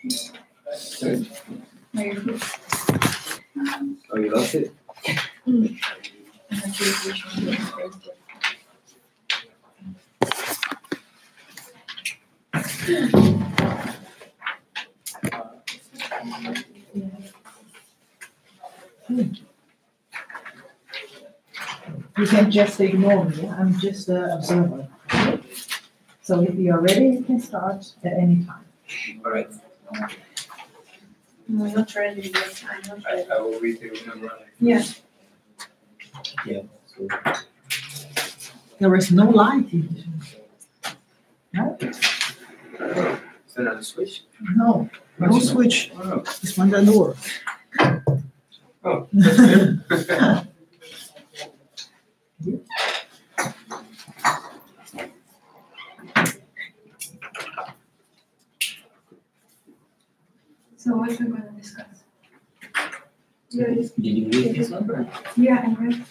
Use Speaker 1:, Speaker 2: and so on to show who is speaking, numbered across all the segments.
Speaker 1: Oh, you lost it?
Speaker 2: You can just ignore me. I'm just the observer. So if you are ready, you can start at any time.
Speaker 1: All right.
Speaker 3: No, not ready yet. I'm not ready.
Speaker 1: I will read the number.
Speaker 3: Yeah.
Speaker 1: Yeah. So,
Speaker 2: There is no light in this one. No?
Speaker 1: is there another switch?
Speaker 2: No. No switch.
Speaker 1: Oh.
Speaker 2: It's one the door.
Speaker 1: Oh. That's good.
Speaker 3: So what we're going to discuss?
Speaker 1: Did you read this number?
Speaker 3: Yeah, I read.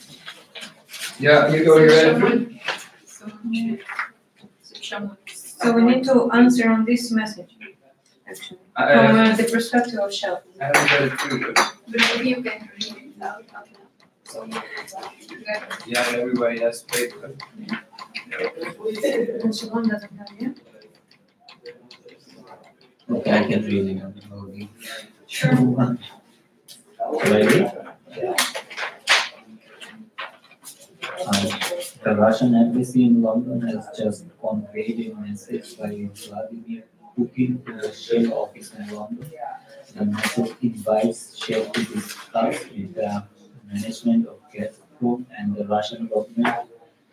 Speaker 1: Yeah, you go here.
Speaker 3: So we need to answer on this message, actually, from the perspective of Shell.
Speaker 1: I haven't read it through, but
Speaker 4: But maybe you can read it out loud. So
Speaker 1: yeah, everybody has paper.
Speaker 3: And Siobhan doesn't have, yeah?
Speaker 5: Okay, I can read it on the movie.
Speaker 3: Sure.
Speaker 5: Ready? The Russian embassy in London has just conveyed a message by Vladimir Putin to the Shell office in London. The message invites Shell to discuss with the management of Gazprom and the Russian government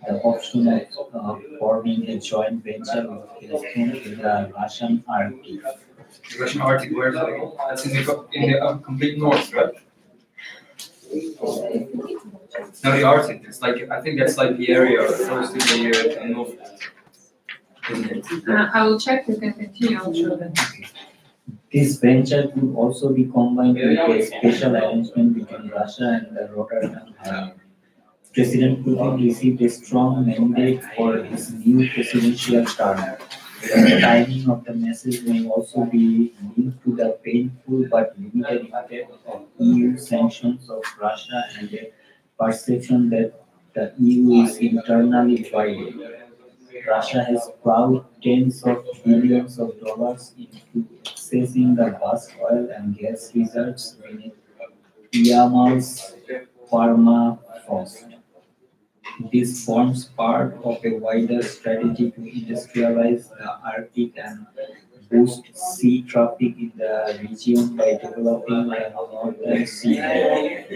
Speaker 5: the option of forming a joint venture with Gazprom in the Russian Arctic.
Speaker 1: The Russian Arctic, where's that? That's in the complete north, right? No, the Arctic. It's like I think that's like the area close to the north. Isn't it?
Speaker 3: I will check, you can continue, I'll show them.
Speaker 5: This venture could also be combined with a special arrangement between Russia and the Rotterdam Harbor. President Putin received a strong mandate for his new presidential term. The timing of the message may also be linked to the painful but limited impact of EU sanctions of Russia and the perception that the EU is internally divided. Russia has plowed tens of billions of dollars into accessing the vast oil and gas reserves beneath Yamal's permafrost. This forms part of a wider strategy to industrialize the Arctic and boost sea traffic in the region by developing the Northern Sea route.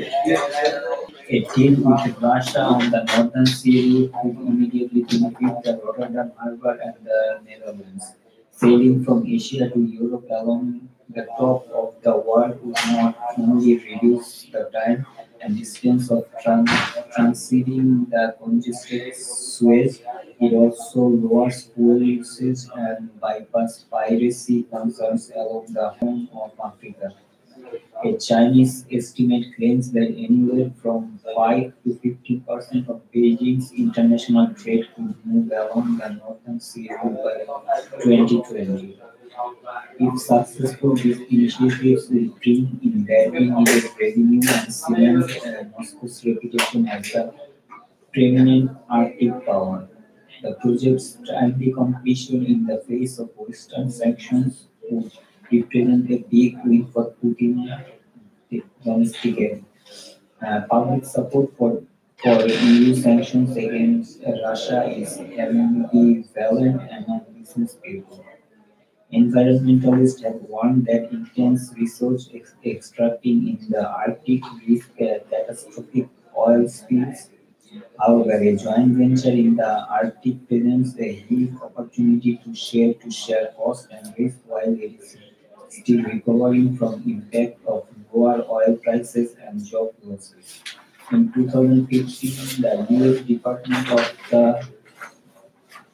Speaker 5: A deal with Russia on the Northern Sea route would immediately benefit the Rotterdam Harbour and the Netherlands. Sailing from Asia to Europe along the top of the world would not only reduce the time and distance of transiting the congested Suez, it also lowers fuel usage and bypass piracy concerns along the Horn of Africa. A Chinese estimate claims that anywhere from 5 to 15% of Beijing's international trade could move along the Northern Sea route by 2020. If successful, these initiatives will bring in badly needed revenue and cement Moscow's reputation as the preeminent Arctic power. The project's timely completion in the face of Western sanctions would represent a big win for Putin domestically. Public support for EU sanctions against Russia is ambivalent among business people. Environmentalists have warned that intense resource extracting in the Arctic risk catastrophic oil spills. However, a joint venture in the Arctic presents a huge opportunity to share cost and risk while it is still recovering from impact of lower oil prices and job losses. In 2015, the US Department of the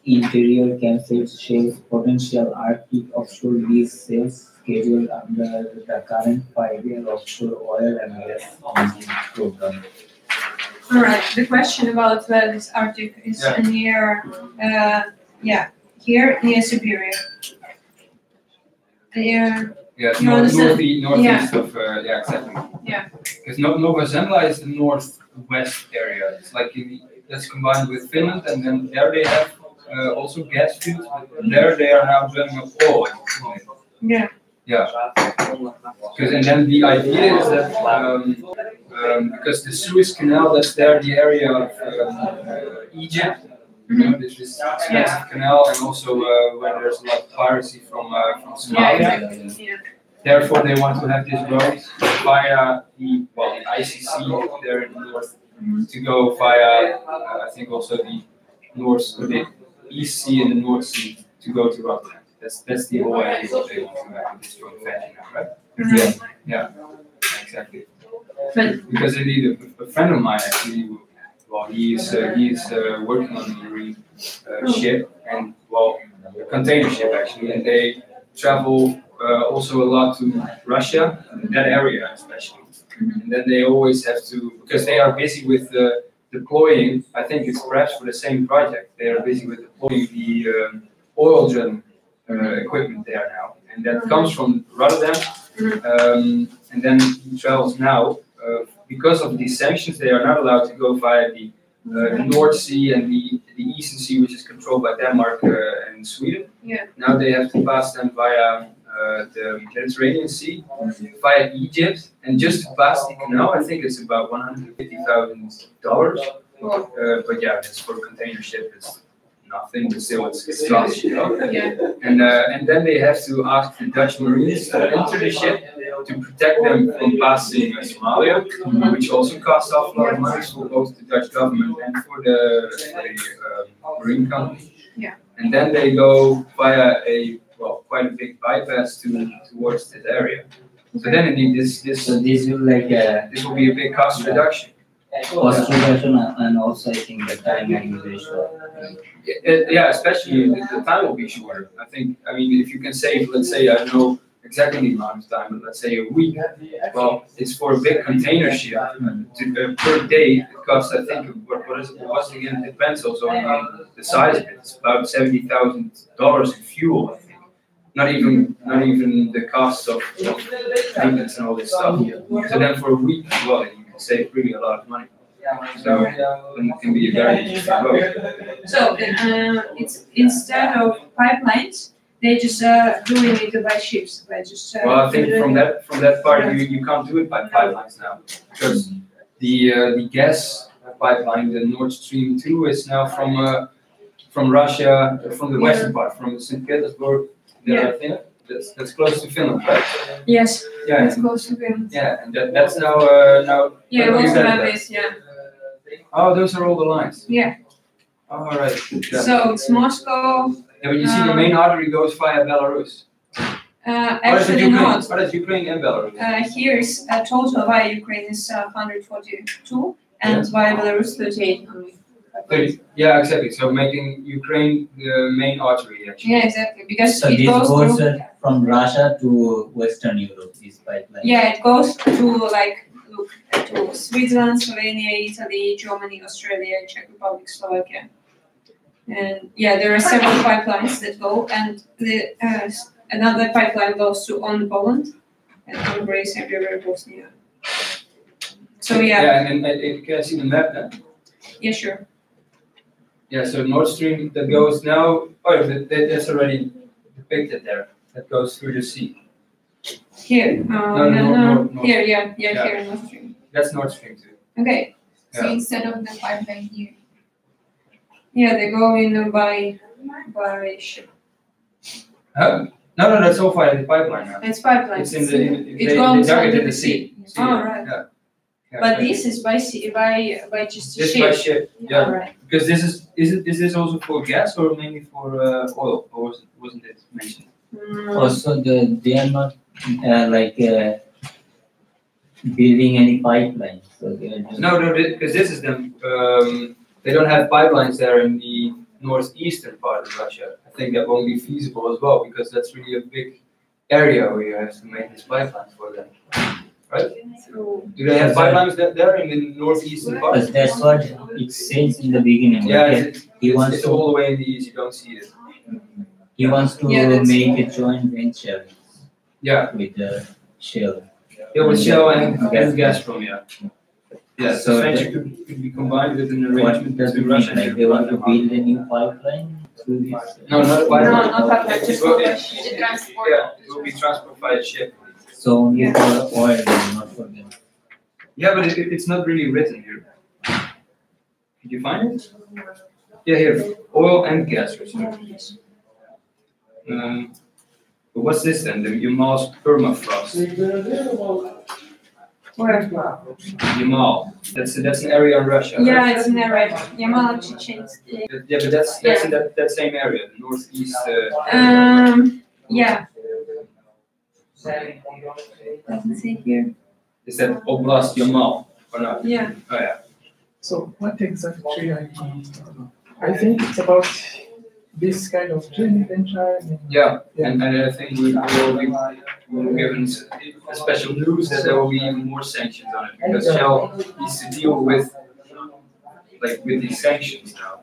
Speaker 5: Interior canceled Shell's potential Arctic offshore lease sales schedule under the current 5-year offshore oil and gas leasing program.
Speaker 3: All right, the question about where this Arctic is near, here near Siberia.
Speaker 1: Yeah,
Speaker 3: You understand?
Speaker 1: northeast of, yeah, exactly.
Speaker 3: Yeah.
Speaker 1: Because Nova Zembla is the northwest area. It's like that's combined with Finland, and then there they have also gas fields, but there they are now drilling up oil.
Speaker 3: Yeah.
Speaker 1: Yeah. Because and then the idea is that because the Suez Canal, that's there, the area of Egypt. You know, this expensive canal, and also where there's a lot of piracy from Somalia.
Speaker 3: Yeah.
Speaker 1: Therefore, they want to have this road via the ICC there in the north to go via I think also the the East Sea and the North Sea to go to Rotterdam. That's the whole idea what they want to have with this joint venture now, right? Yeah, exactly.
Speaker 3: But
Speaker 1: because indeed a friend of mine actually. Well, he's working on a marine ship and a container ship actually, and they travel also a lot to Russia, that area especially. And then they always have to, because they are busy with deploying. I think it's perhaps for the same project. They are busy with deploying the oil drilling equipment there now, and that comes from Rotterdam. And then he travels now. Because of these sanctions, they are not allowed to go via the North Sea and the Eastern Sea, which is controlled by Denmark and Sweden.
Speaker 3: Yeah.
Speaker 1: Now they have to pass them via the Mediterranean Sea, via Egypt, and just to pass the canal, I think it's about $150,000. But yeah, it's for a container ship. It's nothing, but still it's cost, you know.
Speaker 3: yeah.
Speaker 1: And then they have to ask the Dutch Marines to enter the ship to protect them from passing Somalia, which also costs a lot of money for both the Dutch government and for the marine company.
Speaker 3: Yeah.
Speaker 1: And then they go via quite a big bypass towards this area. So then indeed this
Speaker 5: So this will like
Speaker 1: this will be a big cost reduction.
Speaker 5: cost reduction and also I think the time will be very short.
Speaker 1: Yeah, especially the time will be shorter. I mean, if you can save, let's say, I don't know exactly the amount of time, but let's say a week. Well, it's for a big container ship. Per day, it costs, I think, what is it? What's again? It depends also on the size of it. It's about $70,000 in fuel, I think. Not even the costs of maintenance and all this stuff. So then for a week, well, you can save really a lot of money. So then it can be a very interesting road.
Speaker 3: So it's instead of pipelines, they just doing it by ships. By just.
Speaker 1: Well, I think from that part you can't do it by pipelines now, because the gas pipeline, the Nord Stream 2, is now from Russia, from the western part, from St. Petersburg. I think that's close to Finland, right?
Speaker 3: Yes.
Speaker 1: Yeah.
Speaker 3: It's close to Finland.
Speaker 1: Yeah, and that's now.
Speaker 3: Yeah,
Speaker 1: where
Speaker 3: also
Speaker 1: is
Speaker 3: have
Speaker 1: that?
Speaker 3: this. Yeah.
Speaker 1: Oh, those are all the lines.
Speaker 3: Yeah.
Speaker 1: All right. Yeah.
Speaker 3: So it's Moscow.
Speaker 1: Yeah, but you see the main artery goes via Belarus.
Speaker 3: Actually not.
Speaker 1: Oh, that's Ukraine and Belarus.
Speaker 3: Here's a total via Ukraine is 142 and via Belarus 38 only.
Speaker 1: 30. Yeah, exactly. So making Ukraine the main artery, actually.
Speaker 3: Yeah, exactly. Because
Speaker 5: So
Speaker 3: it
Speaker 5: this
Speaker 3: goes
Speaker 5: goes
Speaker 3: through.
Speaker 5: from Russia to Western Europe, this pipeline.
Speaker 3: Yeah, it goes to to Switzerland, Slovenia, Italy, Germany, Australia, Czech Republic, Slovakia. And yeah, there are several pipelines that go, and another pipeline goes to Poland, and Hungary, Serbia, Bosnia. So yeah.
Speaker 1: Yeah, and can I see the map now?
Speaker 3: Yeah, sure.
Speaker 1: Yeah, so Nord Stream that goes now. Oh, that's already depicted there. That goes through the sea.
Speaker 3: Here.
Speaker 1: No.
Speaker 3: Here, yeah,
Speaker 1: Yeah.
Speaker 3: here in Nord Stream.
Speaker 1: That's Nord Stream 2.
Speaker 3: Okay.
Speaker 4: So instead of the pipeline here.
Speaker 3: Yeah, they go in by ship.
Speaker 1: Huh? No, that's all via the pipeline now.
Speaker 3: It's pipelines.
Speaker 1: It's in the
Speaker 3: It goes
Speaker 1: they dug it
Speaker 3: under
Speaker 1: in
Speaker 3: the
Speaker 1: the sea.
Speaker 3: Oh, right.
Speaker 1: Yeah. Yeah,
Speaker 3: But
Speaker 1: exactly.
Speaker 3: this is by sea, by just a
Speaker 1: This
Speaker 3: ship.
Speaker 1: by ship. Yeah.
Speaker 3: All right.
Speaker 1: Because is this also for gas or mainly for oil, or wasn't it mentioned?
Speaker 5: Also, they are not building any pipelines, so they are just.
Speaker 1: No, because this is them. They don't have pipelines there in the northeastern part of Russia. I think that won't be feasible as well, because that's really a big area where you have to make these pipelines for them, right?
Speaker 3: So,
Speaker 1: Do they have pipelines there in the northeastern part?
Speaker 5: But that's what it says in the beginning.
Speaker 1: Yeah,
Speaker 5: like, he wants
Speaker 1: it's
Speaker 5: to
Speaker 1: all the way in the east. You don't see it.
Speaker 5: he wants to
Speaker 3: Yeah, that's-
Speaker 5: make a joint venture.
Speaker 1: Yeah,
Speaker 5: with the Shell.
Speaker 1: yeah, with Shell and
Speaker 5: Gas-
Speaker 1: Gazprom, yeah. Yeah,
Speaker 5: So
Speaker 1: so venture could be combined with an
Speaker 5: What
Speaker 1: arrangement
Speaker 5: does it
Speaker 1: between
Speaker 5: mean?
Speaker 1: Russia and
Speaker 5: Like they want to
Speaker 1: Ukraine.
Speaker 5: build a new pipeline through this?
Speaker 1: No, not a pipeline.
Speaker 3: No, not pipeline, just
Speaker 1: It will-
Speaker 3: pipeline.
Speaker 1: it- Yeah, it will be transported by a ship.
Speaker 5: So only for oil, not for gas.
Speaker 1: Yeah, but it's not really written here. Did you find it? Yeah, here, oil and gas reserves. But what's this then? The Yamal's permafrost.
Speaker 3: Where?
Speaker 1: Yamal. That's an area in Russia. right?
Speaker 3: Yeah, it's in there, right? Yamal Chechen.
Speaker 1: Yeah, but that's in that same area, the northeast.
Speaker 3: Yeah. Doesn't say here.
Speaker 1: Is that Oblast Yamal or not?
Speaker 3: Yeah.
Speaker 1: Oh yeah.
Speaker 6: So what exactly I think it's about this kind of joint venture.
Speaker 1: Yeah, and I think we will be given a special news that there will be even more sanctions on it because Shell needs to deal with these sanctions now.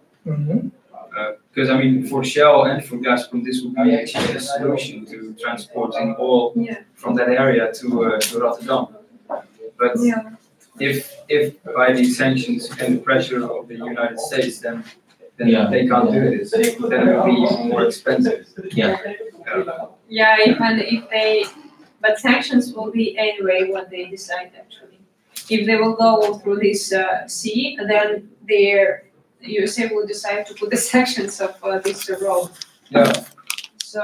Speaker 1: Because I mean, for Shell and for Gazprom, this would be actually a solution to transporting oil
Speaker 3: Yeah.
Speaker 1: from that area to Rotterdam. But
Speaker 3: Yeah.
Speaker 1: if by these sanctions and the pressure of the United States, then
Speaker 5: Yeah.
Speaker 1: they can't do this. Then it will be even more expensive.
Speaker 5: Yeah.
Speaker 3: Yeah, if they, but sanctions will be anyway what they decide actually. If they will go through this sea, then their USA will decide to put the sanctions of this road.
Speaker 1: Yeah.
Speaker 3: So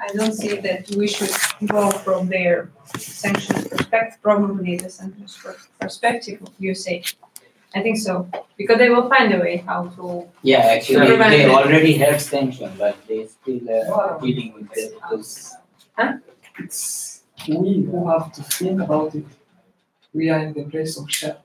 Speaker 3: I don't see that we should go from their sanctions perspective, probably the sanctions perspective of USA. I think so, because they will find a way how to.
Speaker 5: Yeah, actually,
Speaker 3: Prevent
Speaker 5: they
Speaker 3: it.
Speaker 5: already have sanction, but they still dealing with those.
Speaker 6: It's we who have to think about it. We are in the place of Shell.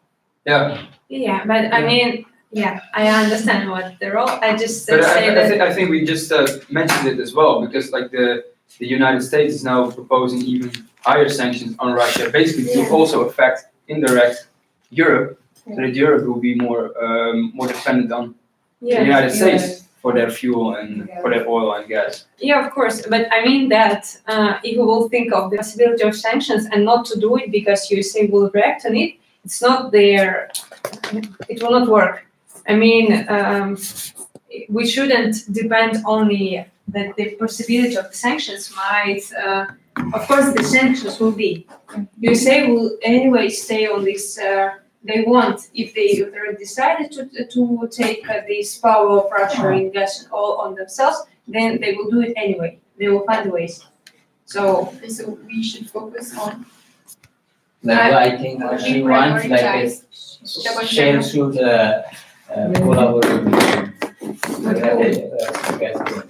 Speaker 1: Yeah.
Speaker 3: Yeah, but I mean, yeah, I understand what the role. I just
Speaker 1: But
Speaker 3: say that.
Speaker 1: I think we just mentioned it as well because like the United States is now proposing even higher sanctions on Russia, basically to also affect indirect Europe, so that Europe will be more dependent on the United States for their fuel and for their oil and gas.
Speaker 3: Yeah, of course. But I mean that if we will think of the possibility of sanctions and not to do it because USA will react on it, it's not there. It will not work. I mean, we shouldn't depend only that the possibility of the sanctions might. Of course, the sanctions will be. USA will anyway stay on this. They want, if they decided to take this power of Russia and gas and all on themselves, then they will do it anyway. They will find ways. So
Speaker 4: we should focus on.
Speaker 5: Like I think what she wants, like is Shell should collaborate with Gazprom.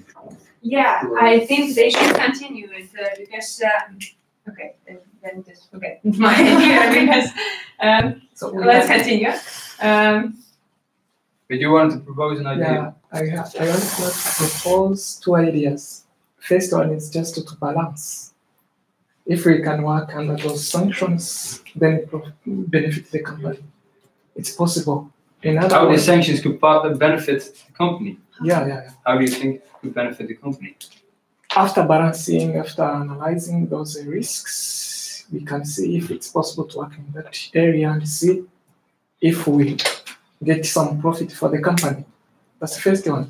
Speaker 3: yeah, I think they should continue it because. Okay, then just forget my idea because.
Speaker 6: So we
Speaker 3: Let's
Speaker 6: have-
Speaker 3: continue.
Speaker 1: But you wanted to propose an idea?
Speaker 6: Yeah, I want to propose two ideas. First one is just to balance. If we can work under those sanctions, then it will benefit the company. It's possible. In other
Speaker 1: How the
Speaker 6: words,
Speaker 1: sanctions could benefit the company?
Speaker 6: yeah.
Speaker 1: How do you think it could benefit the company?
Speaker 6: After balancing, after analyzing those risks, we can see if it's possible to work in that area and see if we get some profit for the company. That's the first one.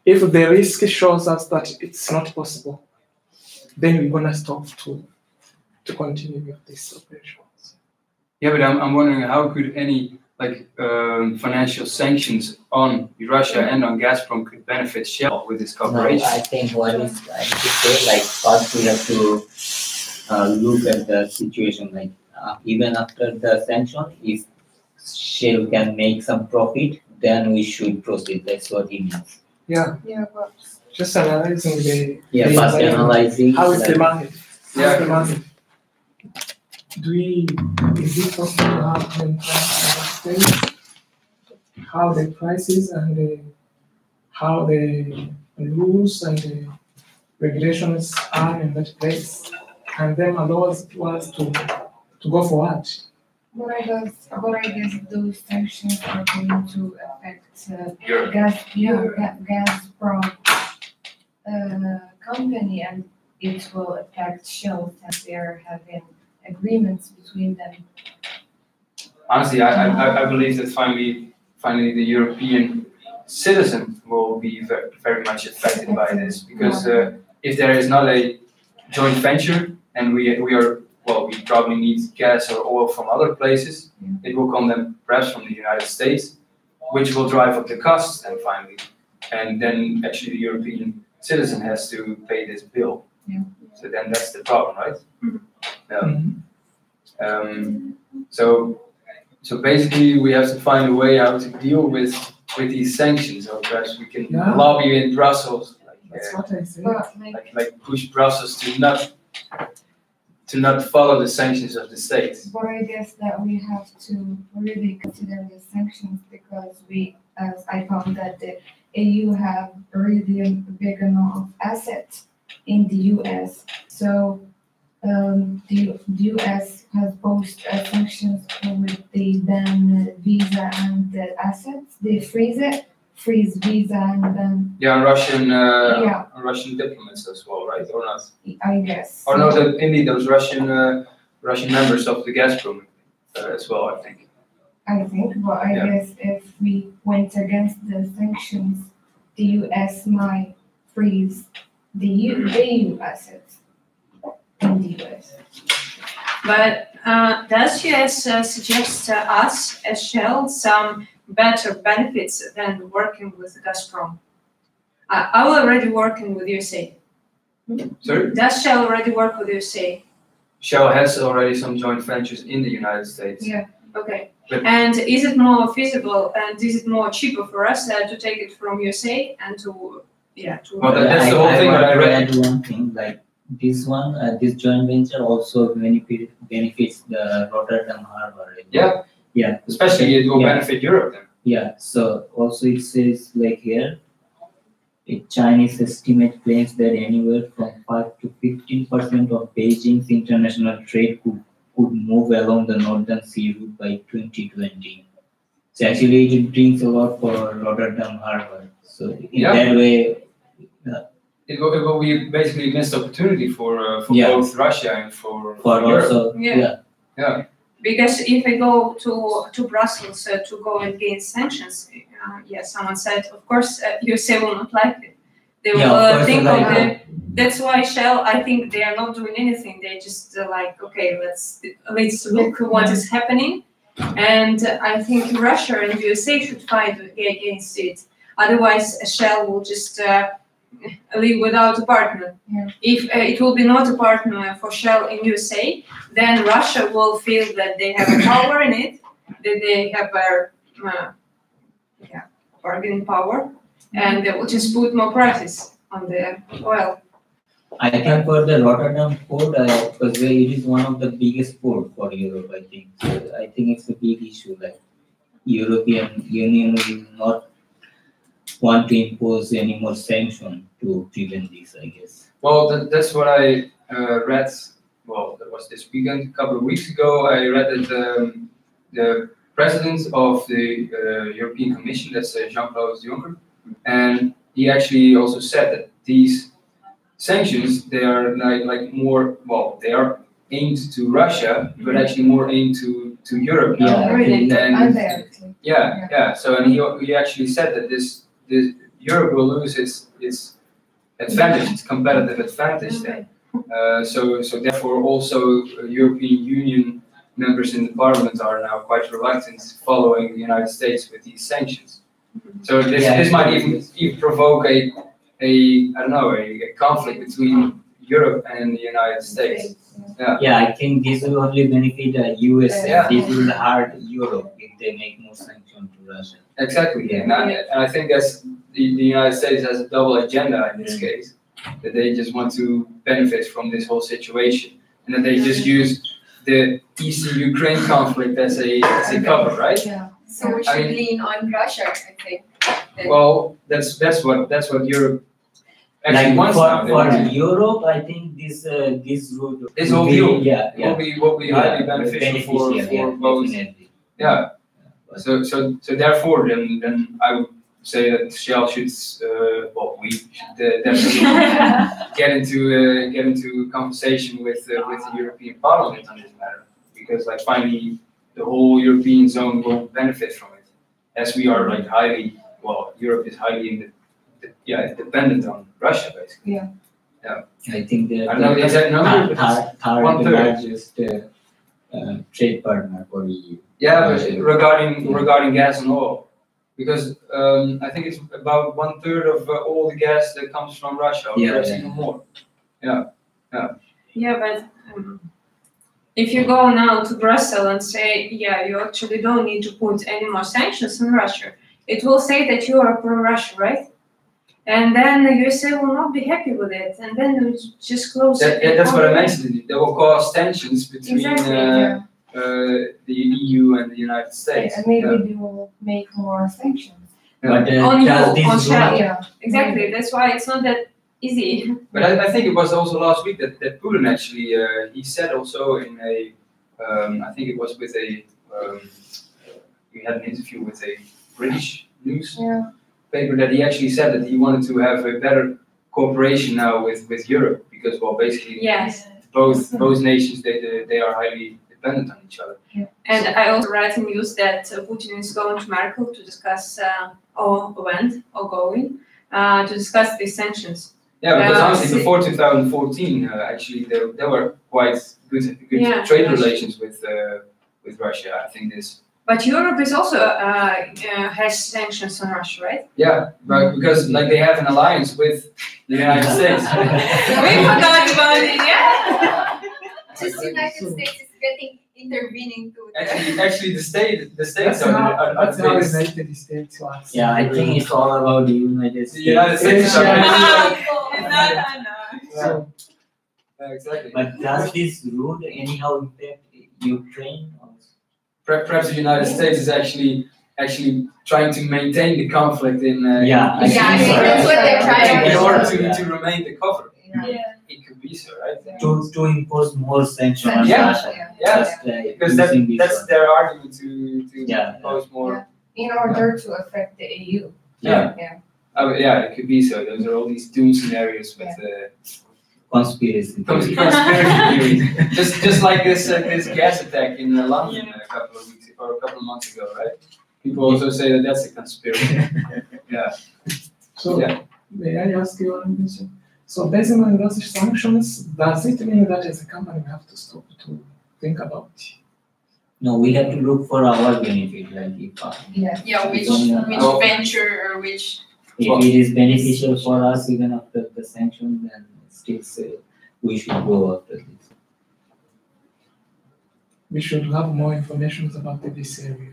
Speaker 6: If the risk shows us that it's not possible, then we're gonna stop to continue with these operations.
Speaker 1: Yeah, but I'm wondering how could any financial sanctions on Russia and on Gazprom could benefit Shell with this
Speaker 5: No,
Speaker 1: cooperation?
Speaker 5: I think what is I need to say, like first we have to look at the situation, like even after the sanction, if Shell can make some profit, then we should proceed. That's what he means.
Speaker 6: Yeah,
Speaker 4: Yeah, but
Speaker 6: just analyzing
Speaker 5: Yeah,
Speaker 6: the
Speaker 5: first
Speaker 6: environment.
Speaker 5: analyzing.
Speaker 6: How is the
Speaker 5: like,
Speaker 6: market? How's the market? Is it possible to have them understand how the prices and how the rules and the regulations are in that place, and then allow us to go forward?
Speaker 4: what are those sanctions are going to affect
Speaker 1: Europe.
Speaker 4: Gazprom company, and it will affect Shell since they are having agreements between them.
Speaker 1: Honestly, I believe that finally the European citizen will be very, very much affected by this, because if there is not a joint venture and we are, well, we probably need gas or oil from other places, it will come then perhaps from the United States, which will drive up the costs then finally, and then actually the European citizen has to pay this bill.
Speaker 4: Yeah.
Speaker 1: So then that's the problem, right? So basically we have to find a way how to deal with these sanctions, or perhaps we can lobby in Brussels,
Speaker 2: That's what I say.
Speaker 4: But
Speaker 1: like push Brussels to not follow the sanctions of the states.
Speaker 4: But I guess that we have to really consider the sanctions because as I found that the EU have really a big amount of assets in the US. So the US has posed sanctions with the then visa and the assets. They freeze visa and then
Speaker 1: Yeah, Russian diplomats as well, right? Or not?
Speaker 4: I guess.
Speaker 1: Or no, indeed those Russian members of the Gazprom as well, I think.
Speaker 4: But I guess if we went against the sanctions, the US might freeze the EU assets in the US.
Speaker 3: But does US suggest us as Shell some better benefits than working with Gazprom? Are we already working with USA?
Speaker 1: Sorry?
Speaker 3: Does Shell already work with USA?
Speaker 1: Shell has already some joint ventures in the United States.
Speaker 4: Yeah.
Speaker 3: Okay.
Speaker 1: But-
Speaker 3: And is it more feasible and is it more cheaper for us to take it from USA and to
Speaker 1: Well, that's the whole thing that I read.
Speaker 5: want to add one thing, like this one, this joint venture also benefits the Rotterdam Harbor.
Speaker 1: Yeah.
Speaker 5: Yeah.
Speaker 1: Especially it will
Speaker 5: Yeah.
Speaker 1: benefit Europe then.
Speaker 5: Yeah, so also it says like here, a Chinese estimate claims that anywhere from 5 to 15% of Beijing's international trade could move along the Northern Sea route by 2020. So actually it brings a lot for Rotterdam Harbor. So in that way,
Speaker 1: It will be basically a missed opportunity for
Speaker 5: Yeah.
Speaker 1: both Russia and for
Speaker 5: for
Speaker 1: Europe.
Speaker 5: also,
Speaker 3: Yeah.
Speaker 1: Yeah.
Speaker 3: Because if I go to Brussels to go against sanctions, someone said, of course, USA will not like it. They will
Speaker 5: Yeah, of course
Speaker 3: think
Speaker 5: they
Speaker 3: of
Speaker 5: like
Speaker 3: That's why Shell, I think they are not doing anything. They just like, okay, let's look what is happening. And I think Russia and USA should fight against it. Otherwise, Shell will just live without a partner.
Speaker 4: Yeah.
Speaker 3: If it will be not a partner for Shell in USA, then Russia will feel that they have power in it, that they have bargaining power, and they will just put more prices on the oil.
Speaker 5: I think for the Rotterdam port, because it is one of the biggest port for Europe, I think. So I think it's a big issue. Like European Union will not want to impose any more sanction to prevent this, I guess.
Speaker 1: Well, that's what I read. Well, that was this weekend. A couple of weeks ago, I read that the president of the European Commission, that's Jean-Claude Juncker, and he actually also said that these sanctions, they are like more, well, they are aimed to Russia, but actually more aimed to Europe now.
Speaker 5: Yeah,
Speaker 3: Really?
Speaker 4: Indirectly.
Speaker 1: Yeah. So, and he actually said that this Europe will lose its advantage, its competitive advantage then. So therefore also European Union members in the parliament are now quite reluctant following the United States with these sanctions. So this might even provoke a conflict between Europe and the United States.
Speaker 5: Yeah, I think this will only benefit the US.
Speaker 1: Yeah.
Speaker 5: This will hurt Europe if they make more sanctions to Russia.
Speaker 1: Exactly, and I think that's the United States has a double agenda in this case, that they just want to benefit from this whole situation, and that they just use the Eastern Ukraine conflict as a cover, right?
Speaker 4: Yeah.
Speaker 7: So we should lean on Russia, I think.
Speaker 1: Well, that's what Europe actually wants now. They
Speaker 5: For
Speaker 1: want
Speaker 5: Europe, I think this route
Speaker 1: This whole deal will be highly
Speaker 5: Yeah,
Speaker 1: beneficial for
Speaker 5: yeah,
Speaker 1: both.
Speaker 5: definitely.
Speaker 1: Yeah. So therefore, then I would say that Shell should, well, we should definitely get into conversation with the European Parliament on this matter, because like finally the whole European zone will benefit from it, as we are like Europe is highly dependent on Russia basically.
Speaker 5: I think
Speaker 1: I don't know the exact number, but
Speaker 5: Thailand
Speaker 1: one
Speaker 5: the
Speaker 1: third.
Speaker 5: largest trade partner for EU.
Speaker 1: Yeah, but regarding gas and oil, because I think it's about 1/3 of all the gas that comes from Russia, or perhaps even more.
Speaker 3: Yeah, but if you go now to Brussels and say, yeah, you actually don't need to put any more sanctions on Russia, it will say that you are pro-Russia, right? And then the USA will not be happy with it, and then you just close it.
Speaker 1: That's what I mentioned. They will cause tensions between the EU and the United States.
Speaker 4: And maybe they will make more sanctions.
Speaker 5: But
Speaker 3: On you,
Speaker 5: does this
Speaker 3: on Shell.
Speaker 5: rule-
Speaker 4: Yeah.
Speaker 3: Exactly, that's why it's not that easy.
Speaker 1: But I think it was also last week that Putin actually he said also in a I think it was with a we had an interview with a British news
Speaker 4: Yeah.
Speaker 1: paper that he actually said that he wanted to have a better cooperation now with Europe, because well basically
Speaker 3: Yes.
Speaker 1: both nations they are highly dependent on each other.
Speaker 3: And I also read in news that Putin is going to Merkel to discuss, or went, or going, to discuss these sanctions.
Speaker 1: Yeah, because
Speaker 3: Yeah,
Speaker 1: honestly,
Speaker 3: see-
Speaker 1: before 2014, actually, there were quite good
Speaker 3: Yeah,
Speaker 1: trade
Speaker 3: yes.
Speaker 1: relations with Russia. I think this.
Speaker 3: But Europe is also has sanctions on Russia, right?
Speaker 1: Yeah, but because like they have an alliance with the United States.
Speaker 3: We forgot about it, yeah?
Speaker 7: Just United States is getting intervening to
Speaker 1: Actually, the states
Speaker 6: That's
Speaker 1: are
Speaker 6: how
Speaker 1: the biggest.
Speaker 6: United States was.
Speaker 5: Yeah, I think it's all about the United States.
Speaker 1: The United States are
Speaker 6: So,
Speaker 1: exactly.
Speaker 5: But does this rule anyhow impact Ukraine also?
Speaker 1: Perhaps the United States is actually trying to maintain the conflict in.
Speaker 5: Yeah, I
Speaker 1: in-
Speaker 5: think
Speaker 7: I think
Speaker 5: so.
Speaker 7: that's what they're trying
Speaker 1: in
Speaker 7: to
Speaker 1: order
Speaker 5: Yeah.
Speaker 1: to remain the cover.
Speaker 3: Yeah.
Speaker 1: It could be so, right?
Speaker 5: To impose more sanctions on
Speaker 1: Yeah.
Speaker 5: Russia.
Speaker 1: Yeah.
Speaker 5: Just,
Speaker 1: Because
Speaker 5: using this
Speaker 1: that's
Speaker 5: one.
Speaker 1: their argument to
Speaker 5: Yeah.
Speaker 1: impose more.
Speaker 4: In order to affect the EU.
Speaker 1: Yeah.
Speaker 4: Yeah.
Speaker 1: Yeah, it could be so. Those are all these doom scenarios with
Speaker 5: Conspiracy theory.
Speaker 1: conspiracy theories. Just like this gas attack in London a couple of weeks or a couple of months ago, right? People also say that that's a conspiracy. Yeah.
Speaker 6: so
Speaker 1: Yeah.
Speaker 6: may I ask you one question? So based on those sanctions, does it mean that as a company we have to stop to think about it?
Speaker 5: No, we have to look for our benefit, like
Speaker 7: Yeah, which
Speaker 1: Well-
Speaker 7: venture or which
Speaker 5: if it is beneficial for us even after the sanction, then still we should go after this.
Speaker 6: We should have more information about this area.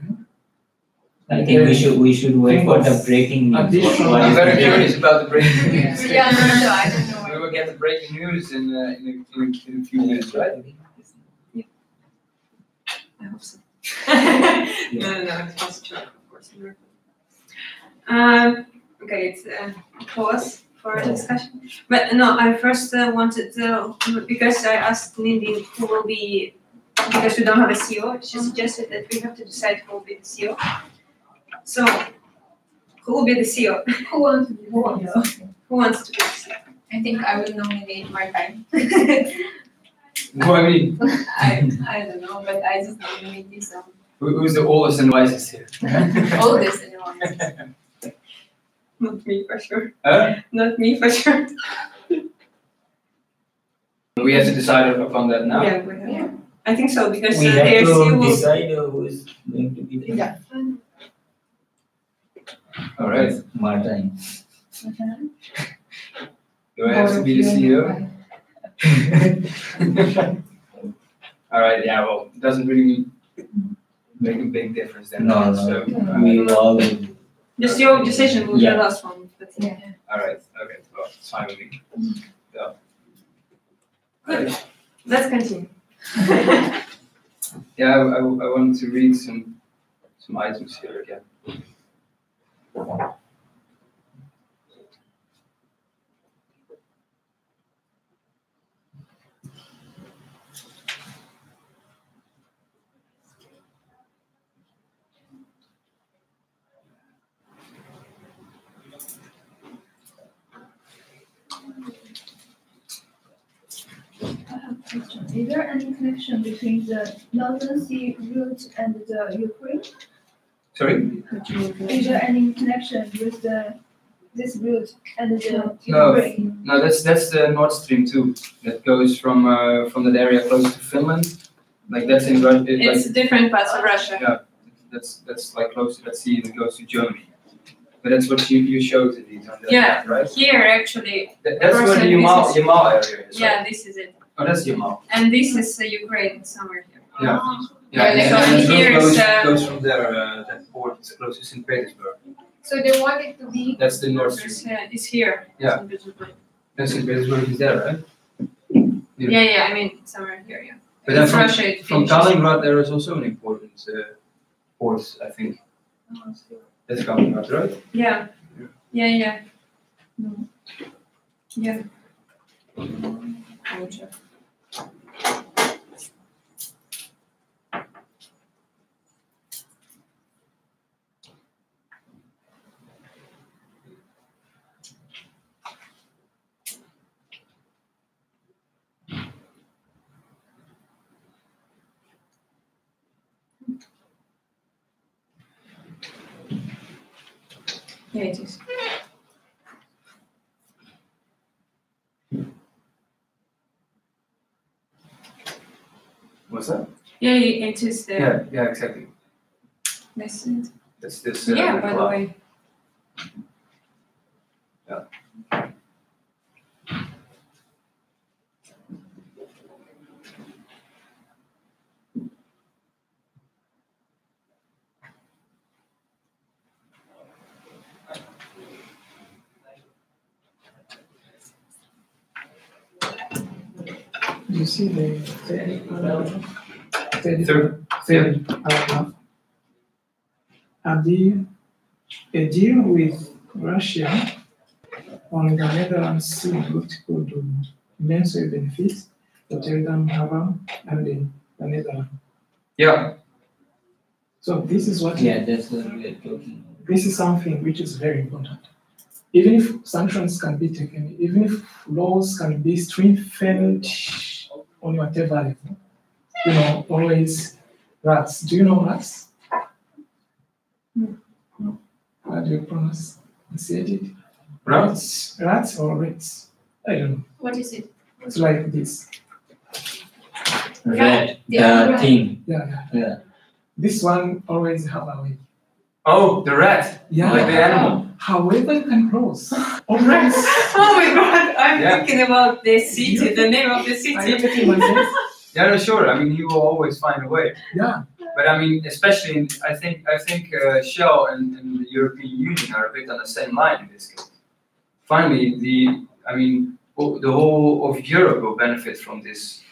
Speaker 5: I think we should wait for the breaking news.
Speaker 6: Additional-
Speaker 5: What
Speaker 1: I'm
Speaker 5: is
Speaker 1: very
Speaker 5: the-
Speaker 1: curious about the breaking news.
Speaker 7: yeah, no, I don't know.
Speaker 1: We will get the breaking news in a few minutes, right?
Speaker 3: I hope so. No, it's possible, of course. Okay, it's pause for discussion. But no, I first wanted to, because I asked Nindy who will be, because we don't have a CEO, she suggested that we have to decide who will be the CEO. So, who will be the CEO?
Speaker 7: Who wants to be
Speaker 3: Who wants to be the CEO?
Speaker 7: I think I would nominate Martin.
Speaker 1: No, I mean,
Speaker 7: I don't know, but I just nominate this
Speaker 1: who's the oldest and wisest here?
Speaker 7: oldest and longest.
Speaker 3: Not me for sure.
Speaker 1: Huh?
Speaker 3: Not me for sure.
Speaker 1: We have to decide upon that now.
Speaker 3: Yeah, we have. I think so, because
Speaker 5: We
Speaker 3: their
Speaker 5: have
Speaker 3: CEO
Speaker 5: to
Speaker 3: will.
Speaker 5: decide who is going to be the
Speaker 1: All right.
Speaker 5: Martin.
Speaker 1: Do I have to be the CEO? All right. Yeah. Well, it doesn't really make a big difference then.
Speaker 5: No,
Speaker 1: right?
Speaker 5: no.
Speaker 1: So,
Speaker 5: We all
Speaker 3: Just your decision will be
Speaker 5: Yeah.
Speaker 3: the last one. But
Speaker 1: all right. Okay. Well, it's fine with me. Yeah.
Speaker 3: Good. Let's continue.
Speaker 1: Yeah. I wanted to read some items here again.
Speaker 8: Is there any connection between the Northern Sea route and the Ukraine?
Speaker 1: Sorry?
Speaker 8: Is there any connection with this route and the
Speaker 1: No.
Speaker 8: Ukraine?
Speaker 1: No, that's the Nord Stream 2 that goes from that area close to Finland. Like that's in Russia.
Speaker 3: It's different parts of Russia.
Speaker 1: Yeah, that's like close to that sea that goes to Germany. But that's what you showed in these on the map, right?
Speaker 3: Here actually.
Speaker 1: That's where the Yamal area is.
Speaker 3: Yeah,
Speaker 1: Right?
Speaker 3: this is it.
Speaker 1: Oh, that's Yamal.
Speaker 3: And this is Ukraine somewhere here.
Speaker 1: Yeah.
Speaker 3: Yeah,
Speaker 1: Yeah,
Speaker 3: so
Speaker 1: and
Speaker 3: here
Speaker 1: goes,
Speaker 3: is,
Speaker 1: goes from there. That port is close to St. Petersburg.
Speaker 7: So they want it to be.
Speaker 1: That's the Nord Stream.
Speaker 3: It's here.
Speaker 1: Yeah. And St. Petersburg is there, right?
Speaker 3: Yeah, I mean somewhere here, yeah.
Speaker 1: But then
Speaker 3: It's Russia, it
Speaker 1: from
Speaker 3: finishes.
Speaker 1: Kaliningrad, there is also an important port, I think. That's Kaliningrad, right?
Speaker 3: Yeah. No. Yeah. I will check. Yeah, it is.
Speaker 1: What's that?
Speaker 3: Yeah, it is there.
Speaker 1: Yeah, exactly.
Speaker 3: That's it.
Speaker 1: That's this.
Speaker 3: Yeah, by the
Speaker 1: cloud.
Speaker 3: way.
Speaker 1: Yeah.
Speaker 6: You see the third paragraph? Third paragraph. A deal with Russia on the Netherlands Sea route could immensely benefit Rotterdam Haven and the Netherlands.
Speaker 1: Yeah.
Speaker 6: So this is what
Speaker 5: Yeah, that's what we are talking about.
Speaker 6: this is something which is very important. Even if sanctions can be taken, even if laws can be strengthened on whatever level, always rats. Do you know rats? How do you pronounce it?
Speaker 1: Rats?
Speaker 6: Rats or rats? I don't know.
Speaker 7: What is it?
Speaker 6: It's like this.
Speaker 5: Red,
Speaker 7: Yeah,
Speaker 5: the
Speaker 7: red.
Speaker 5: thing.
Speaker 6: Yeah. This one always have a way.
Speaker 1: Oh, the rat.
Speaker 6: Yeah.
Speaker 1: Like the animal.
Speaker 6: However, it can cross. Or rats.
Speaker 3: Oh my god, I'm
Speaker 1: Yeah.
Speaker 3: thinking about the city, the name of the
Speaker 6: Are you
Speaker 3: city.
Speaker 6: getting my sense?
Speaker 1: Yeah, no, sure. I mean, he will always find a way.
Speaker 6: Yeah.
Speaker 1: But I mean, especially, I think Shell and the European Union are a bit on the same line in this case. Finally, the whole of Europe will benefit from this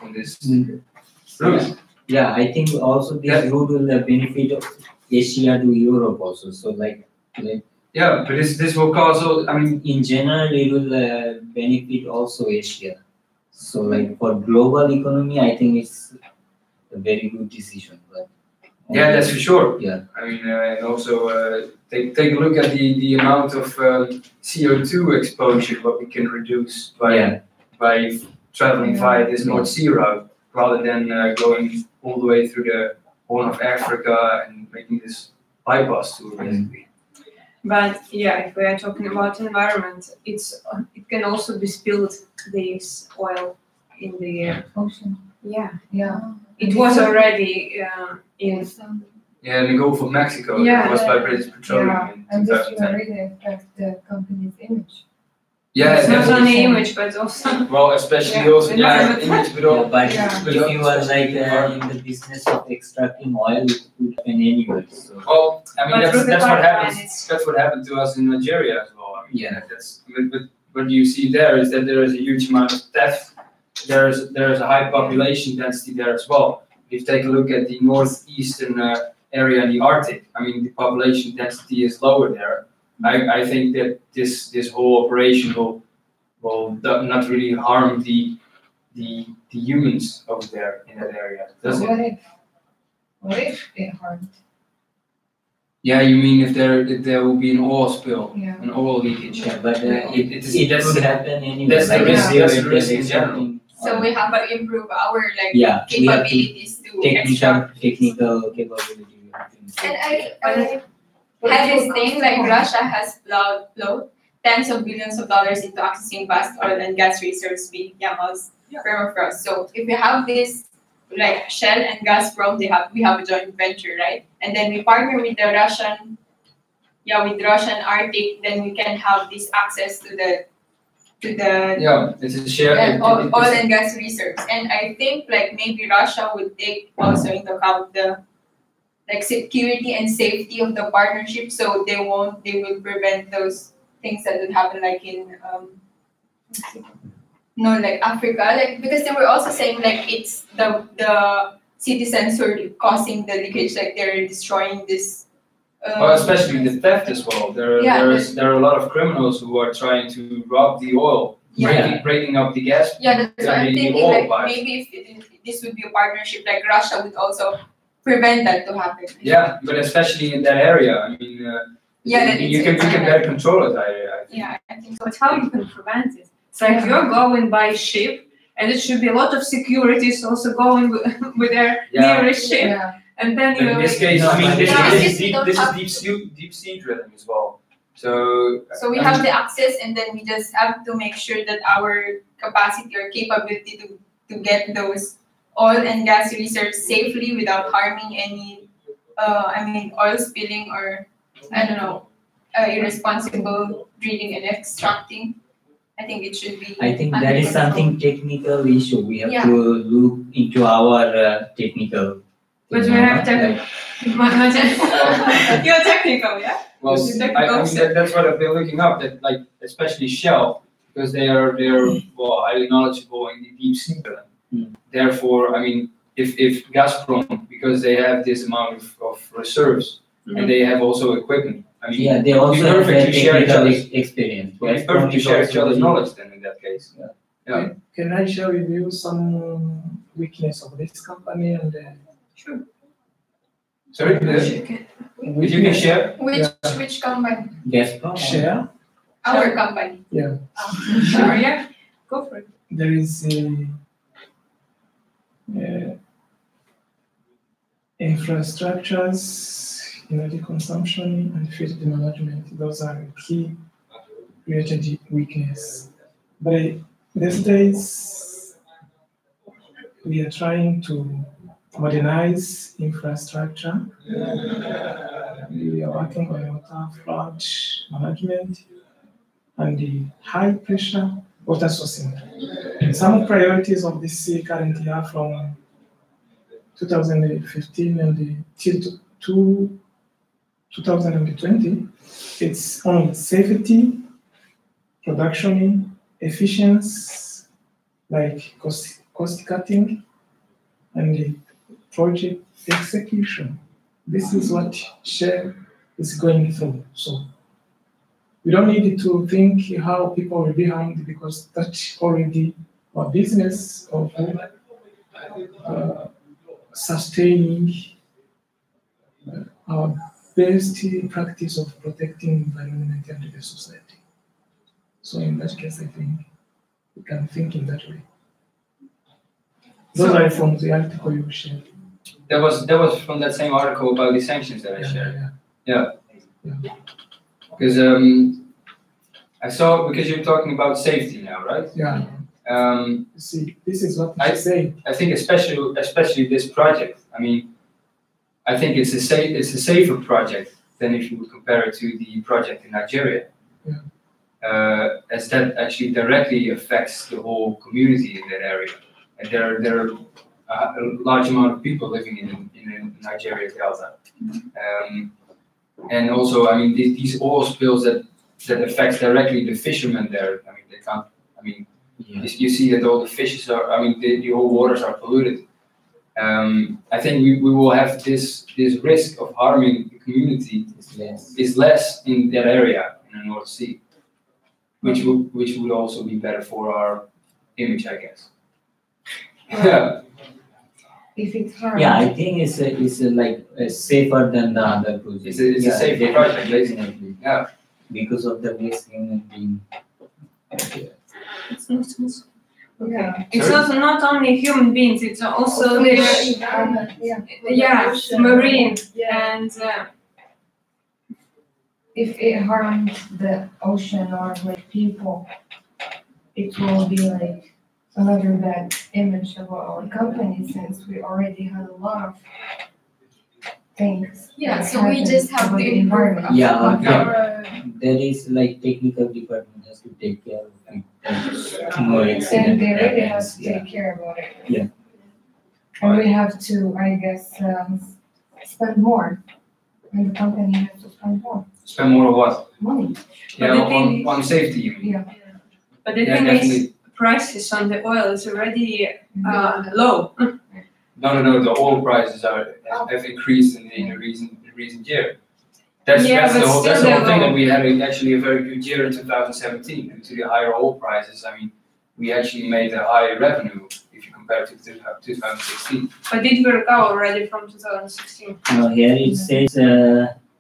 Speaker 1: route.
Speaker 5: Yeah, I think also this route will benefit of Asia to Europe also. So like
Speaker 1: Yeah, but this will cause all. I mean,
Speaker 5: in general, it will benefit also Asia. So like for global economy, I think it's a very good decision. But
Speaker 1: yeah, that's for sure.
Speaker 5: Yeah.
Speaker 1: I mean, and also take a look at the amount of CO2 exposure what we can reduce by traveling via this North Sea route, rather than going all the way through the Horn of Africa and making this bypass tour basically.
Speaker 3: But yeah, if we are talking about environment, it can also be spilled this oil in the
Speaker 4: Ocean.
Speaker 3: yeah.
Speaker 4: Yeah.
Speaker 3: It was already in
Speaker 1: Yeah, in the Gulf of Mexico,
Speaker 3: Yeah.
Speaker 1: it was by British Petroleum
Speaker 4: Yeah,
Speaker 1: in
Speaker 4: and this will
Speaker 1: 2010.
Speaker 4: really affect the company's image.
Speaker 1: Yeah,
Speaker 3: it's not
Speaker 1: definitely.
Speaker 3: only image, but also
Speaker 1: Well, especially
Speaker 3: Yeah.
Speaker 1: also
Speaker 3: Environment.
Speaker 1: image, but
Speaker 5: Yeah,
Speaker 1: all.
Speaker 5: but
Speaker 4: Yeah.
Speaker 5: if you are like in the business of extracting oil, it could happen anywhere. So
Speaker 1: Well, I mean,
Speaker 3: But through the
Speaker 1: that's what
Speaker 3: pipeline,
Speaker 1: happens.
Speaker 3: it's-
Speaker 1: That's what happened to us in Nigeria as well. I mean,
Speaker 5: Yeah.
Speaker 1: That's but what you see there is that there is a huge amount of theft. There's a high population density there as well. If you take a look at the northeastern area in the Arctic, I mean, the population density is lower there. I think that this whole operation will not really harm the humans over there in that area, does it?
Speaker 4: What if it harmed?
Speaker 1: Yeah, you mean if there will be an oil spill,
Speaker 4: Yeah.
Speaker 1: an oil leakage?
Speaker 5: yeah, but
Speaker 1: It is- that's
Speaker 5: could
Speaker 1: the-
Speaker 5: happen anywhere.
Speaker 1: that's the
Speaker 5: Like
Speaker 1: risk-
Speaker 5: if
Speaker 1: that's
Speaker 5: they
Speaker 1: the
Speaker 5: were
Speaker 1: risk in
Speaker 5: extracting
Speaker 7: So we have to improve our like
Speaker 5: Yeah, we have to
Speaker 7: capabilities to extract.
Speaker 5: technical capability. we have to
Speaker 7: And
Speaker 5: improve.
Speaker 7: I had this thing like Russia has plowed tens of billions of dollars into accessing vast oil and gas reserves beneath Yamal's permafrost. So if we have this like Shell and Gazprom, we have a joint venture, right? And then we partner with the Russian Arctic, then we can have this access to the
Speaker 1: Yeah, it's a share.
Speaker 7: oil and gas reserves. And I think like maybe Russia would take also into account the like security and safety of the partnership, so they will prevent those things that would happen like in like Africa, like because they were also saying like it's the citizens who are causing the leakage, like they're destroying this.
Speaker 1: Well, especially the theft as well. There are a lot of criminals who are trying to rob the oil, breaking up the gas.
Speaker 7: Yeah, that's what I'm
Speaker 1: the
Speaker 7: thinking.
Speaker 1: oil
Speaker 7: Like
Speaker 1: pipes.
Speaker 7: maybe if this would be a partnership, like Russia would also prevent that to happen.
Speaker 1: Yeah, but especially in that area, I mean, you can better control that area. I think.
Speaker 7: Yeah, I think so.
Speaker 3: But how you can prevent it? It's like you're going by ship, and it should be a lot of securities also going with their nearest ship, and then
Speaker 1: But
Speaker 3: you.
Speaker 1: in this case, I mean, this
Speaker 7: Yeah,
Speaker 1: is deep sea drilling as well. So
Speaker 7: So we have the access, and then we just have to make sure that our capacity or capability to get those oil and gas reserves safely without harming any, oil spilling or, I don't know, irresponsible drilling and extracting. I think it should be.
Speaker 5: I think
Speaker 7: under
Speaker 5: that is
Speaker 7: control.
Speaker 5: something technical issue. We have
Speaker 7: Yeah.
Speaker 5: to look into our technical.
Speaker 3: But we have to. You're technical, yeah.
Speaker 1: well,
Speaker 3: This is
Speaker 1: I mean that's what I've been looking up. That like especially Shell, because they are highly knowledgeable in the deep sea drilling.
Speaker 5: Mm.
Speaker 1: Therefore, I mean, if Gazprom, because they have this amount of reserves and they have also equipment. I mean,
Speaker 5: Yeah, they
Speaker 1: it would be
Speaker 5: also have
Speaker 1: perfect
Speaker 5: that
Speaker 1: to share each
Speaker 5: technical
Speaker 1: other's.
Speaker 5: experience.
Speaker 1: It would be perfect to share each other's knowledge then in that case. Yeah.
Speaker 6: Can I share with you some weakness of this company and
Speaker 3: Sure.
Speaker 1: Sorry, if you can share.
Speaker 7: Which company?
Speaker 5: Gazprom.
Speaker 6: share?
Speaker 7: Our company.
Speaker 3: Sure, yeah. Go for it.
Speaker 6: There is infrastructures, energy consumption, and field management. Those are key related weakness. But these days, we are trying to modernize infrastructure. We are working on water flood management and the high pressure water sourcing. Some priorities of this currently are from 2015 and till 2020. It's on safety, production, efficiency, like cost cutting, and the project execution. This is what Shell is going through. So we don't need to think how people will be harmed because that's already our business of sustaining our best practice of protecting environment and the society. So in that case, I think we can think in that way. Those are from the article you shared.
Speaker 1: That was from that same article about the sanctions that I shared. Yeah. Because I saw, because you're talking about safety now, right?
Speaker 6: Yeah. See, this is what I say.
Speaker 1: I think especially this project. I mean, I think it's a safer project than if you would compare it to the project in Nigeria. As that actually directly affects the whole community in that area, and there are a large amount of people living in the Nigeria Delta. And also, I mean, these oil spills that affects directly the fishermen there. I mean, they can't. I mean, you see that all the fishes are. I mean, the whole waters are polluted. I think we will have this risk of harming the community is less in that area in the North Sea, which would also be better for our image, I guess. Yeah.
Speaker 4: If it's hard.
Speaker 5: Yeah, I think it's like safer than the other project.
Speaker 1: It's a safer project, basically.
Speaker 5: Definitely.
Speaker 1: Yeah.
Speaker 5: Because of the waste human being.
Speaker 4: Yeah.
Speaker 3: It's
Speaker 1: Sorry?
Speaker 3: also not only human beings, it's also
Speaker 8: the
Speaker 3: their
Speaker 8: environment,
Speaker 3: yeah,
Speaker 8: Ocean.
Speaker 3: marine
Speaker 8: Yeah.
Speaker 3: and
Speaker 4: If it harms the ocean or like people, it will be like another bad image of our company since we already had a lot of things.
Speaker 7: Yeah,
Speaker 4: that
Speaker 7: so we
Speaker 4: happen
Speaker 7: just have
Speaker 4: about
Speaker 7: to
Speaker 4: the
Speaker 7: improve
Speaker 4: environment.
Speaker 5: Yeah,
Speaker 7: our
Speaker 5: there is like technical department has to take care of it. No
Speaker 4: And
Speaker 5: accident
Speaker 4: they really have
Speaker 5: happens,
Speaker 4: to
Speaker 5: yeah.
Speaker 4: take care about it.
Speaker 5: Yeah.
Speaker 4: And we have to, I guess, spend more. And the company has to spend more
Speaker 1: Spend more of what?
Speaker 4: money.
Speaker 1: Yeah,
Speaker 3: the thing
Speaker 1: on safety, you mean?
Speaker 4: Yeah.
Speaker 3: but the
Speaker 1: Yeah,
Speaker 3: thing is
Speaker 1: definitely.
Speaker 3: prices on the oil is already low.
Speaker 1: No, the oil prices have increased in the recent year. That's
Speaker 3: Yeah,
Speaker 1: that's the
Speaker 3: but
Speaker 1: whole
Speaker 3: still
Speaker 1: that's the whole
Speaker 3: they're
Speaker 1: thing
Speaker 3: low.
Speaker 1: that we had actually a very good year in 2017 due to the higher oil prices. I mean, we actually made a higher revenue if you compare to 2016.
Speaker 3: But did we recover already from 2016?
Speaker 5: Now here it says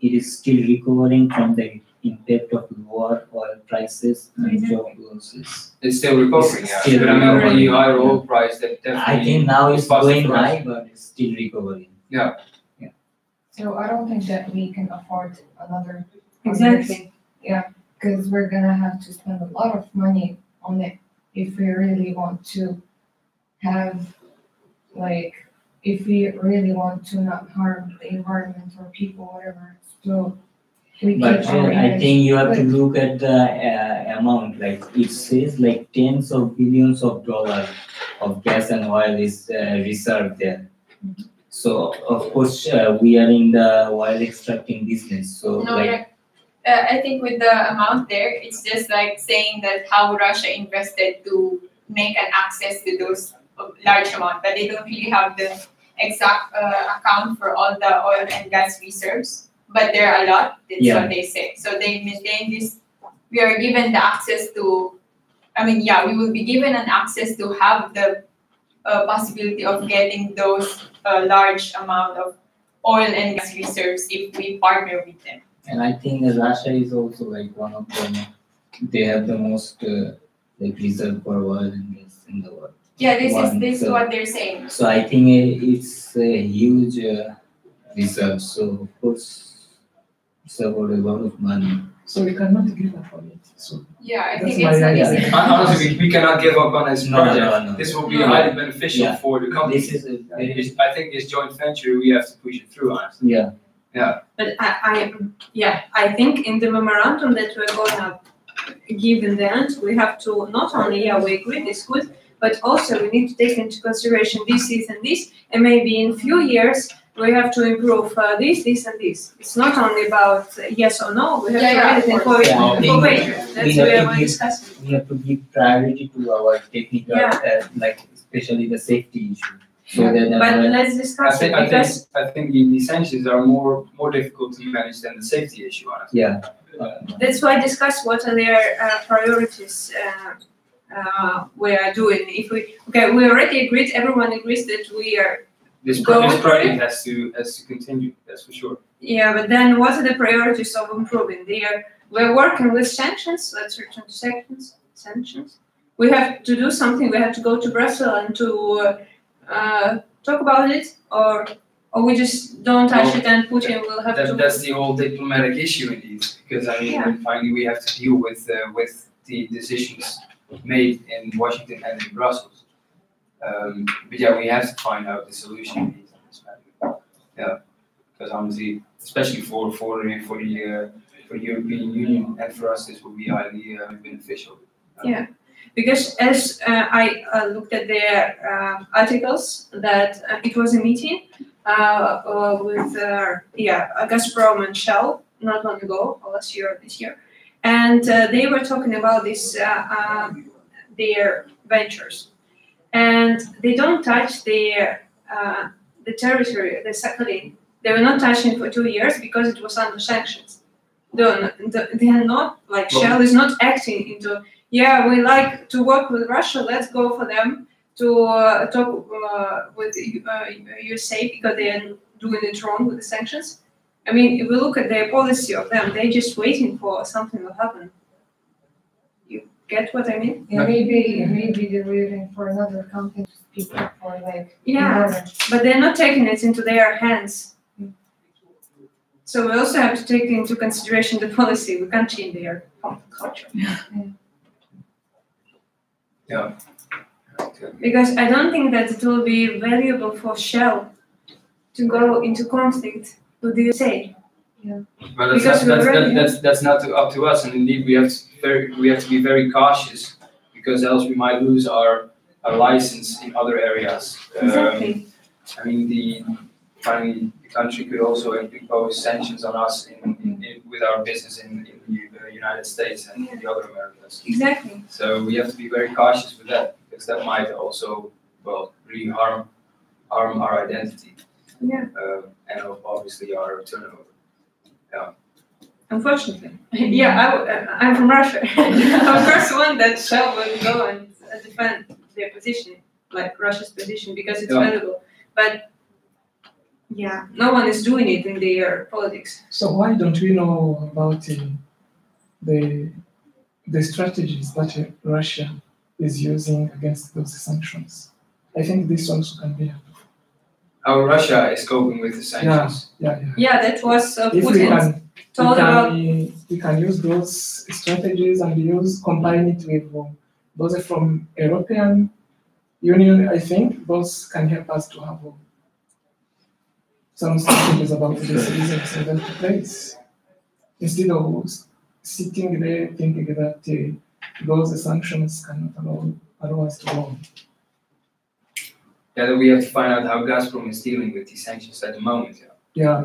Speaker 5: it is still recovering from the impact of lower oil prices and job losses.
Speaker 1: It's still recovering,
Speaker 5: It's
Speaker 1: yeah.
Speaker 5: still
Speaker 1: But I mean, with the
Speaker 3: recovering.
Speaker 1: higher oil price, that definitely.
Speaker 5: I think now it's
Speaker 1: positive
Speaker 5: going
Speaker 1: for us.
Speaker 5: high, but it's still recovering.
Speaker 4: So I don't think that we can afford another.
Speaker 3: Exactly.
Speaker 4: Because we're gonna have to spend a lot of money on it if we really want to have, like, if we really want to not harm the environment or people, whatever. So we
Speaker 5: But
Speaker 4: keep our
Speaker 5: I
Speaker 4: image
Speaker 5: think you have to
Speaker 4: good.
Speaker 5: look at the amount, like it says like tens of billions of dollars of gas and oil is reserved there. So of course, we are in the oil extracting business, so
Speaker 7: No,
Speaker 5: like,
Speaker 7: I think with the amount there, it's just like saying that how Russia invested to make an access to those large amount, but they don't really have the exact account for all the oil and gas reserves. But there are a lot. That's
Speaker 5: Yeah.
Speaker 7: what they say. So they maintain this. We are given the access to. I mean, yeah, we will be given an access to have the possibility of getting those large amount of oil and gas reserves if we partner with them.
Speaker 5: and I think Russia is also like one of them. They have the most like reserve for oil and gas in the world.
Speaker 7: Yeah, this
Speaker 5: One,
Speaker 7: is
Speaker 5: so-
Speaker 7: what they're saying.
Speaker 5: So I think it's a huge reserve. So of course, it's about a lot of money.
Speaker 6: So we cannot give up on it. So
Speaker 7: Yeah, I
Speaker 6: That's
Speaker 7: think
Speaker 6: my
Speaker 7: it's not
Speaker 6: idea.
Speaker 7: easy.
Speaker 1: Honestly, we cannot give up on this
Speaker 5: No,
Speaker 1: project.
Speaker 5: no, no.
Speaker 1: This will be
Speaker 7: No.
Speaker 1: highly beneficial
Speaker 5: Yeah.
Speaker 1: for the company.
Speaker 5: This is a very,
Speaker 1: I think this joint venture, we have to push it through, honestly.
Speaker 5: yeah.
Speaker 3: But I think in the memorandum that we're going to give in the end, we have to not only, we agree this good, but also we need to take into consideration this, and this, and maybe in few years we have to improve this, and this. It's not only about yes or no, we have to
Speaker 7: Yeah,
Speaker 3: write it
Speaker 7: of
Speaker 3: in
Speaker 7: course.
Speaker 5: Yeah, I think
Speaker 3: equation. That's
Speaker 5: we have
Speaker 3: where
Speaker 5: to
Speaker 3: we're
Speaker 5: give-
Speaker 3: discussing.
Speaker 5: We have to give priority to our technical,
Speaker 3: Yeah.
Speaker 5: like especially the safety issue. So
Speaker 4: Yeah.
Speaker 5: that
Speaker 3: But let's
Speaker 1: I
Speaker 3: discuss it
Speaker 1: think,
Speaker 3: because
Speaker 1: I think the sanctions are more difficult to manage than the safety issue, honestly.
Speaker 5: yeah.
Speaker 3: that's why discuss what are their priorities we are doing. If we already agreed, everyone agrees that we are.
Speaker 1: This
Speaker 3: Go
Speaker 1: this
Speaker 3: with
Speaker 1: project has to continue, that's for sure.
Speaker 3: Yeah, but then what are the priorities of improving? We're working with sanctions. Let's return to sanctions. We have to do something. We have to go to Brussels and to talk about it, or we just don't touch it and Putin will have to.
Speaker 1: That's the whole diplomatic issue indeed, because I mean,
Speaker 3: Yeah.
Speaker 1: finally we have to deal with the decisions made in Washington and in Brussels. But yeah, we have to find out the solution indeed on this matter. Yeah, because honestly, especially for the European Union and for us, this will be highly beneficial.
Speaker 3: Yeah. Because as I looked at their articles, that it was a meeting with Gazprom and Shell not long ago, or last year or this year, and they were talking about this their ventures, and they don't touch the territory, the Sakhalin. They were not touching for 2 years because it was under sanctions. They are not like Shell is not acting into. Yeah, we like to work with Russia. Let's go for them to talk with USA because they are doing it wrong with the sanctions. I mean, if we look at their policy of them, they're just waiting for something to happen. Get what I mean?
Speaker 4: Yeah, maybe they're waiting for another company to speak up for like.
Speaker 3: Yeah, but they're not taking it into their hands. So we also have to take into consideration the policy. We can't change their culture.
Speaker 1: Yeah.
Speaker 3: Because I don't think that it will be valuable for Shell to go into conflict with the USA.
Speaker 1: But
Speaker 3: Because we already
Speaker 1: that's not up to us, and indeed we have to be very cautious, because else we might lose our license in other areas.
Speaker 3: Exactly.
Speaker 1: I mean, finally, the country could also impose sanctions on us with our business in the United States and the other Americas.
Speaker 3: Exactly.
Speaker 1: So we have to be very cautious with that, because that might also, really harm our identity.
Speaker 3: Yeah.
Speaker 1: And obviously our turnover.
Speaker 3: Unfortunately. I'm from Russia. Of course, one that Shell will go and defend their position, like Russia's position, because it's valuable. But yeah, no one is doing it in their politics.
Speaker 6: So why don't we know about the strategies that Russia is using against those sanctions? I think this also can be helpful.
Speaker 1: How Russia is coping with the sanctions.
Speaker 3: Yeah, that was
Speaker 6: If
Speaker 3: Putin told about.
Speaker 6: we can use those strategies and combine it with those from European Union. I think those can help us to have some strategies about this reason in that place, instead of sitting there thinking that those sanctions cannot allow us to go on.
Speaker 1: Yeah, we have to find out how Gazprom is dealing with these sanctions at the moment.
Speaker 3: Yeah,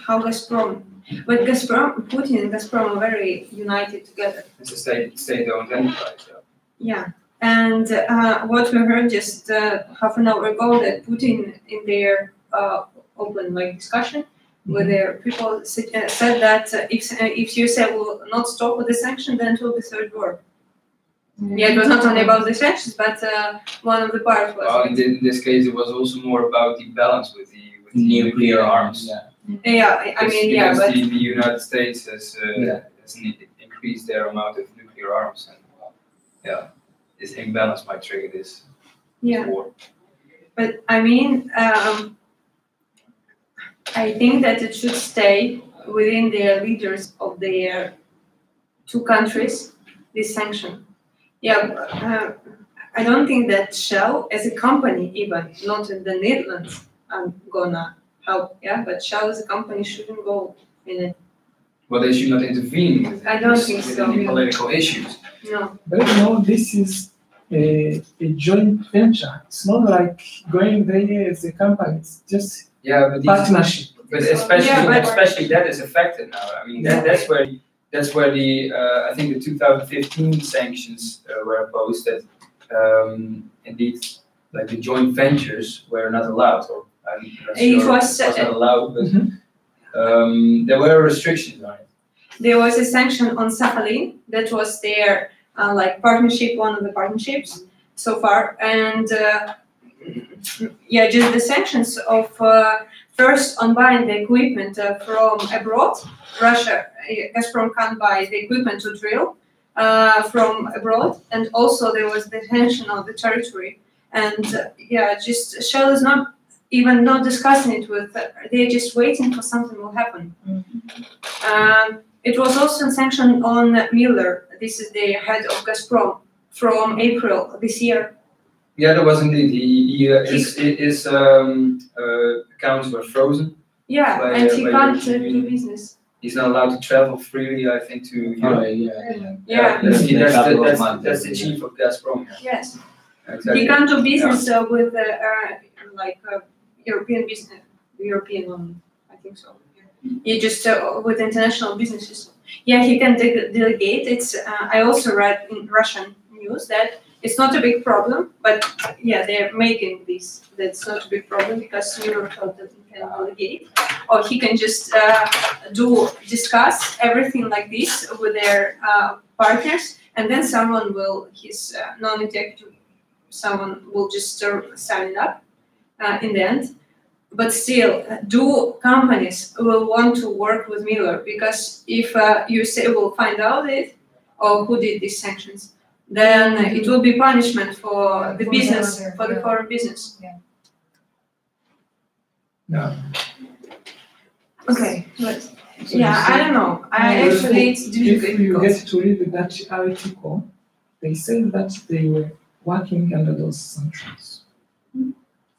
Speaker 3: how Gazprom. But Putin and Gazprom are very united together.
Speaker 1: It's a state-owned enterprise.
Speaker 3: Yeah, and what we heard just half an hour ago, that Putin in their open discussion with their people said that if USA will not stop with the sanction, then it will be third war. Yeah, it was not only about the sanctions, but one of the parts was.
Speaker 1: Well, in this case, it was also more about the balance with the nuclear arms.
Speaker 3: Yeah, I mean,
Speaker 1: because
Speaker 3: but
Speaker 1: the United States has increased their amount of nuclear arms, and this imbalance might trigger this war.
Speaker 3: But I mean, I think that it should stay within the leaders of their two countries, this sanction. Yeah, I don't think that Shell, as a company, even not in the Netherlands, I'm gonna help. Yeah, but Shell as a company shouldn't go in it.
Speaker 1: Well, they should not intervene with,
Speaker 3: I don't think so.
Speaker 1: any political issues.
Speaker 3: No.
Speaker 6: But this is a joint venture. It's not like going there as a company. It's just partnership.
Speaker 1: But especially that is affected now. I mean, that's where the I think the 2015 sanctions were imposed, that indeed the joint ventures were not allowed, or I'm not sure
Speaker 3: it was
Speaker 1: not allowed, but there were restrictions on it.
Speaker 3: There was a sanction on Sakhalin that was their partnership, one of the partnerships so far, and just the sanctions of first on buying the equipment from abroad. Russia, Gazprom can't buy the equipment to drill from abroad, and also there was the tension of the territory, and just Shell is not discussing it with. They're just waiting for something will happen. It was also a sanction on Miller. This is the head of Gazprom from April this year.
Speaker 1: Yeah, there was indeed. His accounts were frozen.
Speaker 3: Yeah, and he can't do business.
Speaker 1: He's not allowed to travel freely, I think, to Europe. That's the chief of Gazprom.
Speaker 3: Yes.
Speaker 1: Exactly.
Speaker 3: He can't do business with European business. European one, I think so. He just with international businesses. Yeah, he can delegate. It's. I also read in Russian news that it's not a big problem, but they're making this. That's not a big problem because Europe doesn't can delegate, or he can just discuss everything like this with their partners, and then someone will his non-executive, someone will just sign it up in the end. but still, do companies will want to work with Miller? Because if USA will find out it, or who did these sanctions, then it will be punishment for the business, for the foreign business.
Speaker 6: Yeah.
Speaker 3: Okay, but
Speaker 6: So
Speaker 3: yeah,
Speaker 6: you see,
Speaker 3: I don't know. Actually, it's
Speaker 6: if you
Speaker 3: difficult.
Speaker 6: get to read that article, they said that they were working under those sanctions.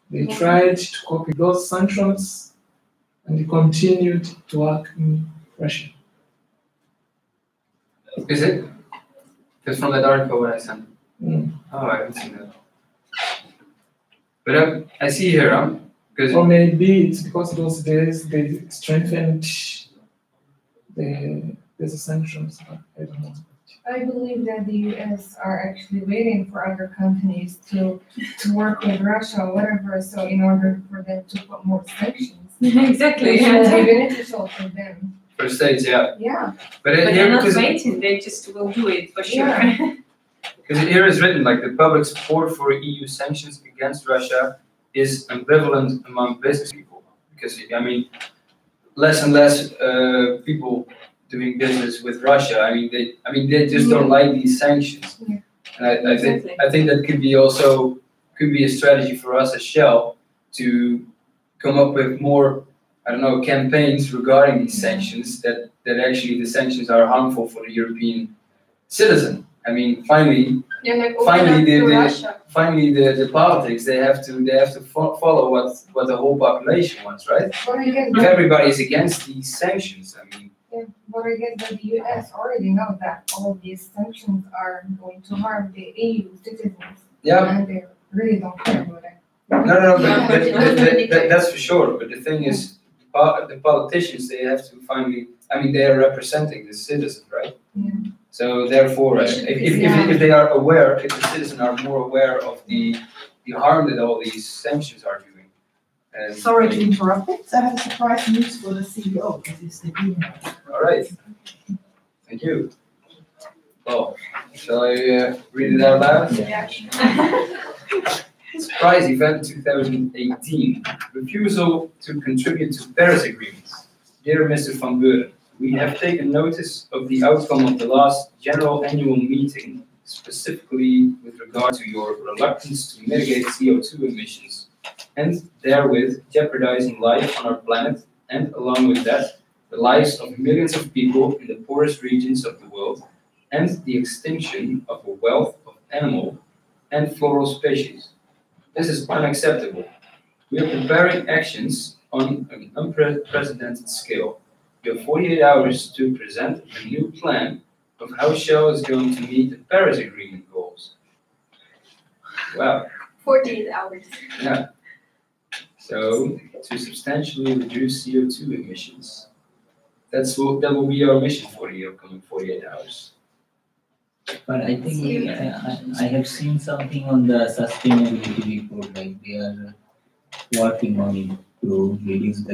Speaker 6: They tried to copy those sanctions and they continued to work in Russia.
Speaker 1: Is it? It's from that article what I sent.
Speaker 6: Mm.
Speaker 1: Oh, I haven't seen that. But I see here, because
Speaker 6: Or maybe it's because those days they strengthened the sanctions. But I don't know.
Speaker 4: I believe that the US are actually waiting for other companies to work with Russia or whatever, so in order for them to put more sanctions.
Speaker 3: Exactly.
Speaker 4: Which will be beneficial for them.
Speaker 1: for states, yeah.
Speaker 4: Yeah.
Speaker 1: But
Speaker 3: But
Speaker 1: here,
Speaker 3: they're not
Speaker 1: because
Speaker 3: waiting, they just will do it for sure.
Speaker 1: here is written like the public support for EU sanctions against Russia is ambivalent among business people. Because I mean, less and less people doing business with Russia. I mean, they just don't like these sanctions.
Speaker 4: Yeah.
Speaker 1: And I
Speaker 3: Exactly.
Speaker 1: think that could be a strategy for us as Shell to come up with more, I don't know, campaigns regarding these sanctions that actually the sanctions are harmful for the European citizen. I mean, finally,
Speaker 7: Yeah, like
Speaker 1: Finally,
Speaker 7: open up
Speaker 1: the-
Speaker 7: to
Speaker 1: the-
Speaker 7: Russia.
Speaker 1: the politics they have to follow what the whole population wants, right?
Speaker 4: But I guess
Speaker 1: If
Speaker 4: that,
Speaker 1: everybody is against these sanctions, I mean,
Speaker 4: but I guess that the US already know that all these sanctions are going to harm the EU citizens.
Speaker 1: yeah,
Speaker 4: And they really don't care about it.
Speaker 1: no,
Speaker 7: Yeah,
Speaker 1: but that's for sure. But the thing is, the politicians they have to finally. I mean, they are representing the citizen, right?
Speaker 4: Yeah.
Speaker 1: So therefore, if they are aware, if the citizens are more aware of the harm that all these sanctions are doing, and
Speaker 2: Sorry to interrupt it. I have a surprise news for the CEO. This is the email.
Speaker 1: all right, thank you. Well, shall I read it out loud?
Speaker 7: Yeah.
Speaker 1: Surprise event 2018. Refusal to contribute to Paris Agreement. Dear Mr. Van Buren, we have taken notice of the outcome of the last general annual meeting, specifically with regard to your reluctance to mitigate CO2 emissions, and therewith jeopardizing life on our planet, and along with that, the lives of millions of people in the poorest regions of the world, and the extinction of a wealth of animal and floral species. This is unacceptable. We are preparing actions on an unprecedented scale. You have 48 hours to present a new plan of how Shell is going to meet the Paris Agreement goals. Wow,
Speaker 7: 48 hours.
Speaker 1: yeah. So, to substantially reduce CO2 emissions. That will be our mission for the upcoming 48 hours.
Speaker 5: But I think I have seen something on the sustainability report, like they are working on it to reduce the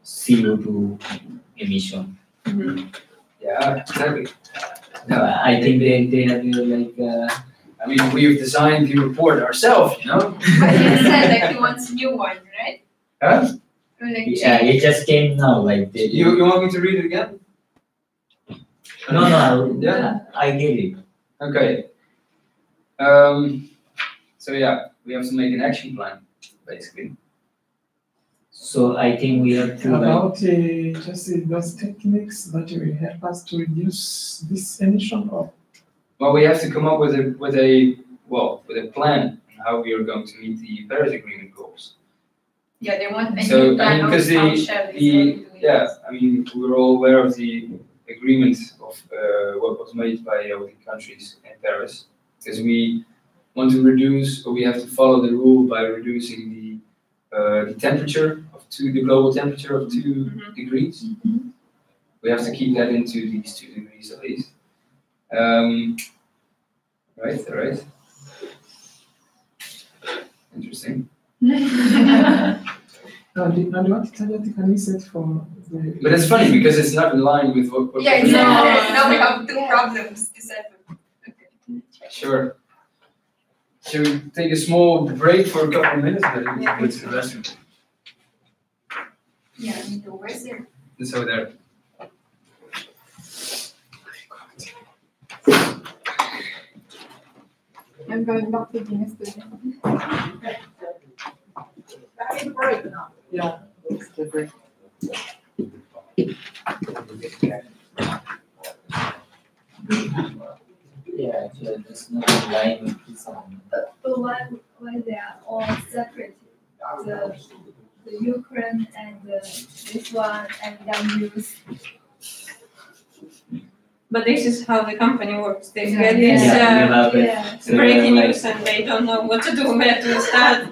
Speaker 5: CO2 emission.
Speaker 1: Yeah, exactly.
Speaker 5: I think they have like
Speaker 1: I mean, we've designed the report ourselves, you know?
Speaker 7: But you said like he wants a new one, right?
Speaker 1: Huh?
Speaker 7: Like
Speaker 5: yeah, it just came now. Like they,
Speaker 1: You want me to read it again?
Speaker 5: no,
Speaker 1: Yeah.
Speaker 5: I get it.
Speaker 1: Okay. So yeah, we have to make an action plan, basically.
Speaker 5: So I think we have to like,
Speaker 6: About just those techniques that will help us to reduce this emission of.
Speaker 1: Well, we have to come up with a plan on how we are going to meet the Paris Agreement goals.
Speaker 7: Yeah, they want a
Speaker 1: So,
Speaker 7: new plan of
Speaker 1: because
Speaker 7: how Shell is going to do it.
Speaker 1: yeah, I mean, we're all aware of the agreement of what was made by the countries in Paris, because we want to reduce, or we have to follow the rule by reducing the temperature the global temperature of 2 degrees. We have to keep that into these 2 degrees at least. Right, all right. Interesting.
Speaker 6: And what target can we set for the?
Speaker 1: But it's funny because it's not in line with what
Speaker 7: Yeah,
Speaker 1: we're
Speaker 7: exactly.
Speaker 1: doing.
Speaker 7: Now we have 2 problems to settle.
Speaker 1: Sure. Should we take a small break for a couple of minutes? But
Speaker 7: Yeah.
Speaker 1: go to the restroom.
Speaker 7: Yeah, me too. Where's there?
Speaker 1: It's over there.
Speaker 7: I'm going back to Guinness today.
Speaker 2: Break now.
Speaker 6: Yeah, that's the break.
Speaker 5: Yeah, actually, there's no line with this one.
Speaker 8: But why they are all separate? The Ukraine and this one and then use.
Speaker 3: But this is how the company works. They
Speaker 8: Yeah.
Speaker 3: get this
Speaker 5: Yeah, you have it.
Speaker 8: Yeah.
Speaker 5: So,
Speaker 3: breaking
Speaker 5: like-
Speaker 3: news and they don't know what to do, where to start.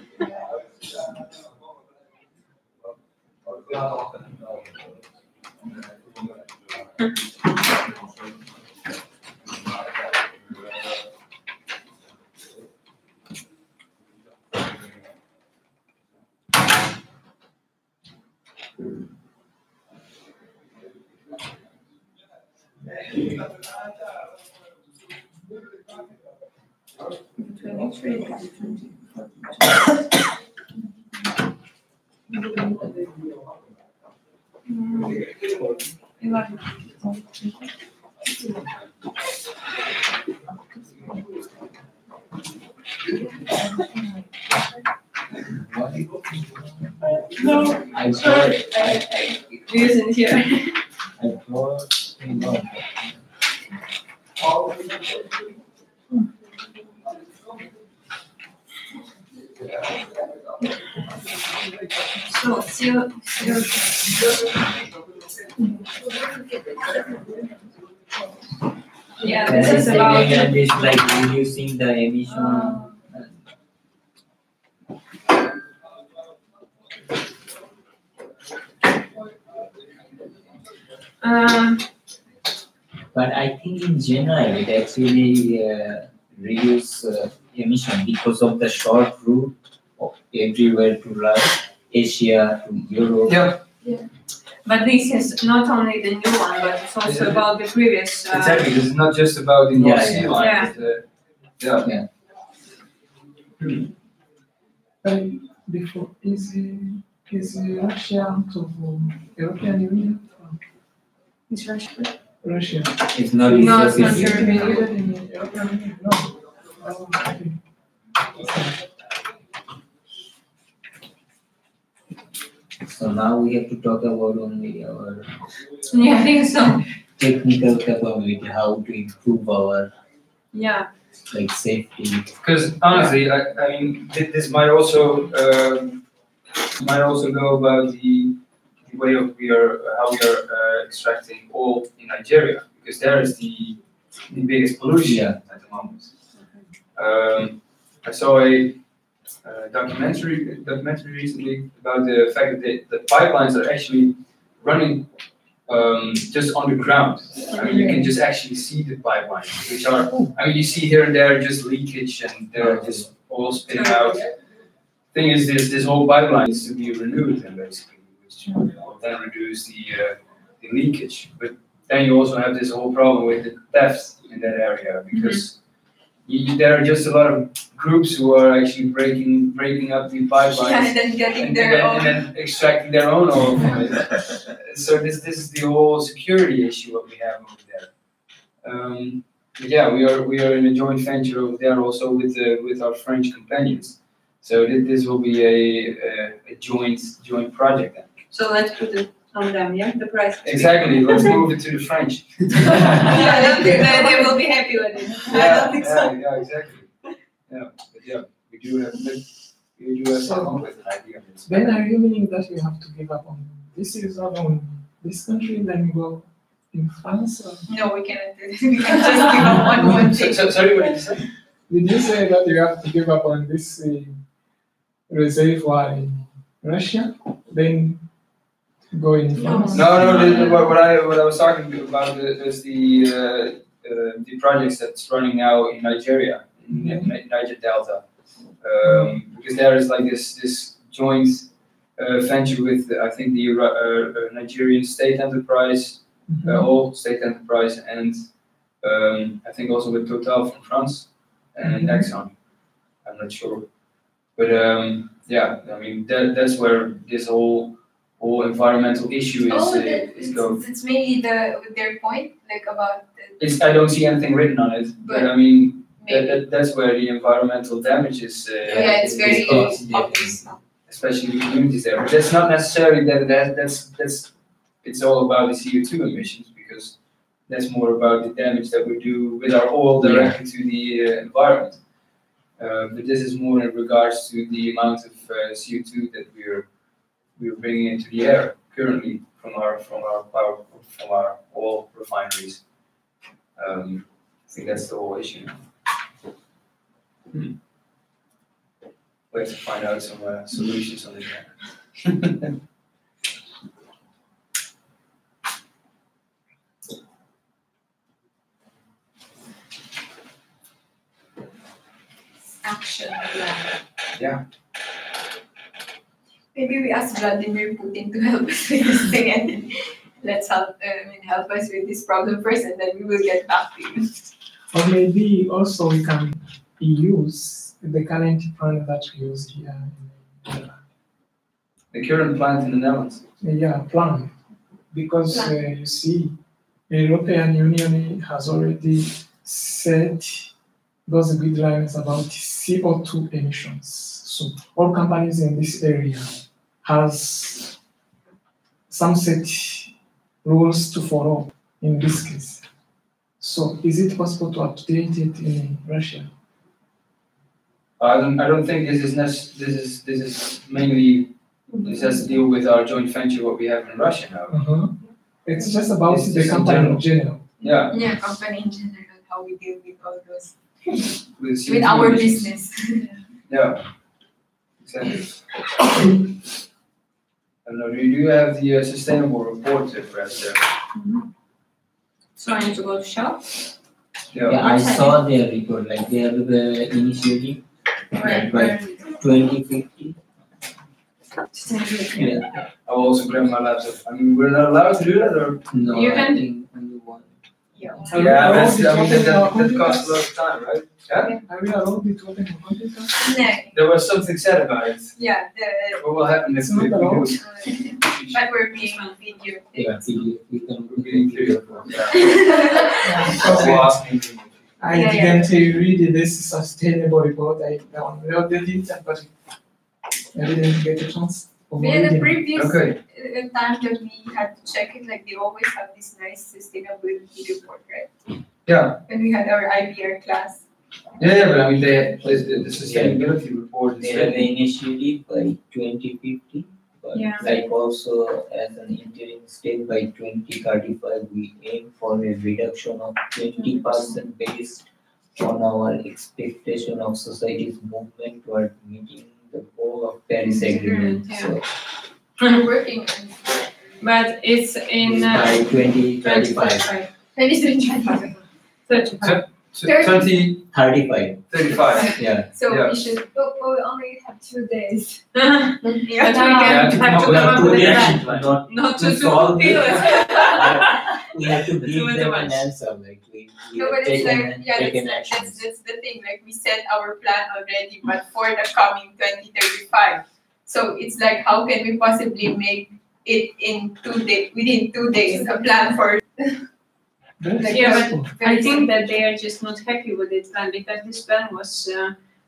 Speaker 2: No,
Speaker 5: I
Speaker 2: sorry.
Speaker 3: I using here.
Speaker 5: thought, you know,
Speaker 3: So, yeah, this is about.
Speaker 5: and it's like reducing the emission. But I think in general, it actually reduce emission because of the short route of everywhere to Asia, to Europe.
Speaker 1: Yeah,
Speaker 3: But this is not only the new one, but it's also about the previous.
Speaker 1: exactly. This is not just about the North Sea line.
Speaker 3: Yeah.
Speaker 1: It's, yeah.
Speaker 6: Before, is Russia out of European Union?
Speaker 3: It's Russia.
Speaker 6: Russia.
Speaker 5: It's not
Speaker 3: No, it's not
Speaker 5: easy.
Speaker 3: European
Speaker 6: Included in European Union? No. Okay.
Speaker 5: So now we have to talk about only our
Speaker 3: Yeah, I think so.
Speaker 5: technical capability, how to improve our
Speaker 3: Yeah.
Speaker 5: like safety.
Speaker 1: Because honestly, I mean, this might also go about the way of how we are extracting oil in Nigeria, because there is the biggest pollution at the moment. I saw a documentary recently about the fact that the pipelines are actually running just on the ground. I mean, you can just actually see the pipelines, which are, I mean, you see here and there just leakage and they're just oil spitting out. Thing is, this whole pipeline needs to be renewed, and basically, which will then reduce the leakage. But then you also have this whole problem with the theft in that area, because there are just a lot of groups who are actually breaking up the pipelines.
Speaker 7: Yeah, and then getting their
Speaker 1: and then extracting their own oil from it. So this is the whole security issue that we have over there. But yeah, we are in a joint venture over there also with our French companions. So this will be a joint project then.
Speaker 3: So let's put it on them, yeah? The price.
Speaker 1: Exactly. Let's move it to the French.
Speaker 3: Yeah, I don't think they will be happy with it. I don't think so.
Speaker 1: Yeah, exactly. Yeah, but yeah, we do have some with an idea.
Speaker 6: Then are you meaning that we have to give up on this result on this country, then go in France? Or?
Speaker 7: No, we cannot do this. We can just give up one thing.
Speaker 1: Sorry, what did you say?
Speaker 6: Did you say that you have to give up on this reservoir in Russia, then go in France?
Speaker 1: No. What I was talking about is the projects that's running now in Nigeria, in Niger Delta, because there is like this joint venture with I think the Nigerian state enterprise, whole state enterprise, and I think also with Total from France and Exxon. I'm not sure, but yeah, I mean that's where this whole whole environmental issue is going.
Speaker 7: it's mainly their point, like about the,
Speaker 1: I don't see anything written on it, but I mean,
Speaker 7: maybe.
Speaker 1: that's where the environmental damage is.
Speaker 7: Yeah, it's very
Speaker 1: caused,
Speaker 7: obvious.
Speaker 1: especially the communities there. But that's not necessarily that's it's all about the CO2 emissions, because that's more about the damage that we do with our oil directly to the environment. But this is more in regards to the amount of CO2 that we're bringing into the air currently from our oil refineries. I think that's the whole issue. We have to find out some solutions on this.
Speaker 7: Action plan.
Speaker 1: Yeah.
Speaker 7: Maybe we ask Vladimir Putin to help us with this thing, and then let's help us with this problem first, and then we will get back to you.
Speaker 6: Or maybe also we can use the current plan that we use here.
Speaker 1: The current plant in the Netherlands.
Speaker 6: Yeah, plan. Because you see, the European Union has already set those guidelines about CO2 emissions. So all companies in this area has some set rules to follow in this case. So is it possible to update it in Russia?
Speaker 1: I don't think this is mainly, this has to deal with our joint venture what we have in Russia now.
Speaker 6: It's just about
Speaker 1: It's
Speaker 6: the
Speaker 1: just in
Speaker 6: company in general.
Speaker 1: Yeah.
Speaker 7: Yeah, company in general, how we deal with all those
Speaker 1: With
Speaker 7: with our business.
Speaker 1: Yeah. Exactly. I don't know, do you have the sustainable report, perhaps?
Speaker 3: So I need to go to shop.
Speaker 5: Yeah, I saw their report, like they have the initiative like by 2050. Yeah.
Speaker 1: I will also grab my laptop. I mean, we're not allowed to do that, or?
Speaker 5: No,
Speaker 3: You
Speaker 5: I
Speaker 3: can-
Speaker 5: think only one.
Speaker 1: Yeah, that's, I mean, that costs a lot of time, right? Yeah?
Speaker 6: Are we allowed to talk in computer?
Speaker 7: No,
Speaker 1: There was something said about it.
Speaker 7: yeah,
Speaker 1: What will happen if
Speaker 6: It's
Speaker 1: we
Speaker 6: not
Speaker 1: do
Speaker 6: allowed.
Speaker 1: it?
Speaker 7: but we're being video.
Speaker 5: Yeah, we can
Speaker 1: We're being clear. Yeah.
Speaker 6: Because
Speaker 1: We'll ask me.
Speaker 6: I
Speaker 7: Yeah,
Speaker 6: didn't read this sustainable report. I downloaded it, but I didn't get a chance of
Speaker 7: Yeah, the
Speaker 6: reading.
Speaker 7: previous
Speaker 1: Okay.
Speaker 7: time that we had to check it, like they always have this nice sustainability report, right?
Speaker 1: Yeah.
Speaker 7: When we had our IBR class.
Speaker 1: Yeah, but I mean, the sustainability report
Speaker 5: They
Speaker 1: is
Speaker 5: have
Speaker 1: ready.
Speaker 5: an initiative by 2050, but
Speaker 3: Yeah.
Speaker 5: like also as an interim step by 2035, we aim for a reduction of 20% based on our expectation of society's movement toward meeting the goal of Paris Agreement.
Speaker 3: Yeah.
Speaker 5: So
Speaker 7: We're working on
Speaker 3: But it's in
Speaker 5: by 2035,
Speaker 3: 2025.
Speaker 7: 2025.
Speaker 3: 35.
Speaker 1: 2035.
Speaker 5: 35, yeah.
Speaker 7: So
Speaker 1: Yeah.
Speaker 7: we should,
Speaker 8: But we only have 2 days.
Speaker 7: yeah,
Speaker 3: But we
Speaker 1: Yeah,
Speaker 3: can
Speaker 1: to
Speaker 3: have to
Speaker 1: come
Speaker 3: come
Speaker 1: up
Speaker 3: up
Speaker 1: with
Speaker 3: with
Speaker 1: an
Speaker 3: a
Speaker 1: action
Speaker 3: plan.
Speaker 1: plan.
Speaker 3: Not
Speaker 5: To
Speaker 3: to
Speaker 5: solve
Speaker 3: do
Speaker 5: it.
Speaker 3: it.
Speaker 5: We have to
Speaker 3: It's
Speaker 5: give
Speaker 3: way too
Speaker 5: them an
Speaker 3: much.
Speaker 5: answer, like we
Speaker 7: No,
Speaker 5: have
Speaker 7: but it's
Speaker 5: taken,
Speaker 7: like, yeah,
Speaker 5: taken
Speaker 7: that's
Speaker 5: actions.
Speaker 7: the thing, like we set our plan already, but for the coming 2035. So it's like, how can we possibly make it in 2 days, within 2 days, a plan for,
Speaker 6: That's
Speaker 3: Yeah,
Speaker 6: helpful.
Speaker 3: I think that they are just not happy with this plan because this plan was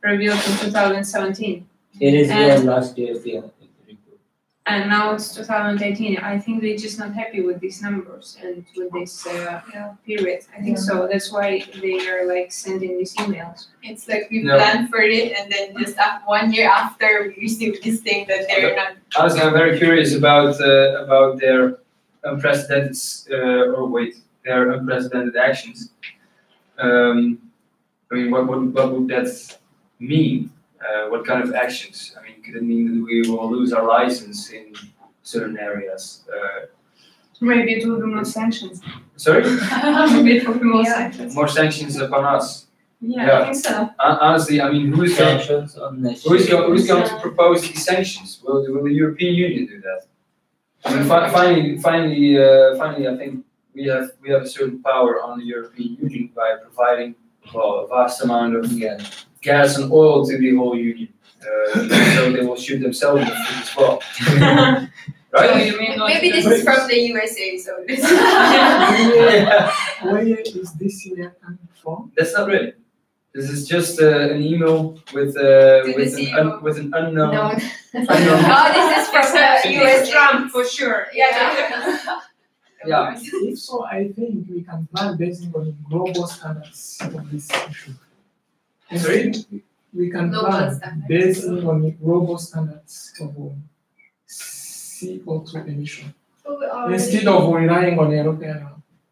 Speaker 3: revealed in 2017
Speaker 5: It is
Speaker 3: And-
Speaker 5: your last day of the report.
Speaker 3: and now it's 2018. I think they're just not happy with these numbers and with this period. I think so. That's why they are like sending these emails.
Speaker 7: it's like we
Speaker 1: Yeah.
Speaker 7: planned for it and then just 1 year after we received this thing that they're not.
Speaker 1: Honestly, I'm very curious about their unprecedented, their unprecedented actions. I mean, what would that mean? What kind of actions? I mean, could it mean that we will lose our license in certain areas?
Speaker 3: Maybe it will be more sanctions.
Speaker 1: Sorry?
Speaker 3: Maybe it will be more sanctions.
Speaker 1: More sanctions upon us.
Speaker 3: Yeah,
Speaker 1: Yeah.
Speaker 3: I think so.
Speaker 1: Honestly, I mean, who's going
Speaker 5: Sanctions on the
Speaker 1: who's going to propose these sanctions? Will the European Union do that? I mean, finally, I think we have a certain power on the European Union by providing a vast amount of gas and oil to the whole union. So they will shoot themselves in the foot as well. right?
Speaker 3: you mean not
Speaker 7: Maybe this
Speaker 3: to-
Speaker 7: is from the USA, so this.
Speaker 1: Yeah.
Speaker 6: Where is this email coming from?
Speaker 1: That's not ready. This is just an email with
Speaker 7: the
Speaker 1: with
Speaker 7: CEO.
Speaker 1: with an unknown.
Speaker 4: No,
Speaker 1: unknown.
Speaker 7: Oh, this is from the
Speaker 3: US
Speaker 7: USA.
Speaker 3: Trump for sure.
Speaker 7: Yeah.
Speaker 1: Yeah.
Speaker 6: If so, I think we can plan based on global standards of this issue.
Speaker 1: Sorry?
Speaker 6: We can
Speaker 7: Global
Speaker 6: plan
Speaker 7: standards.
Speaker 6: based on global standards of CO2 emission
Speaker 8: So we already-
Speaker 6: instead of relying on European.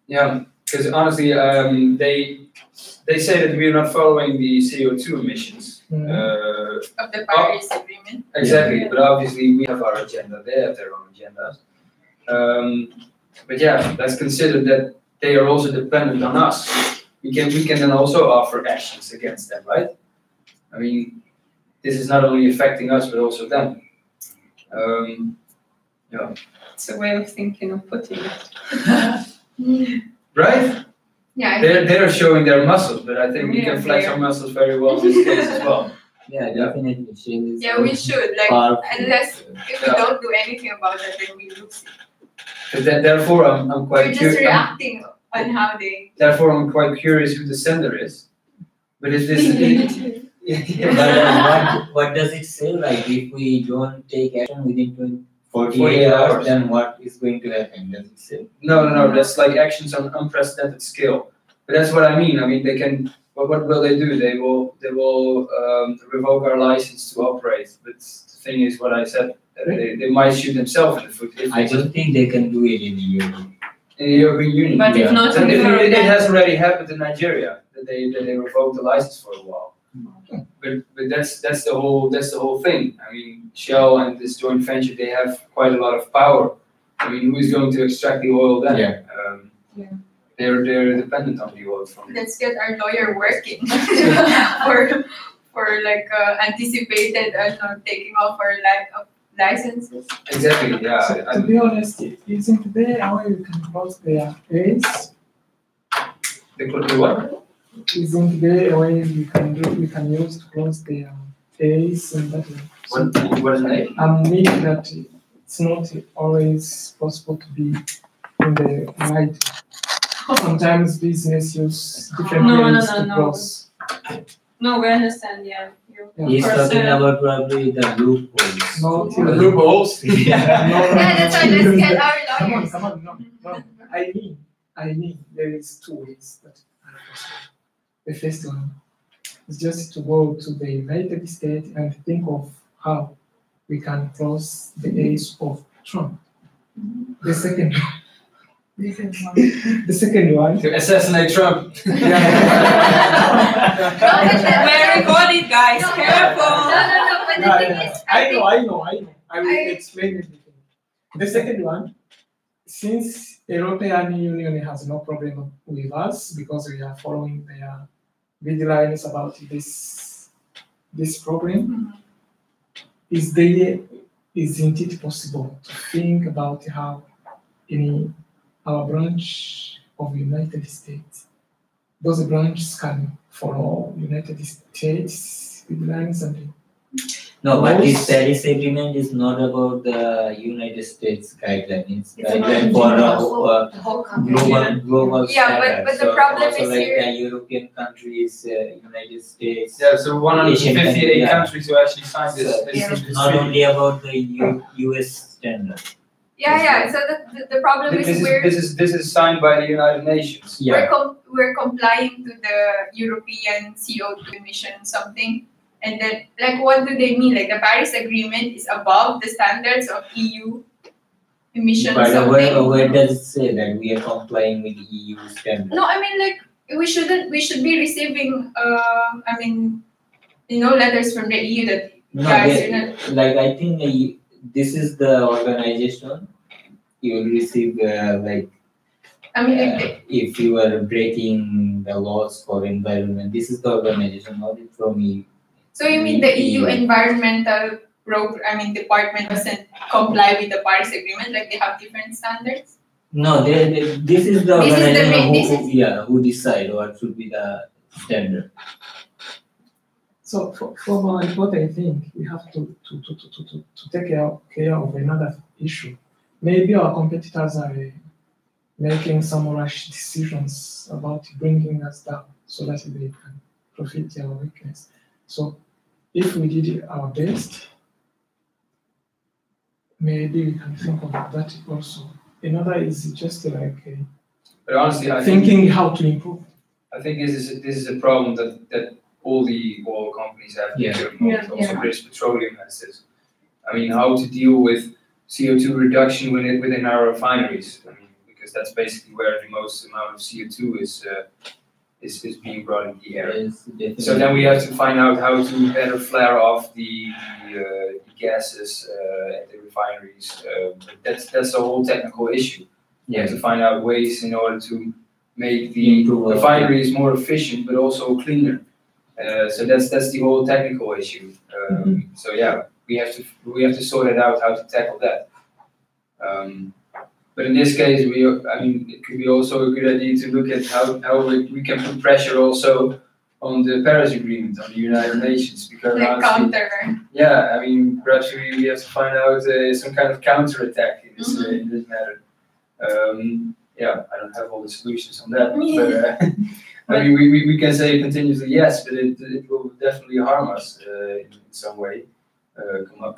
Speaker 1: Yeah, because honestly, they say that we are not following the CO2 emissions.
Speaker 7: Of the Paris Agreement.
Speaker 1: Exactly, but obviously we have our agenda. They have their own agendas. But yeah, let's consider that they are also dependent on us. We can then also offer actions against them, right? I mean, this is not only affecting us but also them. Yeah.
Speaker 3: It's a way of thinking of putting it.
Speaker 1: Right?
Speaker 7: Yeah.
Speaker 1: They're showing their muscles, but I think we
Speaker 3: Yeah,
Speaker 1: can flex
Speaker 3: they are.
Speaker 1: our muscles very well in this case as well.
Speaker 5: Yeah, definitely. Shale is
Speaker 7: Yeah, we should. Like,
Speaker 5: powerful.
Speaker 7: unless if we
Speaker 1: Yeah.
Speaker 7: don't do anything about it, then we lose it.
Speaker 1: But therefore, I'm
Speaker 7: We're
Speaker 1: quite
Speaker 7: just
Speaker 1: curious.
Speaker 7: reacting on how they.
Speaker 1: Therefore, I'm quite curious who the sender is. But if this
Speaker 5: But what does it say? Like, if we don't take action within 48
Speaker 1: 48
Speaker 5: hours,
Speaker 1: hours.
Speaker 5: then what is going to happen? Does it say?
Speaker 1: No, that's like actions on unprecedented scale. But that's what I mean. I mean, they can. What will they do? They will revoke our license to operate. But the thing is, what I said, they might shoot themselves in the foot if
Speaker 5: I
Speaker 1: it's
Speaker 5: don't think they can do it in the Europe.
Speaker 1: in the European Union.
Speaker 3: But if not,
Speaker 1: And
Speaker 3: we will
Speaker 1: it
Speaker 3: then-
Speaker 1: has already happened in Nigeria that they revoked the license for a while. But that's the whole thing. I mean, Shell and this joint venture, they have quite a lot of power. I mean, who is going to extract the oil then?
Speaker 5: Yeah.
Speaker 3: Yeah.
Speaker 1: They're dependent on the oil from.
Speaker 7: Let's get our lawyer working for like anticipated taking off our licenses.
Speaker 1: Exactly. Yeah.
Speaker 6: So, to be honest, isn't there a way we can close their A's?
Speaker 1: The what?
Speaker 6: Isn't there a way we can use to close their A's and that way? So
Speaker 1: What is the name?
Speaker 6: meaning that it's not always possible to be in the right. Sometimes business use different
Speaker 3: No,
Speaker 6: ways
Speaker 3: no,
Speaker 6: to
Speaker 3: no.
Speaker 6: close.
Speaker 3: No, we understand, yeah. You-
Speaker 6: Yeah.
Speaker 5: He's
Speaker 3: First,
Speaker 5: talking about probably the loopholes.
Speaker 6: No,
Speaker 1: The loopholes.
Speaker 6: No, no,
Speaker 7: Yeah, that's why
Speaker 6: no.
Speaker 7: let's get our
Speaker 6: Come on,
Speaker 7: lawyers.
Speaker 6: come on, no. I mean, there is two ways that are possible. The first one is just to go to the United States and think of how we can cross the ace of Trump. The second,
Speaker 4: this is one.
Speaker 6: the second one.
Speaker 1: To assassinate Trump.
Speaker 3: We're recorded, guys,
Speaker 7: No,
Speaker 3: careful!
Speaker 7: No, but the thing is,
Speaker 6: I know. I will
Speaker 7: I-
Speaker 6: explain everything. The second one, since European Union has no problem with us because we are following their guidelines about this problem, isn't it possible to think about how in our branch of United States, those branches can follow United States guidelines and
Speaker 5: No, but this
Speaker 6: Most-
Speaker 5: Paris Agreement is not about the United States guideline. It's
Speaker 4: It's
Speaker 5: guideline
Speaker 4: about
Speaker 5: for
Speaker 4: the whole country.
Speaker 5: global
Speaker 7: Yeah, but
Speaker 5: standard.
Speaker 7: the
Speaker 5: So
Speaker 7: problem
Speaker 5: also
Speaker 7: is
Speaker 5: like
Speaker 7: here-
Speaker 5: the European countries, United States.
Speaker 1: Yeah, so 158
Speaker 5: Yeah.
Speaker 1: countries who actually signed this.
Speaker 5: So
Speaker 1: this
Speaker 5: it's
Speaker 1: this
Speaker 5: not
Speaker 1: treaty.
Speaker 5: only about the US standard.
Speaker 7: yeah. So the problem is
Speaker 1: This is signed by the United Nations.
Speaker 5: Yeah.
Speaker 7: we're complying to the European CO2 emission something. And then, like, what do they mean? Like, the Paris Agreement is above the standards of EU emission
Speaker 5: But
Speaker 7: something.
Speaker 5: where does it say that we are complying with EU standard?
Speaker 7: No, I mean, like, we should be receiving, letters from the EU that,
Speaker 5: No,
Speaker 7: guys,
Speaker 5: they- like I think this is the organization you will receive if you are breaking the laws for environment. This is the organization, not from EU.
Speaker 7: so you mean the EU environmental department doesn't comply with the Paris Agreement, like they have different standards?
Speaker 5: No, this is the
Speaker 7: This is the
Speaker 5: organization
Speaker 7: main- this
Speaker 5: who decide what should be the standard.
Speaker 6: so for my report, I think we have to take care of another issue. maybe our competitors are making some rash decisions about bringing us down so that they can profit their weakness. So if we did our best, maybe we can think about that also. Another is just like
Speaker 1: But honestly, I
Speaker 6: thinking how to improve.
Speaker 1: I think this is a problem that all the oil companies have.
Speaker 5: Yeah.
Speaker 1: Also British Petroleum has this. I mean, how to deal with CO2 reduction within our refineries. I mean, because that's basically where the most amount of CO2 is being brought in the air.
Speaker 5: Yes,
Speaker 1: So then we have to find out how to better flare off the gases at the refineries. That's a whole technical issue. You have to find out ways in order to make the
Speaker 5: Improve
Speaker 1: refineries more efficient, but also cleaner. So that's the whole technical issue. So yeah, we have to sort it out how to tackle that. But in this case, I mean, it could be also a good idea to look at how we can put pressure also on the Paris Agreement, on the United Nations, because
Speaker 7: Like
Speaker 1: honestly,
Speaker 7: counter.
Speaker 1: yeah, I mean, perhaps we have to find out some kind of counterattack in this matter. Yeah, I don't have all the solutions on that, but I mean, we can say continuously yes, but it will definitely harm us in some way.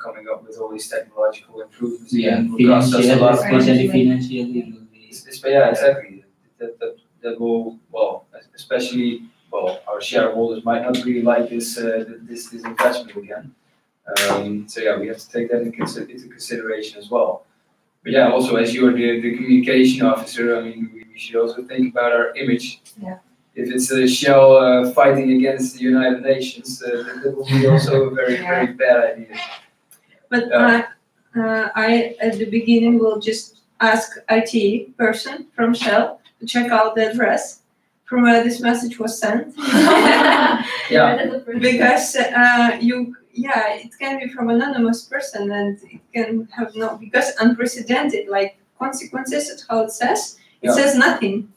Speaker 1: Coming up with all these technological improvements.
Speaker 5: Yeah,
Speaker 1: will cost us a lot.
Speaker 5: especially financially, it will be.
Speaker 1: Yeah, exactly. That will, well, especially, well, our shareholders might not really like this this investment again. So yeah, we have to take that into consideration as well. But yeah, also as you're the communication officer, I mean, we should also think about our image.
Speaker 4: Yeah.
Speaker 1: If it's Shell fighting against the United Nations, that will be also a very bad idea.
Speaker 3: But I at the beginning will just ask IT person from Shell to check out the address from where this message was sent.
Speaker 1: Yeah.
Speaker 3: Because it can be from anonymous person and it can have no, because unprecedented like consequences, that's how it says. It says nothing.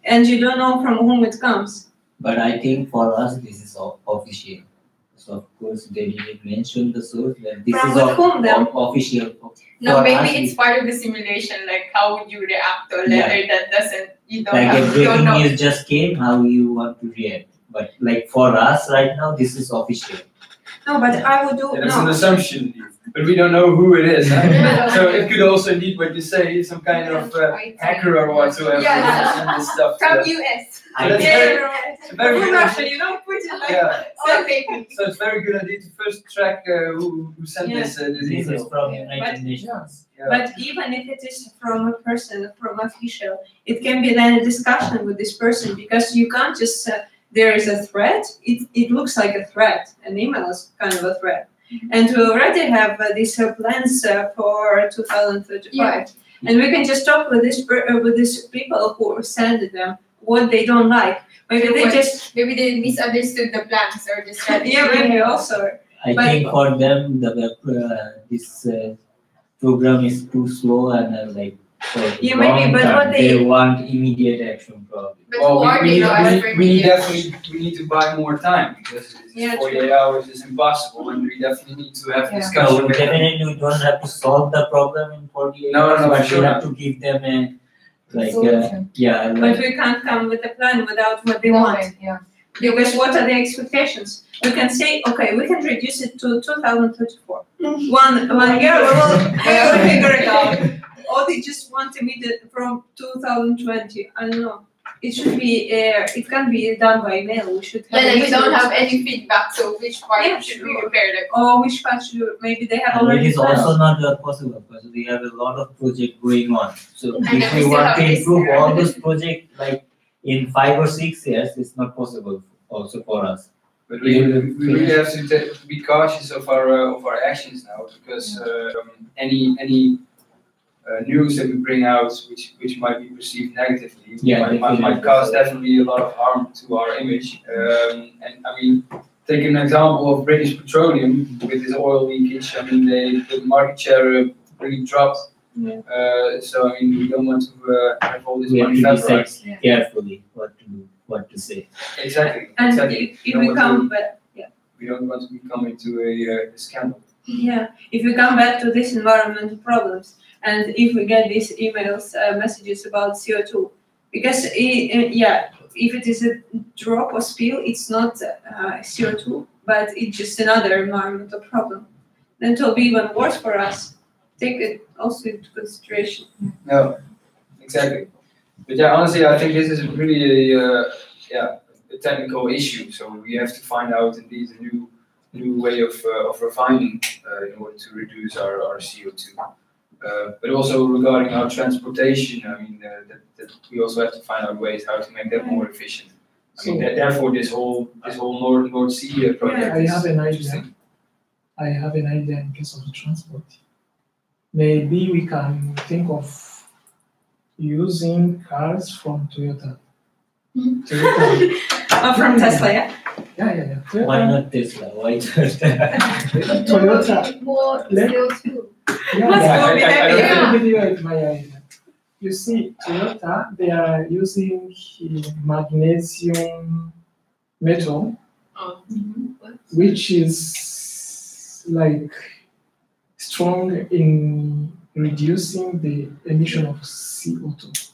Speaker 3: And you don't know from whom it comes.
Speaker 5: But I think for us, this is official. So of course, they didn't mention the source. That this
Speaker 3: From
Speaker 5: is
Speaker 3: with whom then?
Speaker 5: Official.
Speaker 7: No,
Speaker 5: For
Speaker 7: maybe
Speaker 5: us,
Speaker 7: it's part of the simulation. Like, how would you react to a letter that doesn't? You don't
Speaker 5: like
Speaker 7: have.
Speaker 5: if
Speaker 7: You don't
Speaker 5: breaking
Speaker 7: know.
Speaker 5: news just came, how you want to react. But like for us right now, this is official.
Speaker 3: No, but I would do
Speaker 1: It's an
Speaker 3: no.
Speaker 1: assumption, but we don't know who it is. Huh? So it could also indeed, what you say, some kind of hacker or whatsoever send this stuff.
Speaker 7: From
Speaker 1: to-
Speaker 7: US.
Speaker 5: I
Speaker 1: that's
Speaker 5: think
Speaker 1: it's a very
Speaker 3: From
Speaker 1: good.
Speaker 3: Russia, you know, Putin. Like,
Speaker 1: Yeah.
Speaker 7: Okay.
Speaker 1: So it's very good idea to first track who sent this
Speaker 5: this is
Speaker 1: email.
Speaker 5: from United Nations.
Speaker 1: Yeah.
Speaker 3: But even if it is from a person, from official, it can be then a discussion with this person because you can't just there is a threat. It looks like a threat. An email is kind of a threat, and we already have these plans for 2035, and we can just talk with these people who send them what they don't like. Maybe they just
Speaker 7: Maybe they misunderstood the plans or the strategy.
Speaker 3: yeah, maybe also.
Speaker 5: I
Speaker 3: But-
Speaker 5: think for them, this program is too slow and like for
Speaker 3: Yeah, maybe,
Speaker 5: long
Speaker 3: but
Speaker 5: term,
Speaker 3: what they-
Speaker 5: want immediate action probably.
Speaker 7: But who are they to ask for
Speaker 1: we
Speaker 7: immediate
Speaker 1: definitely we need to buy more time because
Speaker 3: Yeah,
Speaker 1: 48 hours is impossible, and we definitely need to have
Speaker 3: Yeah.
Speaker 1: discussion
Speaker 5: No,
Speaker 1: with them.
Speaker 5: definitely we don't have to solve the problem in 48
Speaker 1: No,
Speaker 5: hours,
Speaker 1: no,
Speaker 5: but
Speaker 1: sure
Speaker 5: we
Speaker 1: not.
Speaker 5: have to give them a
Speaker 4: Solution.
Speaker 3: But
Speaker 5: like,
Speaker 3: we can't come with a plan without what they want.
Speaker 4: Yeah.
Speaker 3: Because what are the expectations? We can say, okay, we can reduce it to 2034. One year, we will figure it out. Or they just want immediate from 2020. I don't know. It should be, it can be done by mail. We should have.
Speaker 7: Then we don't
Speaker 3: meetings.
Speaker 7: have any feedback. So which part
Speaker 3: Yeah,
Speaker 7: should we
Speaker 3: sure.
Speaker 7: prepare? Like,
Speaker 3: Or which part should maybe they have
Speaker 5: and it
Speaker 3: already
Speaker 5: is
Speaker 3: planned.
Speaker 5: also not possible because we have a lot of projects going on. So
Speaker 7: And
Speaker 5: if
Speaker 7: then we
Speaker 5: we
Speaker 7: still
Speaker 5: want
Speaker 7: have
Speaker 5: to
Speaker 7: this
Speaker 5: improve
Speaker 7: year.
Speaker 5: all those projects like in 5 or 6 years, it's not possible also for us.
Speaker 1: But we really have to be cautious of our actions now because any news that we bring out, which might be perceived negatively, might cause definitely a lot of harm to our image. And I mean, take an example of British Petroleum with this oil leakage. I mean, the market share really dropped.
Speaker 3: Yeah.
Speaker 1: So I mean, we don't want to have all this
Speaker 5: We have
Speaker 1: money
Speaker 5: to decide
Speaker 1: vaporized.
Speaker 5: carefully what to do, what to say.
Speaker 1: Exactly.
Speaker 3: And
Speaker 1: exactly.
Speaker 3: if we come, but yeah.
Speaker 1: We don't want to become into a scandal.
Speaker 3: Yeah, if we come back to these environmental problems, and if we get these emails, messages about CO2, because if it is a drop or spill, it's not CO2, but it's just another environmental problem. Then it will be even worse for us. Take it also into consideration.
Speaker 1: No, exactly. But yeah, honestly, I think this is really a technical issue. So we have to find out indeed a new way of refining in order to reduce our CO2. But also regarding our transportation, I mean, that we also have to find out ways how to make that more efficient. I mean, therefore, this whole North Sea project
Speaker 6: I
Speaker 1: is
Speaker 6: have an idea.
Speaker 1: interesting.
Speaker 6: I have an idea in case of the transport. Maybe we can think of using cars from Toyota. Toyota.
Speaker 3: From Tesla, yeah?
Speaker 6: Yeah. Toyota.
Speaker 5: Why not Tesla? Why Toyota?
Speaker 6: Toyota.
Speaker 8: More
Speaker 6: Let-
Speaker 8: CO2.
Speaker 6: Yeah,
Speaker 3: Must
Speaker 6: yeah,
Speaker 3: be
Speaker 6: I
Speaker 3: happy,
Speaker 6: don't
Speaker 3: yeah.
Speaker 6: video it, my idea. You see, Toyota, they are using magnesium metal, which is like strong in reducing the emission of CO2.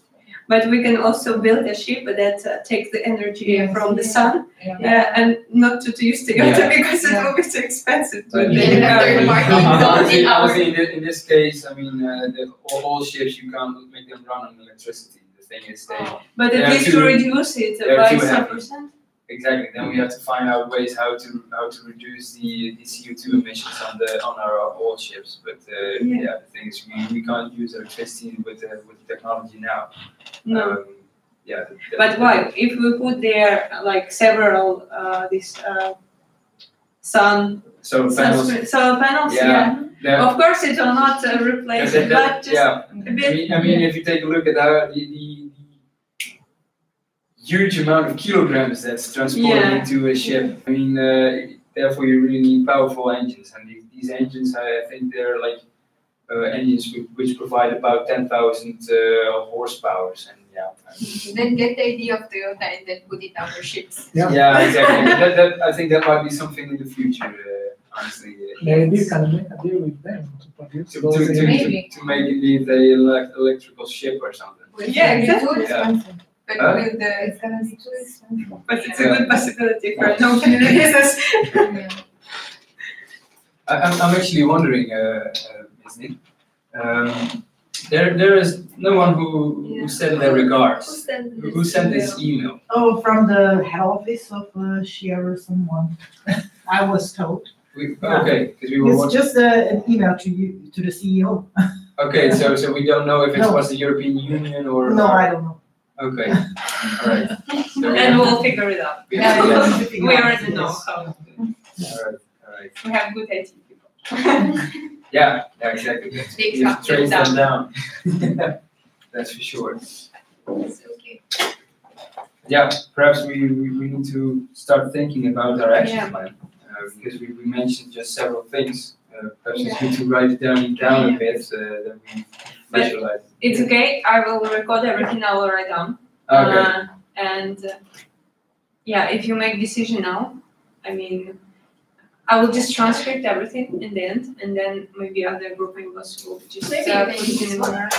Speaker 3: But we can also build a ship that takes the energy from the sun,
Speaker 2: Yeah.
Speaker 3: and not to use Toyota
Speaker 1: Yeah.
Speaker 3: because it will be too expensive to
Speaker 1: But
Speaker 3: build.
Speaker 1: honestly, in this case, I mean, all ships you can't make them run on electricity. The thing is,
Speaker 3: But
Speaker 1: They
Speaker 3: at
Speaker 1: are
Speaker 3: least
Speaker 1: too-
Speaker 3: to reduce it
Speaker 1: they are
Speaker 3: by
Speaker 1: too
Speaker 3: some
Speaker 1: heavy.
Speaker 3: percent.
Speaker 1: exactly. Then we have to find out ways how to reduce the CO2 emissions on our old ships. But the thing is, we can't use electricity with technology now.
Speaker 3: No. But
Speaker 1: That-
Speaker 3: why? If we put there like several
Speaker 1: Solar panels.
Speaker 3: solar panels,
Speaker 1: Yeah.
Speaker 3: Of course, it will not replace it, but just a bit.
Speaker 1: I mean, if you take a look at the huge amount of kilograms that's transported
Speaker 3: Yeah.
Speaker 1: into a ship, I mean, therefore you really need powerful engines, and these engines, I think they're like engines which provide about 10,000 horsepower, and
Speaker 7: Then get the idea of Toyota and then put it on our ships.
Speaker 1: yeah, exactly. I think that might be something in the future, honestly.
Speaker 6: Maybe you can make a deal with them to produce
Speaker 1: To,
Speaker 6: those.
Speaker 1: to, to,
Speaker 4: Maybe.
Speaker 1: to make indeed a electrical ship or something.
Speaker 3: Yeah, exactly.
Speaker 7: But
Speaker 1: Huh?
Speaker 7: with the
Speaker 4: It's gonna be too expensive.
Speaker 3: But it's a good possibility for an open business.
Speaker 1: I'm actually wondering, Disney, there is no one who sent their regards. Who sent this email?
Speaker 2: Oh, from the head office of Share or someone. I was told.
Speaker 1: Okay, because we were
Speaker 2: It's
Speaker 1: watching.
Speaker 2: just an email to you, to the CEO.
Speaker 1: Okay, so we don't know if it
Speaker 2: No.
Speaker 1: was the European Union or.
Speaker 2: No, I don't know.
Speaker 1: Okay, all right. So
Speaker 3: And we'll figure it out.
Speaker 1: we
Speaker 2: Yeah,
Speaker 1: have to-
Speaker 2: yeah.
Speaker 3: We already know how.
Speaker 1: All right.
Speaker 3: We have good IT people.
Speaker 1: Yeah, exactly.
Speaker 7: Big
Speaker 1: You
Speaker 7: factor
Speaker 1: trace them
Speaker 7: down.
Speaker 1: down. That's for sure.
Speaker 7: It's okay.
Speaker 1: Yeah, perhaps we need to start thinking about our action
Speaker 3: Yeah.
Speaker 1: plan, because we mentioned just several things. Perhaps it's good to write it down a bit, that we
Speaker 3: But
Speaker 1: visualize.
Speaker 3: It's okay. I will record everything I will write down.
Speaker 1: Okay,
Speaker 3: And if you make decision now, I mean, I will just transcript everything in the end, and then maybe other group members will just
Speaker 7: Maybe
Speaker 3: put
Speaker 7: even
Speaker 3: it in one.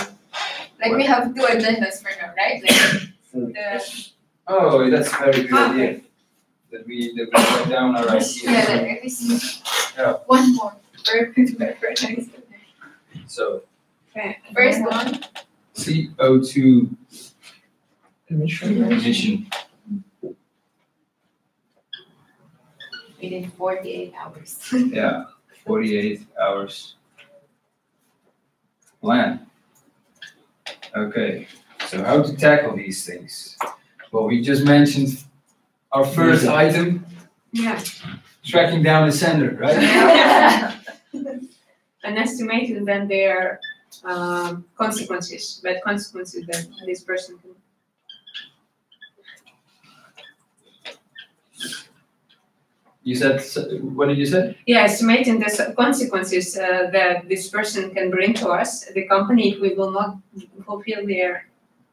Speaker 7: Like we have 2 agendas for now, right? Like the
Speaker 1: oh, that's a very good
Speaker 3: Ah,
Speaker 1: idea. That we write down our ideas.
Speaker 7: like at least
Speaker 1: Yeah.
Speaker 7: one more for next.
Speaker 1: So,
Speaker 3: Okay.
Speaker 7: First one,
Speaker 1: CO2
Speaker 6: Emission.
Speaker 1: emission.
Speaker 7: within 48 hours.
Speaker 1: Yeah, 48 hours. Plan. Okay, so how to tackle these things? Well, we just mentioned our first item,
Speaker 3: Yeah.
Speaker 1: tracking down the sender, right?
Speaker 3: An estimate, and then their consequences, bad consequences that this person can.
Speaker 1: You said, what did you say?
Speaker 3: Yeah, estimating the consequences that this person can bring to us, the company, if we will not fulfill their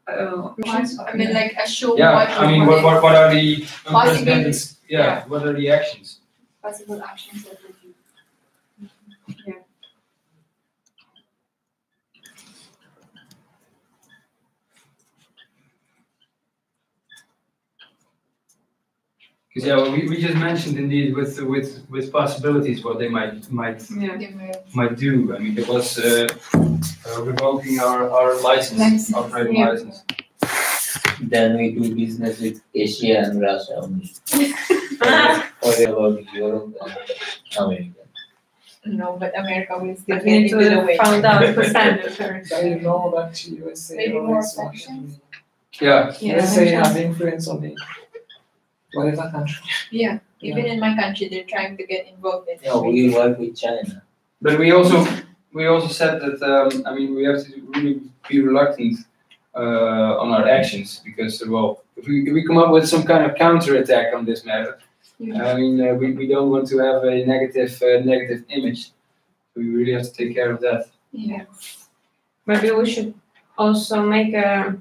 Speaker 3: operations.
Speaker 7: I mean, like a show
Speaker 1: Yeah,
Speaker 7: what
Speaker 1: I mean, what are the unprecedented,
Speaker 7: Yeah.
Speaker 1: what are the actions?
Speaker 7: possible actions that we do.
Speaker 1: Because yeah, we just mentioned indeed with possibilities what they might
Speaker 3: Yeah.
Speaker 1: do. I mean, there was revoking our license, our trading
Speaker 3: Yeah.
Speaker 1: license.
Speaker 5: Then we do business with Asia and Russia only. Or about Europe and America.
Speaker 7: No, but America will still
Speaker 3: But
Speaker 7: get
Speaker 3: we need
Speaker 7: into the
Speaker 3: to
Speaker 7: way.
Speaker 3: find out the standard first.
Speaker 6: Then you know that USA
Speaker 4: Maybe more
Speaker 6: always
Speaker 4: sanctions?
Speaker 1: Yeah.
Speaker 3: Yeah,
Speaker 6: USA
Speaker 3: sanctions.
Speaker 6: has influence on the whatever country.
Speaker 7: Yeah, even in my country, they're trying to get involved in
Speaker 5: Yeah, we work with China.
Speaker 1: But we also said that I mean we have to really be reluctant on our actions because well if we come up with some kind of counter attack on this matter, I mean we don't want to have a negative image. We really have to take care of that.
Speaker 3: Yeah. Maybe we should also make a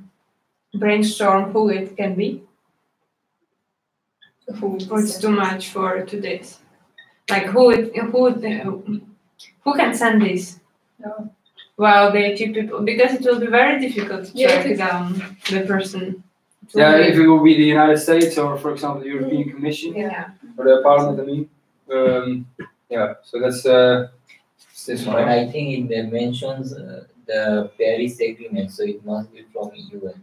Speaker 3: brainstorm who it can be. Who it's too much for today's. Like who can send this?
Speaker 7: No.
Speaker 3: Well, the two people, because it will be very difficult to
Speaker 7: Yeah,
Speaker 3: track down the person. It will
Speaker 1: Yeah,
Speaker 3: be-
Speaker 1: if it will be the United States or for example the European Commission
Speaker 3: yeah.
Speaker 1: or the Parliament, I mean, yeah. So that's this
Speaker 5: But
Speaker 1: one.
Speaker 5: I think it mentions the Paris Agreement, so it must be from UN.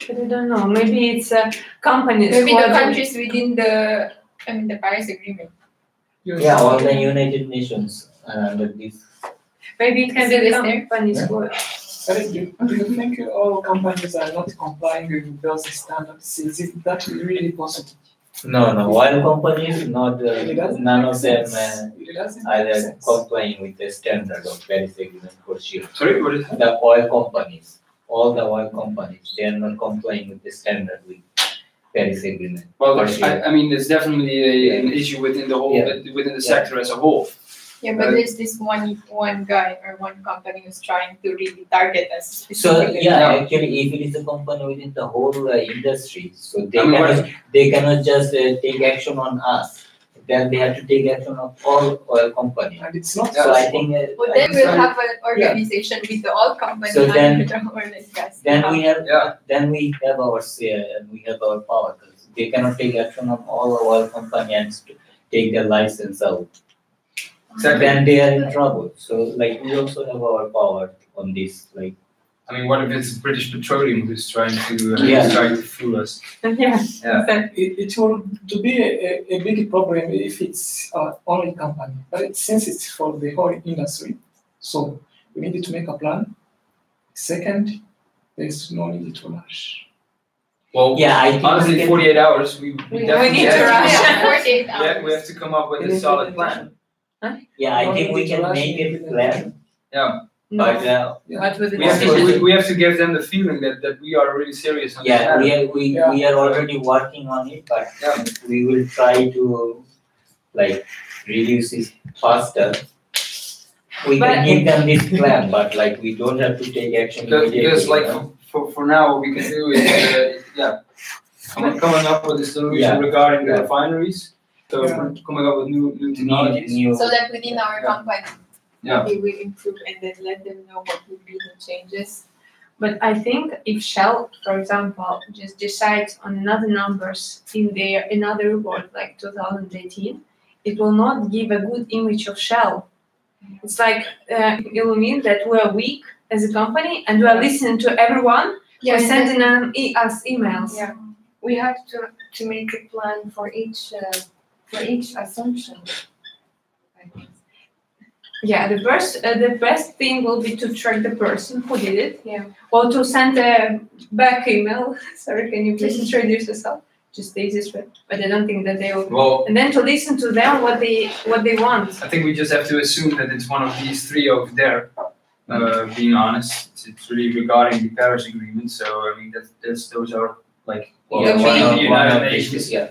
Speaker 3: But I don't know. Maybe it's companies.
Speaker 7: Maybe
Speaker 3: who
Speaker 7: the
Speaker 3: are-
Speaker 7: countries within the Paris Agreement.
Speaker 5: Yeah, all the United Nations are under this.
Speaker 3: Maybe it can
Speaker 7: Is it
Speaker 3: be
Speaker 7: there?
Speaker 3: companies.
Speaker 5: Yeah.
Speaker 3: who are-
Speaker 6: But do you think all companies are not complying with those standards? Is it that really possible?
Speaker 5: No, oil companies, not
Speaker 6: It doesn't
Speaker 5: none
Speaker 6: make
Speaker 5: of them
Speaker 6: sense. It doesn't make
Speaker 5: are
Speaker 6: sense.
Speaker 5: complying with the standard of Paris Agreement for sure.
Speaker 1: Sorry, what is that?
Speaker 5: The oil companies, all the oil companies, they are not complying with the standard with Paris Agreement.
Speaker 1: Well,
Speaker 5: For sure.
Speaker 1: I mean, there's definitely an issue within the whole within the sector as a whole.
Speaker 7: Yeah, but there's this one guy or one company who's trying to really target us
Speaker 5: So
Speaker 7: specifically.
Speaker 5: yeah, actually, if it is a company within the whole industry, so they
Speaker 1: I mean,
Speaker 5: cannot just take action on us. Then they have to take action on all oil companies.
Speaker 6: And it's not
Speaker 5: So I
Speaker 6: possible.
Speaker 5: think
Speaker 7: But then we'll have an organization with the oil company
Speaker 5: So then-
Speaker 7: and with the oil and gas.
Speaker 5: then we have
Speaker 1: Yeah.
Speaker 5: then we have our say and we have our power. 'Cause they cannot take action on all the oil companies to take their license out.
Speaker 1: Exactly.
Speaker 5: Then they are in trouble. So like we also have our power on this. Like
Speaker 1: I mean, what if it's British Petroleum who's trying to
Speaker 5: Yeah.
Speaker 1: who's trying to fool us?
Speaker 3: Yeah.
Speaker 1: Yeah.
Speaker 3: Exactly.
Speaker 6: It will to be a big problem if it's only company, but since it's for the whole industry, so we need to make a plan. Second, there's no need to rush.
Speaker 1: Well,
Speaker 5: yeah, I think we
Speaker 1: honestly,
Speaker 5: can-
Speaker 1: 48 hours. We
Speaker 3: We
Speaker 1: definitely
Speaker 3: need to
Speaker 1: have
Speaker 3: rush.
Speaker 7: Yeah, 48
Speaker 1: Yeah, we
Speaker 7: hours.
Speaker 1: have to come up with a solid plan.
Speaker 5: Yeah, I think we can make a plan,
Speaker 3: No.
Speaker 5: but
Speaker 3: But with the
Speaker 1: We have
Speaker 3: decision.
Speaker 1: to we have to give them the feeling that we are really serious on this
Speaker 5: yeah,
Speaker 1: matter.
Speaker 5: we are already working on it, but
Speaker 1: Yeah.
Speaker 5: we will try to like reduce it faster. We
Speaker 3: But-
Speaker 5: can give them this plan, but like we don't have to take action immediately.
Speaker 1: Because like
Speaker 5: you know?
Speaker 1: for now, what we can do is coming up with a solution
Speaker 5: Yeah.
Speaker 1: regarding the
Speaker 5: Yeah.
Speaker 1: refineries. So coming up with new technologies.
Speaker 5: New,
Speaker 7: So that within our
Speaker 1: Yeah.
Speaker 7: company,
Speaker 1: Yeah.
Speaker 7: we will improve and then let them know what will be the changes.
Speaker 3: But I think if Shell, for example, just decides on another numbers in their another report like 2018, it will not give a good image of Shell. It's like it will mean that we are weak as a company and we are listening to everyone who is sending us emails.
Speaker 4: Yeah, we have to make a plan for each assumption. I think.
Speaker 3: Yeah, the best thing will be to track the person who did it.
Speaker 4: Yeah.
Speaker 3: Or to send a back email. Sorry, can you please introduce yourself? Just the easiest way. But I don't think that they will.
Speaker 1: Well,
Speaker 3: And then to listen to them what they want.
Speaker 1: I think we just have to assume that it's one of these three over there. Being honest, it's really regarding the Paris Agreement. So I mean, those are like
Speaker 5: well,
Speaker 3: Yeah,
Speaker 5: one
Speaker 1: the
Speaker 5: of- one
Speaker 1: United
Speaker 5: of
Speaker 1: Nations.
Speaker 5: these, yeah.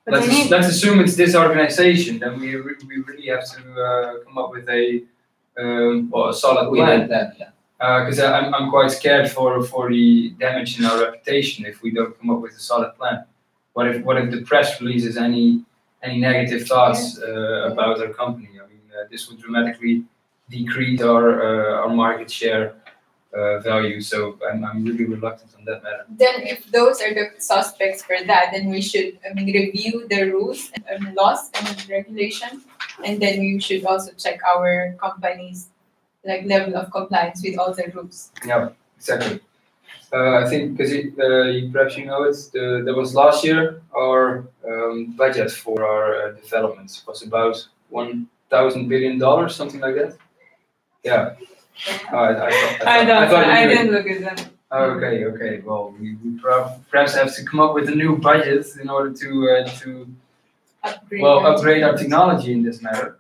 Speaker 3: But I mean,
Speaker 1: Let's assume it's this organization. Then we really have to come up with a solid
Speaker 5: We
Speaker 1: plan.
Speaker 5: have that, yeah.
Speaker 1: Because I'm quite scared for the damage in our reputation if we don't come up with a solid plan. What if the press releases any negative thoughts about our company? I mean, this would dramatically decrease our market share value. So I'm really reluctant on that matter.
Speaker 7: Then if those are the suspects for that, then we should review the rules and laws and regulation, and then we should also check our company's like level of compliance with all the rules.
Speaker 1: Yeah, exactly. I think because perhaps you know it, there was last year our budget for our developments was about $1,000 billion, something like that. Yeah.
Speaker 3: I didn't look at them.
Speaker 1: Okay. Well, we perhaps have to come up with a new budget in order to upgrade our technology in this matter.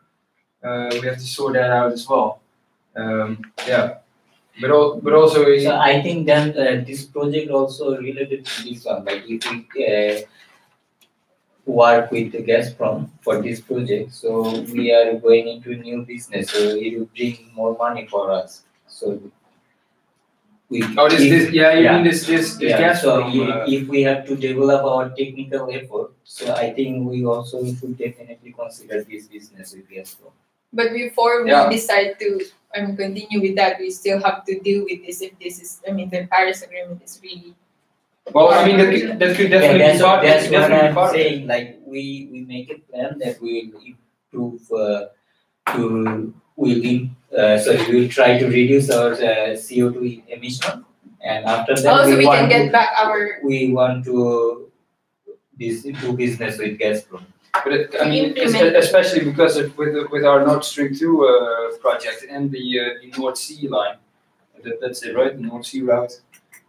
Speaker 1: We have to sort that out as well. Yeah. But also.
Speaker 5: So I think then this project also related to this one. Like if we work with Gazprom for this project, so we are going into new business. So it will bring more money for us. So we.
Speaker 1: Oh, you mean this Gazprom?
Speaker 5: So if we have to develop our technical effort, so I think we also should definitely consider this business with Gazprom.
Speaker 7: But before we decide to continue with that, we still have to deal with this. If this is, the Paris Agreement is really.
Speaker 1: Well, that could definitely be part.
Speaker 5: That's what I'm saying. Like we make a plan that we will improve. We'll try to reduce our CO2 emission, and after that
Speaker 7: also we can get back our.
Speaker 5: We want to do business with Gazprom.
Speaker 1: But especially because with our Nord Stream 2 project and the North Sea line, that's it, right? The North Sea route.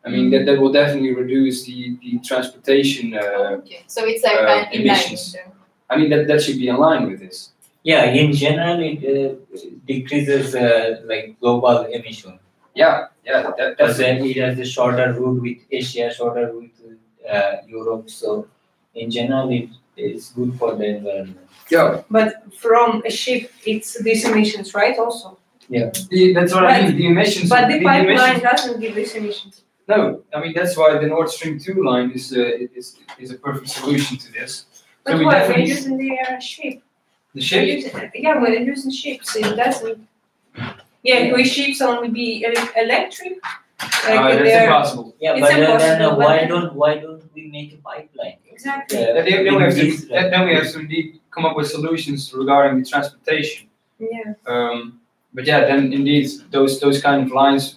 Speaker 1: That will definitely reduce the transportation.
Speaker 7: Okay, so it's like
Speaker 1: emissions. That should be in line with this.
Speaker 5: Yeah, in general, it decreases like global emission.
Speaker 1: Yeah,
Speaker 5: Because then it has a shorter route with Asia, shorter route with Europe. So in general, it's good for the environment.
Speaker 1: Yeah.
Speaker 3: But from a ship, it's these emissions, right? Also.
Speaker 5: Yeah.
Speaker 1: That's what I mean. The emissions.
Speaker 3: But the pipeline doesn't give these emissions.
Speaker 1: No, that's why the Nord Stream 2 line is a perfect solution to this.
Speaker 3: But
Speaker 1: so
Speaker 3: why we're using the ship?
Speaker 1: The ship?
Speaker 3: We're using ships. It doesn't. Yeah, will ships only be electric?
Speaker 1: That's impossible.
Speaker 5: Yeah,
Speaker 3: it's
Speaker 5: but
Speaker 3: impossible,
Speaker 5: why don't we make a pipeline?
Speaker 3: Exactly.
Speaker 1: Then we have to indeed come up with solutions regarding the transportation.
Speaker 3: Yeah.
Speaker 1: But yeah, then indeed those kind of lines,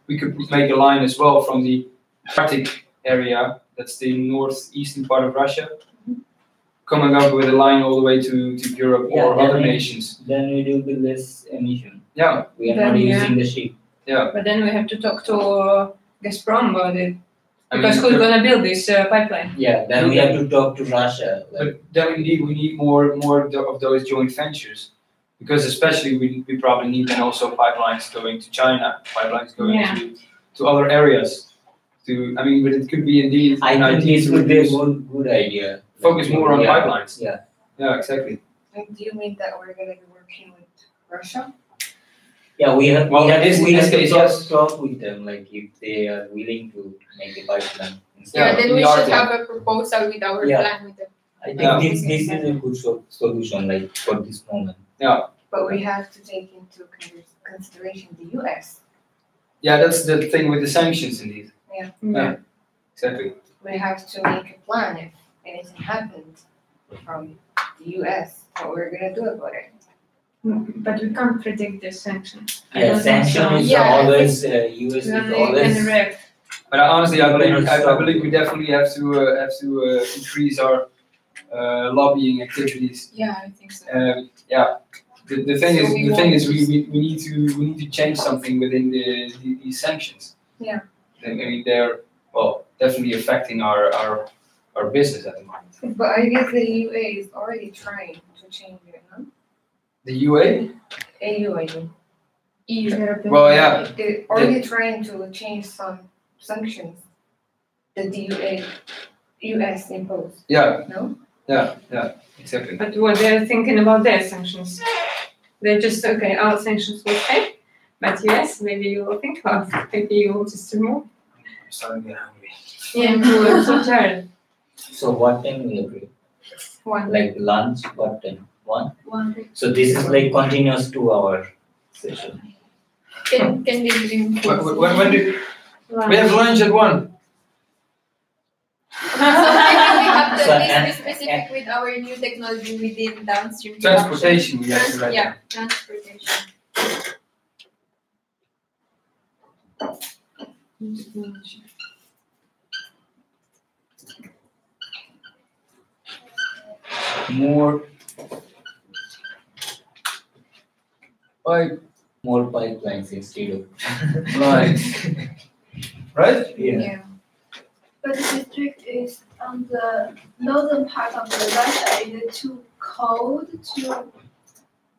Speaker 1: we could make a line as well from the Arctic area, that's the northeastern part of Russia, coming up with a line all the way to Europe or other nations.
Speaker 5: Then we will be less emission.
Speaker 1: Yeah.
Speaker 5: We are not using the ship.
Speaker 1: Yeah.
Speaker 3: But then we have to talk to Gazprom about it. Because who's gonna build this pipeline?
Speaker 5: Yeah, then we have to talk to Russia.
Speaker 1: But then indeed we need more of those joint ventures. Because especially we probably need then also pipelines going to China, pipelines going to other areas. But it could be indeed.
Speaker 5: I think this would be a good idea.
Speaker 1: Focus more on pipelines.
Speaker 5: Yeah.
Speaker 1: Yeah, exactly.
Speaker 4: Do you mean that we're gonna be working with Russia?
Speaker 5: Yeah, we have.
Speaker 1: Well,
Speaker 5: we
Speaker 1: in this case,
Speaker 5: talk with them, like if they are willing to make a pipeline.
Speaker 7: Yeah, then we should have a proposal with our plan with them.
Speaker 5: I think this is a good solution, like for this moment.
Speaker 1: Yeah.
Speaker 4: But we have to take into consideration the US.
Speaker 1: Yeah, that's the thing with the sanctions, indeed.
Speaker 4: Yeah.
Speaker 1: Exactly.
Speaker 4: We have to make a plan if anything happens from the US, what we're gonna do about it.
Speaker 3: But we can't predict the sanctions.
Speaker 5: Yeah, sanctions is always US is always.
Speaker 1: But honestly, I believe we definitely have to increase our lobbying activities.
Speaker 7: Yeah, I think so.
Speaker 1: The thing is we need to change something within these sanctions.
Speaker 7: Yeah.
Speaker 1: They're definitely affecting our business at the moment.
Speaker 4: But I guess the UA is already trying to change it, no?
Speaker 1: The UA?
Speaker 4: AU, I mean.
Speaker 7: EU.
Speaker 1: Well, yeah.
Speaker 4: They're already trying to change some sanctions that the US imposed.
Speaker 1: Yeah.
Speaker 4: No?
Speaker 1: Yeah, exactly.
Speaker 3: But what they're thinking about their sanctions? They're just, okay, our sanctions will stay, but yes, maybe you will think about it. Maybe you will just remove.
Speaker 1: I'm starting to get hungry.
Speaker 3: Yeah, I'm so tired.
Speaker 5: So what time we agree?
Speaker 7: 1.
Speaker 5: Like lunch, what time? 1?
Speaker 7: 1.
Speaker 5: So this is like continuous 2-hour session.
Speaker 7: Can we bring food?
Speaker 1: When do we have lunch at 1?
Speaker 7: So maybe we have to
Speaker 5: So,
Speaker 7: be specific with our new technology within downstream
Speaker 1: Transportation, we have to write
Speaker 7: Yeah, transportation.
Speaker 5: More
Speaker 1: Pipe
Speaker 5: more pipelines instead of
Speaker 1: lines. Right?
Speaker 5: yeah.
Speaker 8: But the district is on the northern part of the Russia. Is it too cold to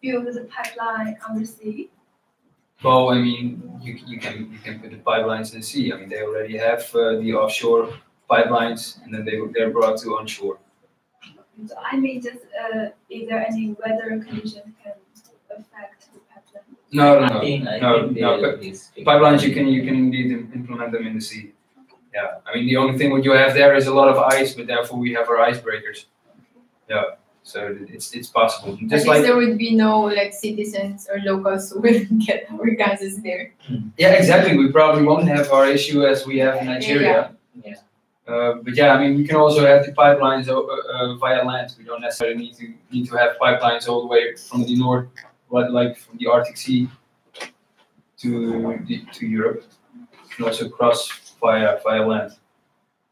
Speaker 8: build the pipeline on the sea?
Speaker 1: Well, I mean, you can put the pipelines in the sea. I mean, they already have the offshore pipelines, and then they're brought to onshore.
Speaker 8: So I mean, just is there any weather condition can affect the pipeline?
Speaker 1: No,
Speaker 5: I think
Speaker 1: Pipelines you can indeed implement them in the sea. Yeah, I mean the only thing what you have there is a lot of ice, but therefore we have our icebreakers. Yeah, so it's possible.
Speaker 7: At
Speaker 1: Just
Speaker 7: least
Speaker 1: like
Speaker 7: there would be no like citizens or locals who will get our gases there.
Speaker 1: yeah, exactly. We probably won't have our issue as we have in Nigeria.
Speaker 5: Yeah.
Speaker 1: But yeah, I mean we can also have the pipelines via land. We don't necessarily need to have pipelines all the way from the north, like from the Arctic Sea to Europe. We can also cross via land.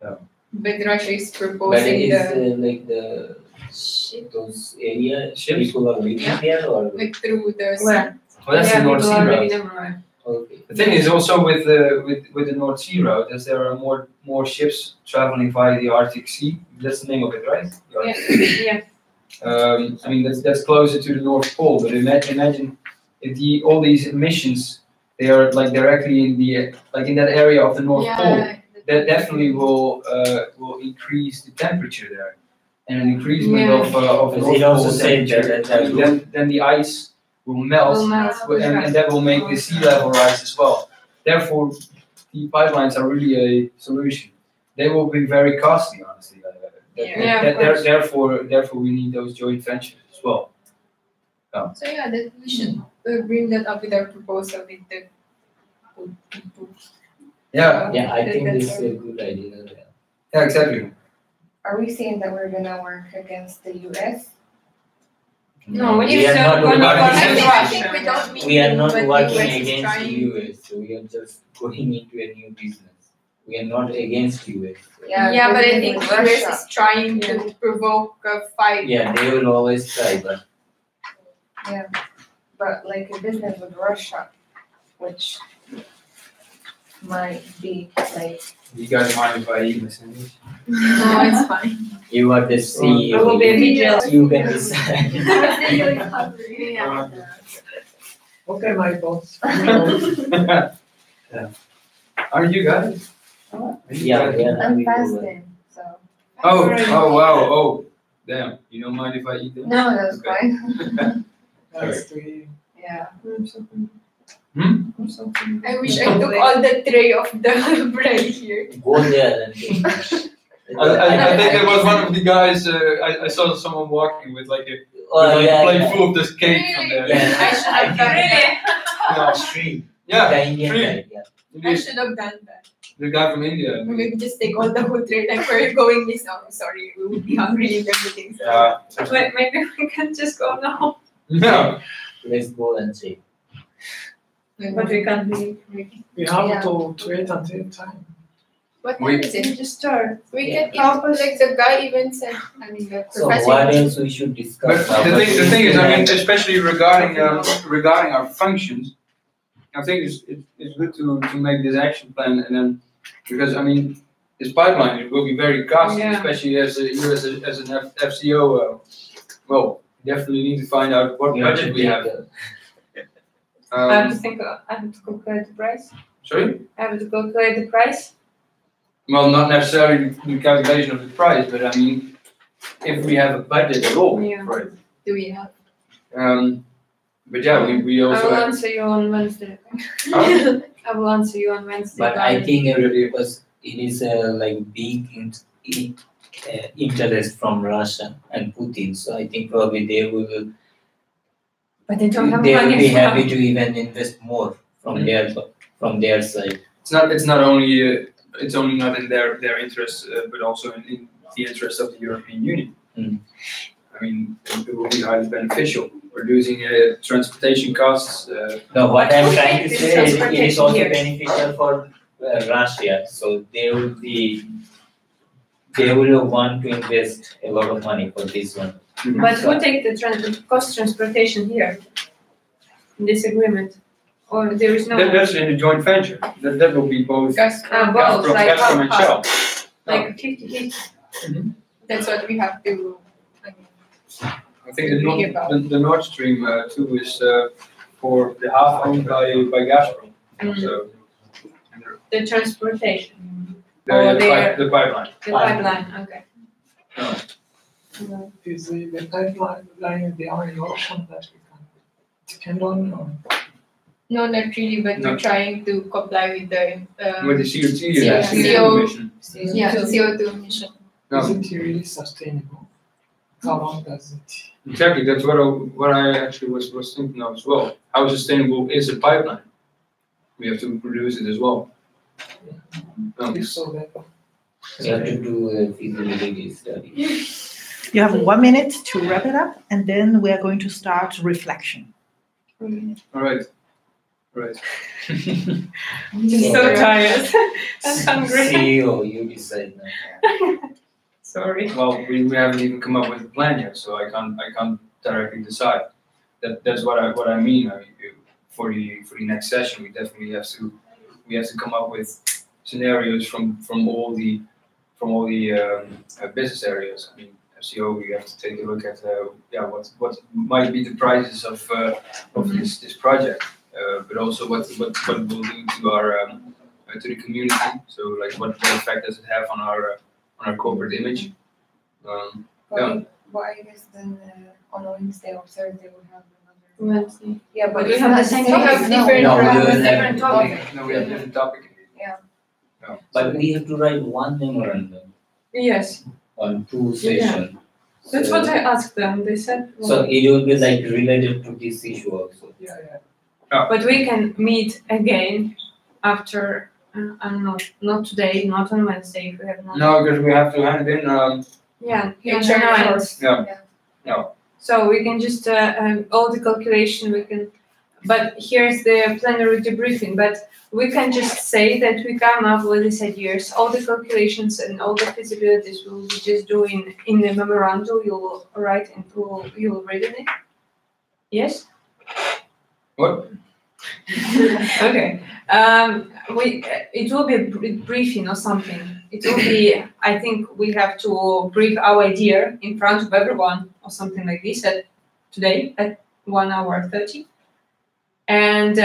Speaker 7: But Russia is
Speaker 5: But
Speaker 7: proposing
Speaker 5: it is
Speaker 7: the
Speaker 5: like the those area
Speaker 1: Ships?
Speaker 5: people are living
Speaker 7: Yeah.
Speaker 5: there or
Speaker 7: like through the
Speaker 2: Where?
Speaker 1: Well, that's the North Sea route.
Speaker 2: Right.
Speaker 5: okay.
Speaker 1: The thing is also with the North Sea route, as there are more ships traveling via the Arctic Sea. That's the name of it, right? The Arctic.
Speaker 3: Yeah.
Speaker 1: I mean that's closer to the North Pole. But imagine if all these emissions they are like directly in that area of the North Pole. That definitely will increase the temperature there, and an increasement of
Speaker 5: Because
Speaker 1: North
Speaker 5: it also
Speaker 1: Pole
Speaker 5: said
Speaker 1: temperature.
Speaker 5: that
Speaker 1: Then the ice will melt, and that will make the sea level rise as well. Therefore, the pipelines are really a solution. They will be very costly, honestly. Therefore, we need those joint ventures as well.
Speaker 7: So yeah, that we should bring that up with our proposal with the
Speaker 1: Yeah,
Speaker 5: yeah, I think this is a good idea.
Speaker 1: yeah, exactly.
Speaker 4: Are we saying that we're gonna work against the US?
Speaker 3: No,
Speaker 5: we
Speaker 3: it's
Speaker 5: are not
Speaker 3: gonna
Speaker 5: working
Speaker 7: I think we don't mean
Speaker 5: we are not
Speaker 7: but
Speaker 5: working
Speaker 7: US is
Speaker 5: against
Speaker 7: trying-
Speaker 5: the US, so we are just going into a new business. We are not against US.
Speaker 7: Yeah, but I think
Speaker 4: with
Speaker 7: US
Speaker 4: Russia.
Speaker 7: is trying to provoke a fight.
Speaker 5: Yeah, they will always try, but
Speaker 4: But like a business with Russia, which might be like
Speaker 1: You guys mind if I eat my sandwich?
Speaker 7: No, it's fine.
Speaker 5: you are the CEO.
Speaker 3: I will be vigilant.
Speaker 5: You can decide.
Speaker 6: Okay, my boss.
Speaker 1: Aren't you guys?
Speaker 5: Yeah,
Speaker 4: I'm
Speaker 5: we do
Speaker 4: fasting, so
Speaker 1: Oh wow! Oh, damn! You don't mind if I eat them?
Speaker 4: no, that's
Speaker 1: Okay.
Speaker 4: fine.
Speaker 6: Nice to hear.
Speaker 4: Yeah.
Speaker 7: I wish I took all the tray of the bread here.
Speaker 5: Go there and take
Speaker 1: I think there was one of the guys. I saw someone walking with like a plate full of this cake from there.
Speaker 5: Yeah,
Speaker 7: I should have done that.
Speaker 1: Yeah.
Speaker 5: Sri.
Speaker 1: Yeah,
Speaker 5: The Indian
Speaker 1: Sri.
Speaker 5: guy, yeah.
Speaker 7: I
Speaker 1: Indeed.
Speaker 7: should have done that.
Speaker 1: The guy from India.
Speaker 7: Maybe just take all the whole tray. Like where are you going this? Oh, sorry, we would be hungry and everything. So.
Speaker 1: Yeah.
Speaker 3: Wait, maybe we can just go now.
Speaker 1: Yeah.
Speaker 5: Let's go and see.
Speaker 3: But we can't leave.
Speaker 6: We have
Speaker 4: Yeah.
Speaker 6: to wait until time.
Speaker 7: What
Speaker 1: We-
Speaker 7: time is it?
Speaker 3: Just start.
Speaker 7: We
Speaker 5: Yeah.
Speaker 7: can like the guy even said. I mean the
Speaker 5: So
Speaker 7: professor.
Speaker 5: what else we should
Speaker 1: But
Speaker 5: discuss?
Speaker 1: the thing is, I mean, especially regarding our functions, I think it's good to make this action plan, and then because I mean, this pipeline it will be very costly,
Speaker 3: Yeah.
Speaker 1: especially as an FCO. Well, definitely need to find out what budget we have.
Speaker 3: I have to think. I have to calculate the price.
Speaker 1: Sorry.
Speaker 3: I have to calculate the price.
Speaker 1: Well, not necessarily the calculation of the price, but I mean, if we have a budget at all,
Speaker 3: Yeah.
Speaker 1: right?
Speaker 7: Do we have?
Speaker 1: But yeah, we
Speaker 3: I
Speaker 1: also
Speaker 3: will
Speaker 1: have.
Speaker 3: answer you on Wednesday.
Speaker 1: Huh?
Speaker 3: I will answer you on Wednesday.
Speaker 5: But I think because it is a like big interest from Russia and Putin, so I think probably they will
Speaker 3: But they don't have
Speaker 5: they will
Speaker 3: money.
Speaker 5: be
Speaker 3: for
Speaker 5: happy
Speaker 3: that.
Speaker 5: to even invest more from their side.
Speaker 1: It's not only it's only not in their interest, but also in the interest of the European Union.
Speaker 5: Mm.
Speaker 1: I mean, it will be highly beneficial. Reducing transportation costs.
Speaker 5: No, what I'm trying to
Speaker 3: This
Speaker 5: say is it is
Speaker 3: transportation
Speaker 5: also
Speaker 3: here.
Speaker 5: beneficial for Russia. So they will want to invest a lot of money for this one.
Speaker 3: But who take the cost transportation here in this agreement? Or there is no
Speaker 1: That's in a joint venture. That will be both
Speaker 3: both,
Speaker 1: Gazprom,
Speaker 3: like
Speaker 1: Gazprom and Shell.
Speaker 3: like 50-50.
Speaker 7: That's what we have to.
Speaker 1: I think the Nord Stream 2 is for the half owned by Gazprom. So
Speaker 3: The transportation,
Speaker 1: the pipeline.
Speaker 3: the pipeline, okay.
Speaker 6: Is the pipeline the only option that we can depend on? Or?
Speaker 7: No, not really, but
Speaker 1: No.
Speaker 7: we're trying to comply with the
Speaker 1: With the CO2
Speaker 7: CO
Speaker 1: emission.
Speaker 7: CO2 emission.
Speaker 1: No.
Speaker 6: Is it really sustainable? How long does it?
Speaker 1: Exactly, that's what I actually was thinking of as well. How sustainable is a pipeline? We have to produce it as well.
Speaker 6: If so, then
Speaker 5: You have to do a feasibility study.
Speaker 2: You have 1 minute to wrap it up, and then we are going to start reflection.
Speaker 1: All right.
Speaker 3: I'm so tired and hungry.
Speaker 5: CEO, you decide now.
Speaker 3: Sorry.
Speaker 1: Well, we haven't even come up with a plan yet, so I can't directly decide. That's what I mean. For the next session, we definitely have to come up with scenarios from all the business areas. I mean, FCO, we have to take a look at what might be the prices of this project, but also what it will do to our to the community. So like what effect does it have on our corporate image?
Speaker 4: Why is then on Wednesday or Thursday we have another?
Speaker 3: Wednesday.
Speaker 4: Yeah,
Speaker 3: But we have the same
Speaker 7: We have
Speaker 3: topic.
Speaker 7: different.
Speaker 5: No, we
Speaker 7: have
Speaker 5: don't have
Speaker 7: different
Speaker 3: topic.
Speaker 1: No, we have a different topic.
Speaker 4: Yeah.
Speaker 1: No.
Speaker 5: But we have to write one memorandum
Speaker 3: Yes,
Speaker 5: on 2 sessions.
Speaker 3: that's what I asked them. They said.
Speaker 5: So it will be like related to this issue also.
Speaker 6: yeah.
Speaker 3: But we can meet again after. I'm not today, not on Wednesday. If we have not.
Speaker 1: No, because we have to hand it in.
Speaker 3: Yeah,
Speaker 7: Yeah,
Speaker 3: on the
Speaker 7: sure, of
Speaker 3: 9th.
Speaker 7: course.
Speaker 1: No.
Speaker 3: So we can just all the calculation we can, but here's the plenary debriefing. But we can just say that we come up with these ideas, all the calculations and all the feasibilities we will be just doing in the memorandum. You will write and you will read in it. Yes.
Speaker 1: What?
Speaker 3: Okay. It will be a briefing or something. It will be. I think we have to brief our idea in front of everyone or something like this today at 1:30, and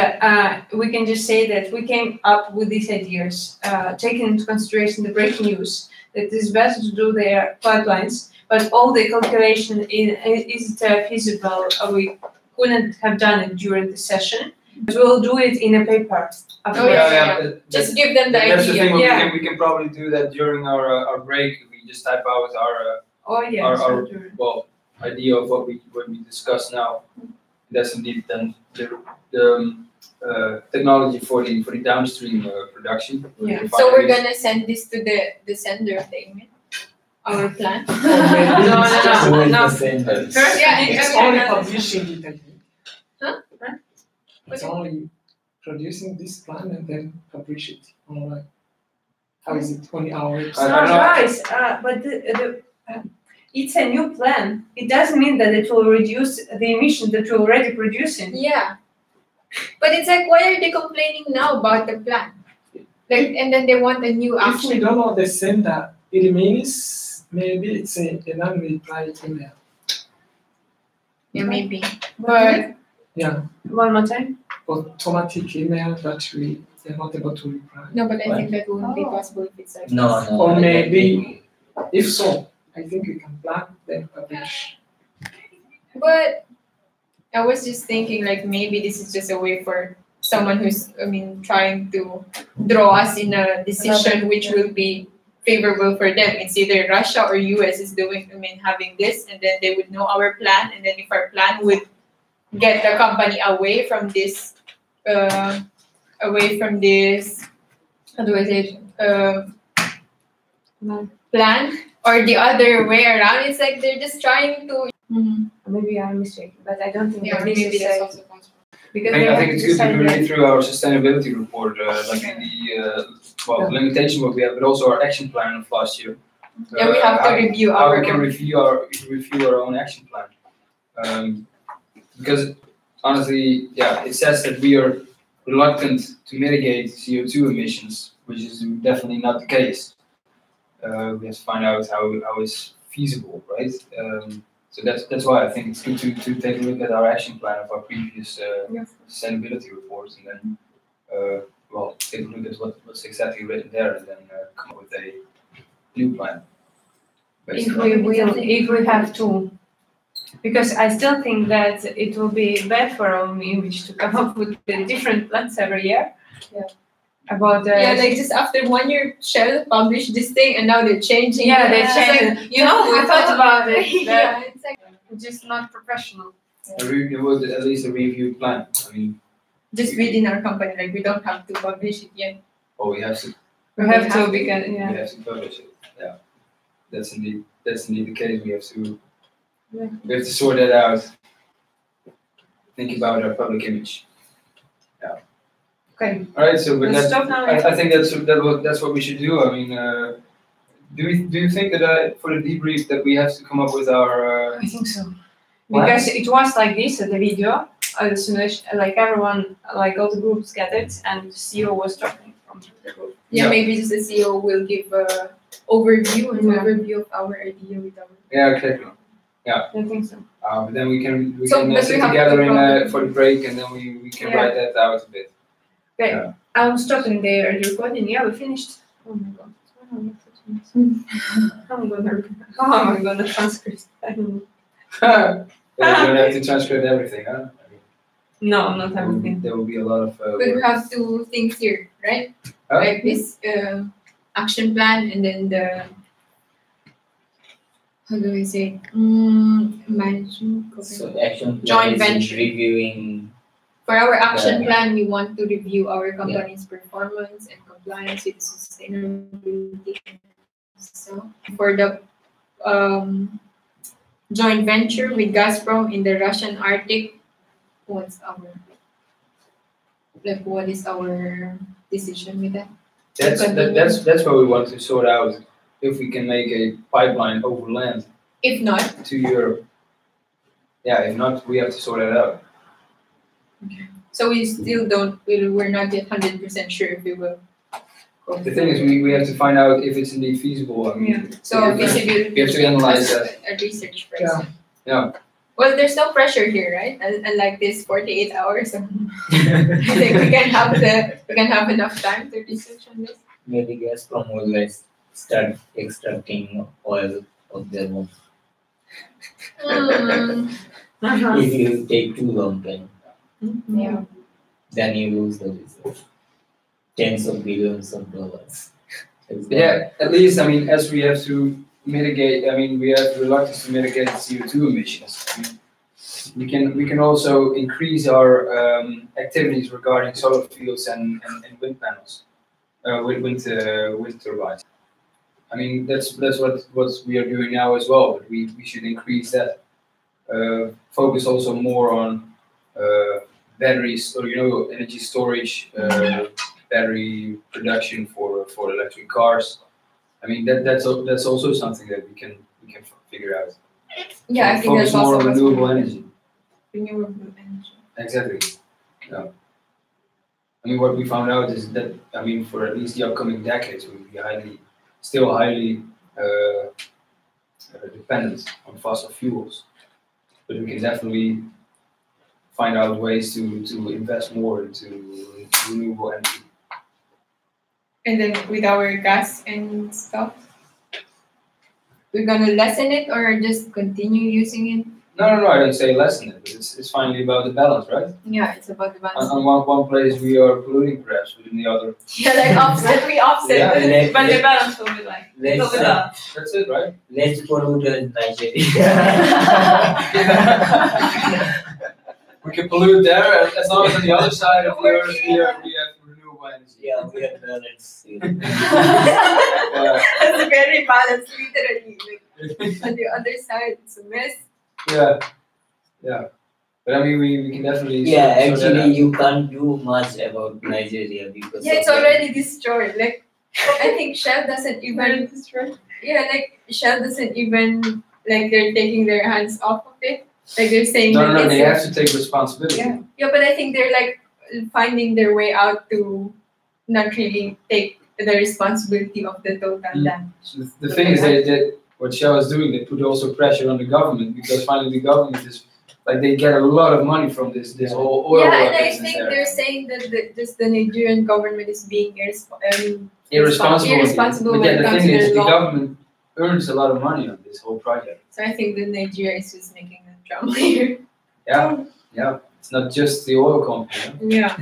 Speaker 3: we can just say that we came up with these ideas, taking into consideration the breaking news that it is better to do their pipelines, but all the calculation is it feasible? We couldn't have done it during the session. But we'll do it in a paper.
Speaker 7: Oh, yeah.
Speaker 1: that-
Speaker 7: Just give them the
Speaker 1: That's the
Speaker 7: idea.
Speaker 1: thing.
Speaker 3: Yeah.
Speaker 1: We can probably do that during our break. We just type out our
Speaker 3: Oh yeah.
Speaker 1: our idea of what we discuss now. That's indeed then the technology for the downstream production.
Speaker 3: Yeah.
Speaker 7: So we're gonna send this to the sender of the email. Our plan.
Speaker 6: Or maybe
Speaker 3: No,
Speaker 6: it's
Speaker 3: no,
Speaker 6: just-
Speaker 3: no.
Speaker 5: Doing
Speaker 3: no.
Speaker 5: the same thing.
Speaker 3: First,
Speaker 7: Yeah,
Speaker 3: we need
Speaker 6: It's
Speaker 3: to-
Speaker 6: only publishing it, I think.
Speaker 7: Huh?
Speaker 6: It's only producing this plan and then publish it online. How is it on our
Speaker 3: No,
Speaker 6: website?
Speaker 1: I know.
Speaker 3: guys, but it's a new plan. It doesn't mean that it will reduce the emission that we're already producing.
Speaker 7: Yeah. But it's like, why are they complaining now about the plan? Like, and then they want a new
Speaker 6: If we
Speaker 7: action.
Speaker 6: don't know the sender, it means maybe it's a non-reply email.
Speaker 7: Yeah, maybe. But
Speaker 6: Yeah,
Speaker 3: One more time.
Speaker 6: automatic email that we are not able to reply.
Speaker 7: no, but I think that won't be possible if it's like.
Speaker 5: No.
Speaker 6: Or
Speaker 5: I
Speaker 6: maybe- If so, I think we can plan, then publish.
Speaker 7: But I was just thinking, like, maybe this is just a way for someone who's, trying to draw us in a decision which will be favorable for them. It's either Russia or US is having this, and then they would know our plan, and then if our plan would get the company away from this away from this, how do I say it, plan, or the other way around. It's like they're just trying to.
Speaker 3: Maybe I'm mistaken, but I don't think
Speaker 7: Yeah,
Speaker 3: that
Speaker 7: or
Speaker 3: this
Speaker 7: maybe
Speaker 3: is
Speaker 7: that's
Speaker 3: a-
Speaker 7: also possible.
Speaker 3: because
Speaker 1: I
Speaker 3: they
Speaker 1: think
Speaker 3: have
Speaker 1: it's good to
Speaker 3: decided
Speaker 1: read through our sustainability report, like the limitation what we have, but also our action plan of last year.
Speaker 7: Yeah, we have to review
Speaker 1: how
Speaker 7: our
Speaker 1: we can
Speaker 7: own.
Speaker 1: review our own action plan. Because honestly, yeah, it says that we are reluctant to mitigate CO2 emissions, which is definitely not the case. We have to find out how it's feasible, right? So that's why I think it's good to take a look at our action plan of our previous sustainability reports, and then take a look at what's exactly written there, and then come up with a new plan.
Speaker 3: if we have to, because I still think that it will be bad for our image to come up with different plans every year.
Speaker 7: Yeah.
Speaker 3: About
Speaker 7: Yeah, like just after 1 year, Shell published this thing, and now they're changing.
Speaker 3: Yeah,
Speaker 7: it.
Speaker 3: they
Speaker 7: It's
Speaker 3: changed
Speaker 7: like,
Speaker 3: you know, we thought about it.
Speaker 7: Yeah, it's like
Speaker 3: Just not professional.
Speaker 1: It was at least a review plan. I mean,
Speaker 7: just within our company, like we don't have to publish it yet.
Speaker 1: we have to
Speaker 3: We have to because
Speaker 1: we have to publish it. Yeah, that's indeed the case. We have to sort that out. Think about our public image.
Speaker 3: Okay.
Speaker 1: All right. So, but
Speaker 3: Let's
Speaker 1: that's,
Speaker 3: stop now.
Speaker 1: I think that's what we should do. I mean, do you think that for the debrief that we have to come up with our?
Speaker 3: I think so.
Speaker 1: What?
Speaker 3: Because it was like this at the video, as soon as like everyone, like all the groups gathered, and the CEO was talking from the group.
Speaker 7: Yeah, maybe just the CEO will give an overview of our idea with our.
Speaker 1: Yeah, exactly.
Speaker 3: I think so.
Speaker 1: But then we can
Speaker 7: So, but
Speaker 1: sit
Speaker 7: we have
Speaker 1: together
Speaker 7: to
Speaker 1: for the break, and then we can
Speaker 3: Yeah.
Speaker 1: write that out a bit.
Speaker 3: Okay.
Speaker 1: Yeah.
Speaker 3: I'm stopping the recording. Yeah, we finished. Oh my god. How am I gonna transcript? I don't know.
Speaker 1: You don't have to transcribe everything, huh? I mean,
Speaker 3: No, not everything.
Speaker 1: there will be a lot of.
Speaker 7: We
Speaker 1: work.
Speaker 7: have two things here, right?
Speaker 1: Huh?
Speaker 7: Like this action plan, and then the how do I say management.
Speaker 5: So the action
Speaker 7: Joint
Speaker 5: plan is
Speaker 7: venture.
Speaker 5: reviewing.
Speaker 7: For our action
Speaker 5: Yeah.
Speaker 7: plan, we want to review our company's performance and compliance with sustainability. So for the joint venture with Gazprom in the Russian Arctic, what is our decision with that?
Speaker 1: That's what we want to sort out. If we can make a pipeline over land
Speaker 7: If not,
Speaker 1: to Europe. Yeah, if not, we have to sort that out.
Speaker 7: so we still don't. We're not yet 100% sure if we will.
Speaker 1: The thing is, we have to find out if it's indeed feasible. I mean,
Speaker 7: So
Speaker 1: Yeah.
Speaker 7: feasibility.
Speaker 1: We have to analyze
Speaker 7: as a research person.
Speaker 1: Yeah.
Speaker 7: Well, there's no pressure here, right? And like this 48 hours, I think we can have enough time to research on this.
Speaker 5: Maybe Gazprom will start extracting oil of their own. If you take too long time,
Speaker 7: Yeah.
Speaker 5: then you lose the research. Tens of billions of dollars.
Speaker 1: Yeah, at least, I mean, as we have to mitigate, I mean, we have reluctance to mitigate CO2 emissions. I mean, we can also increase our activities regarding solar fields and wind panels, wind turbines. I mean, that's what we are doing now as well, but we should increase that. Focus also more on batteries, or energy storage, battery production for electric cars. I mean, that's also something that we can figure out.
Speaker 7: Yeah, I think
Speaker 1: Focus
Speaker 7: that's
Speaker 1: more
Speaker 7: also
Speaker 1: on renewable energy.
Speaker 7: renewable energy.
Speaker 1: Exactly. Yeah. I mean, what we found out is that, I mean, for at least the upcoming decades, we'll be still highly dependent on fossil fuels. But we can definitely find out ways to invest more into renewable energy.
Speaker 7: And then with our gas and stuff, we're gonna lessen it or just continue using it?
Speaker 1: No, I don't say lessen it, but it's finally about the balance, right?
Speaker 7: Yeah, it's about the balance.
Speaker 1: On one place we are polluting perhaps, but in the other,
Speaker 7: Yeah, like offset, we offset.
Speaker 1: Yeah.
Speaker 3: But the balance will be like,
Speaker 5: Let's,
Speaker 1: that's it, right?
Speaker 5: let's pollute Nigeria.
Speaker 1: We can pollute there, as long as on the other side of the earth we have energy.
Speaker 5: Yeah, we are balanced.
Speaker 7: It's very balanced, literally. Like, on the other side, it's a mess.
Speaker 1: Yeah. But I mean, we can definitely.
Speaker 5: Yeah,
Speaker 1: sort that
Speaker 5: actually,
Speaker 1: out.
Speaker 5: you can't do much about Nigeria because
Speaker 7: Yeah,
Speaker 5: of
Speaker 7: it's
Speaker 5: the-
Speaker 7: already destroyed. Like, I think Shell doesn't even. Yeah, like Shell doesn't even like they're taking their hands off of it. Like they're saying
Speaker 1: No,
Speaker 7: that
Speaker 1: no,
Speaker 7: it's
Speaker 1: they have to take responsibility.
Speaker 7: Yeah, but I think they're like finding their way out to not really take the responsibility of the total damage.
Speaker 1: The thing is that what Shell is doing, they put also pressure on the government because finally the government is like they get a lot of money from this whole oil.
Speaker 7: Yeah, and I
Speaker 1: business
Speaker 7: think
Speaker 1: there.
Speaker 7: they're saying that the Nigerian government is being
Speaker 1: irresponsible. But
Speaker 7: when
Speaker 1: yeah,
Speaker 7: it
Speaker 1: the
Speaker 7: comes
Speaker 1: thing
Speaker 7: to
Speaker 1: is,
Speaker 7: the
Speaker 1: the
Speaker 7: law.
Speaker 1: government earns a lot of money on this whole project.
Speaker 7: So I think that Nigeria is just making a drama here.
Speaker 1: Yeah. It's not just the oil company.
Speaker 7: Yeah,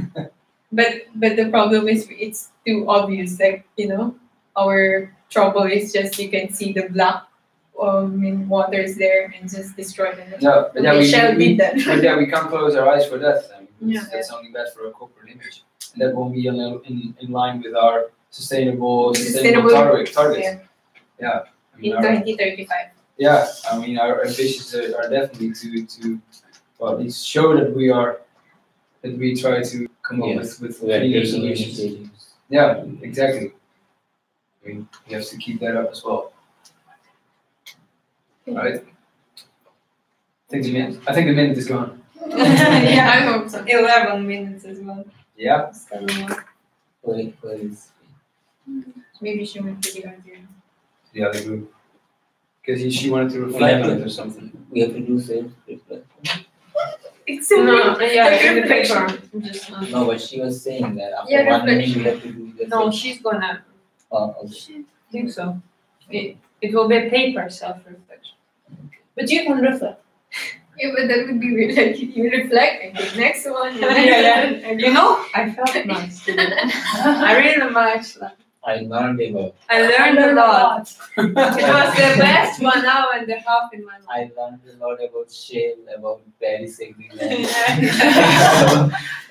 Speaker 7: but the problem is it's too obvious. Like our trouble is just you can see the black in waters there and just destroy them.
Speaker 1: Yeah, but
Speaker 7: Okay, Shell did that.
Speaker 1: But yeah, we can't close our eyes for that. I mean,
Speaker 7: Yeah.
Speaker 1: that's only bad for our corporate image, and that won't be in line with our sustainable targets.
Speaker 7: Yeah.
Speaker 1: I mean,
Speaker 7: In
Speaker 1: our,
Speaker 7: 2035.
Speaker 1: yeah, I mean, our ambitions are definitely to at least show that we try to come up
Speaker 5: Yes,
Speaker 1: with
Speaker 5: we are
Speaker 1: cleaner
Speaker 5: taking
Speaker 1: solutions.
Speaker 5: initiatives.
Speaker 1: Yeah, exactly. I mean, we have to keep that up as well. Right? I think the minute is gone.
Speaker 7: Yeah, I hope so.
Speaker 3: 11 minutes as well.
Speaker 1: Yeah.
Speaker 5: Where is
Speaker 7: Maybe she went to the other.
Speaker 1: The other group. Because she wanted to reflect on it or something.
Speaker 5: we have to do self-reflection?
Speaker 7: It's so
Speaker 3: No, yeah,
Speaker 7: Like
Speaker 3: in the
Speaker 7: reflection.
Speaker 3: paper. Just not.
Speaker 5: No, but she was saying that after
Speaker 7: Yeah,
Speaker 5: 1 minute
Speaker 7: reflection.
Speaker 5: we have to do the
Speaker 3: No, she's gonna.
Speaker 5: okay.
Speaker 3: I think so. It will be a paper self-reflection. But you can reflect.
Speaker 7: Yeah, but that would be weird. Like you reflect and the next one.
Speaker 3: You know, I felt nice today. I really much.
Speaker 5: I learned about.
Speaker 3: I learned a lot. It was the best 1 hour and a half in my life.
Speaker 5: I learned a lot about Shell, about Paris Agreement.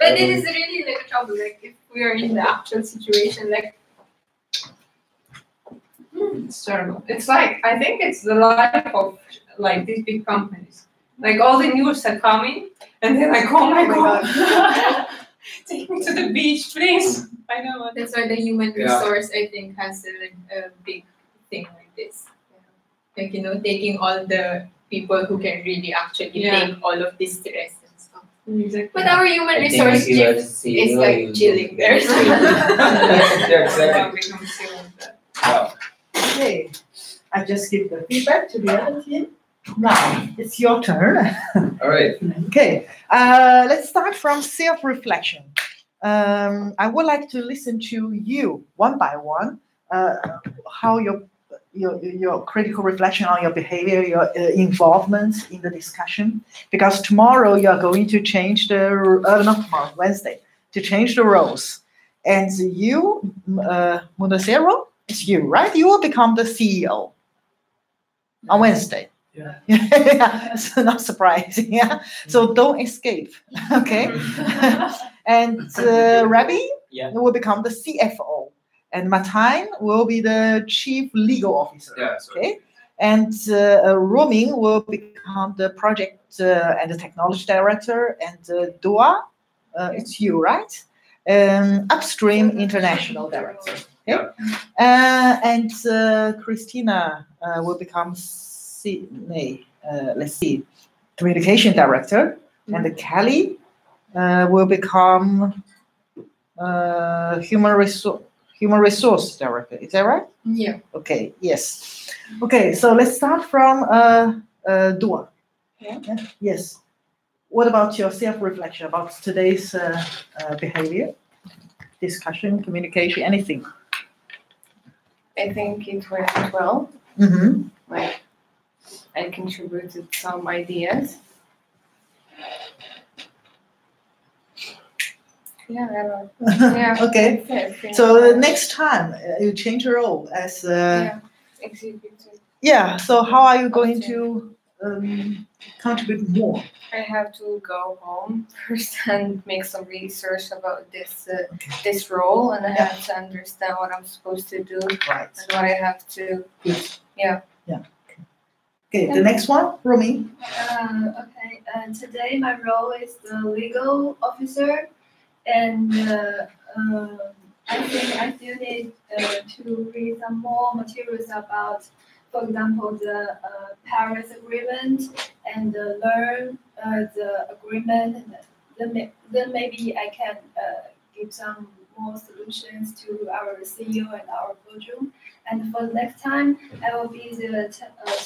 Speaker 7: But it is really like a trouble. Like if we are in the actual situation, like
Speaker 3: It's terrible. It's like, I think it's the life of like these big companies. Like all the news are coming and they're like, oh my god. Take me to the beach, please. I know what.
Speaker 7: that's why the human
Speaker 1: Yeah.
Speaker 7: resource I think has a big thing like this. Like taking all the people who can really actually
Speaker 3: Yeah.
Speaker 7: take all of this stress and stuff.
Speaker 3: Exactly.
Speaker 7: But our human
Speaker 5: I think
Speaker 7: resource
Speaker 5: if you are
Speaker 7: chief
Speaker 5: CEO,
Speaker 7: is like
Speaker 5: you
Speaker 7: chilling there.
Speaker 1: Yeah, exactly.
Speaker 3: Become silly with that.
Speaker 1: Yeah.
Speaker 2: Okay, I just give the feedback to the other team. Now, it's your turn.
Speaker 1: All right.
Speaker 2: Okay, let's start from self-reflection. I would like to listen to you one by one, how your critical reflection on your behavior, your involvement in the discussion. Because tomorrow you are going to change not tomorrow, Wednesday, to change the roles. And you, Mudasero, it's you, right? You will become the CEO on Wednesday.
Speaker 6: Yeah.
Speaker 2: So not surprising, yeah. So don't escape, okay? And Rabbi
Speaker 5: Yeah.
Speaker 2: will become the CFO, and Martijn will be the Chief Legal Officer,
Speaker 1: Yeah, sorry.
Speaker 2: okay? And Roaming will become the Project and the Technology Director, and Dua, it's you, right? Upstream International Director, okay? And Christina will become Communication Director, and Kelly will become Human Resource Director. Is that right?
Speaker 7: Yeah.
Speaker 2: Okay. Yes. Okay. So let's start from Dua.
Speaker 7: Yeah.
Speaker 2: Yes. What about your self-reflection about today's behavior, discussion, communication, anything?
Speaker 9: I think it went well.
Speaker 2: Mm-hmm.
Speaker 9: Like, I contributed some ideas. Yeah, I don't know. Yeah.
Speaker 2: Okay.
Speaker 9: that's it.
Speaker 2: So next time you change your role as
Speaker 9: yeah, executive.
Speaker 2: yeah. So how are you going to contribute more?
Speaker 9: I have to go home first and make some research about this role, and I have to understand what I'm supposed to do
Speaker 2: Right.
Speaker 9: and what I have to.
Speaker 2: Okay, the next one, Romy.
Speaker 8: Okay, today my role is the legal officer, and I think I still need to read some more materials about, for example, the Paris Agreement, and learn the agreement. And then maybe I can give some more solutions to our CEO and our boardroom. And for the next time, I will be the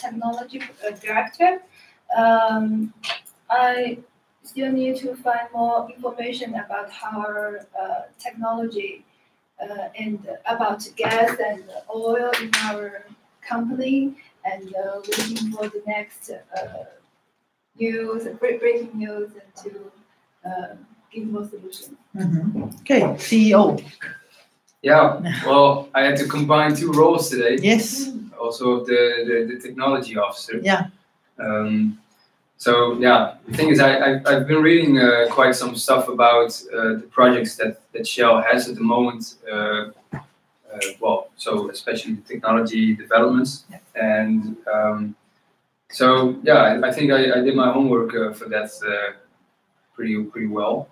Speaker 8: technology director. I still need to find more information about our technology and about gas and oil in our company, and waiting for the next news, breaking news, and to give more solutions.
Speaker 2: Okay, CEO.
Speaker 1: Yeah, well, I had to combine two roles today.
Speaker 2: Yes.
Speaker 1: Also the technology officer.
Speaker 2: Yeah.
Speaker 1: So yeah, the thing is, I've been reading quite some stuff about the projects that Shell has at the moment. Well, so especially the technology developments, and so yeah, I think I did my homework for that pretty well.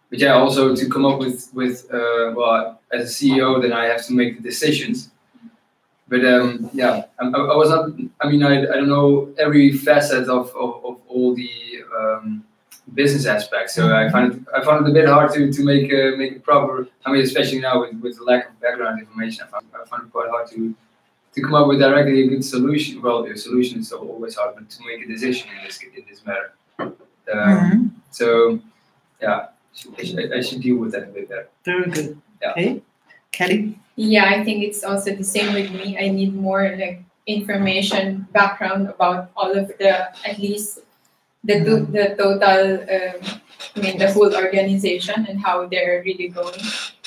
Speaker 1: But yeah, also to come up with well, as a CEO, then I have to make the decisions. But yeah, I was not. I mean, I don't know every facet of all the business aspects. So I found it a bit hard to make a proper. I mean, especially now with the lack of background information, I found it quite hard to come up with directly a good solution. Well, the solution is always hard, but to make a decision in this matter. So yeah, I should deal with that a bit better.
Speaker 2: Very good.
Speaker 1: Yeah.
Speaker 2: Okay, Kelly.
Speaker 3: Yeah, I think it's also the same with me. I need more like information, background about all of the, at least the total, I mean the whole organization and how they're really going.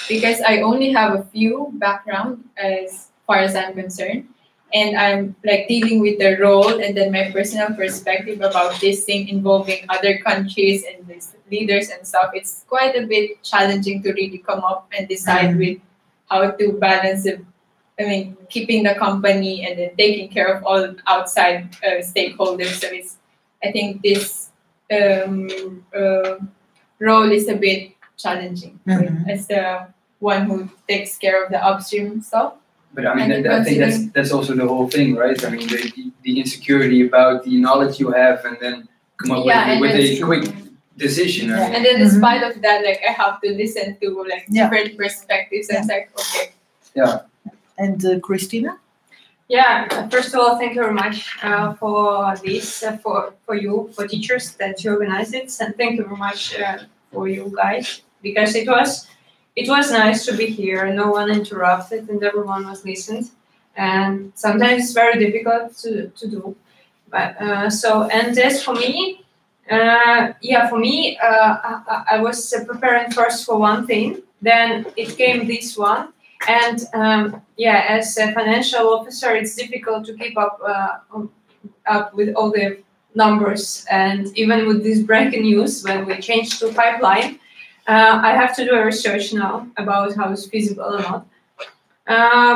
Speaker 3: Because I only have a few background as far as I'm concerned. And I'm like dealing with the role and then my personal perspective about this thing involving other countries and these leaders and stuff. It's quite a bit challenging to really come up and decide with how to balance it. I mean, keeping the company and then taking care of all outside stakeholders. So it's, I think this role is a bit challenging as the one who takes care of the upstream stuff.
Speaker 1: But I mean, I think that's also the whole thing, right? I mean, the insecurity about the knowledge you have, and then come up with a quick decision.
Speaker 3: Yeah. And then, despite of that, like I have to listen to like different perspectives. And it's like, okay.
Speaker 1: Yeah.
Speaker 2: And Christina.
Speaker 3: Yeah. First of all, thank you very much for this, for you, for teachers that you organized it, and thank you very much for you guys, because it was nice to be here. No one interrupted and everyone was listened. And sometimes it's very difficult to do. But and as for me, I was preparing first for one thing, then it came this one. And as a financial officer, it's difficult to keep up with all the numbers. And even with this breaking news, when we changed to pipeline, I have to do a research now about how it's feasible or not.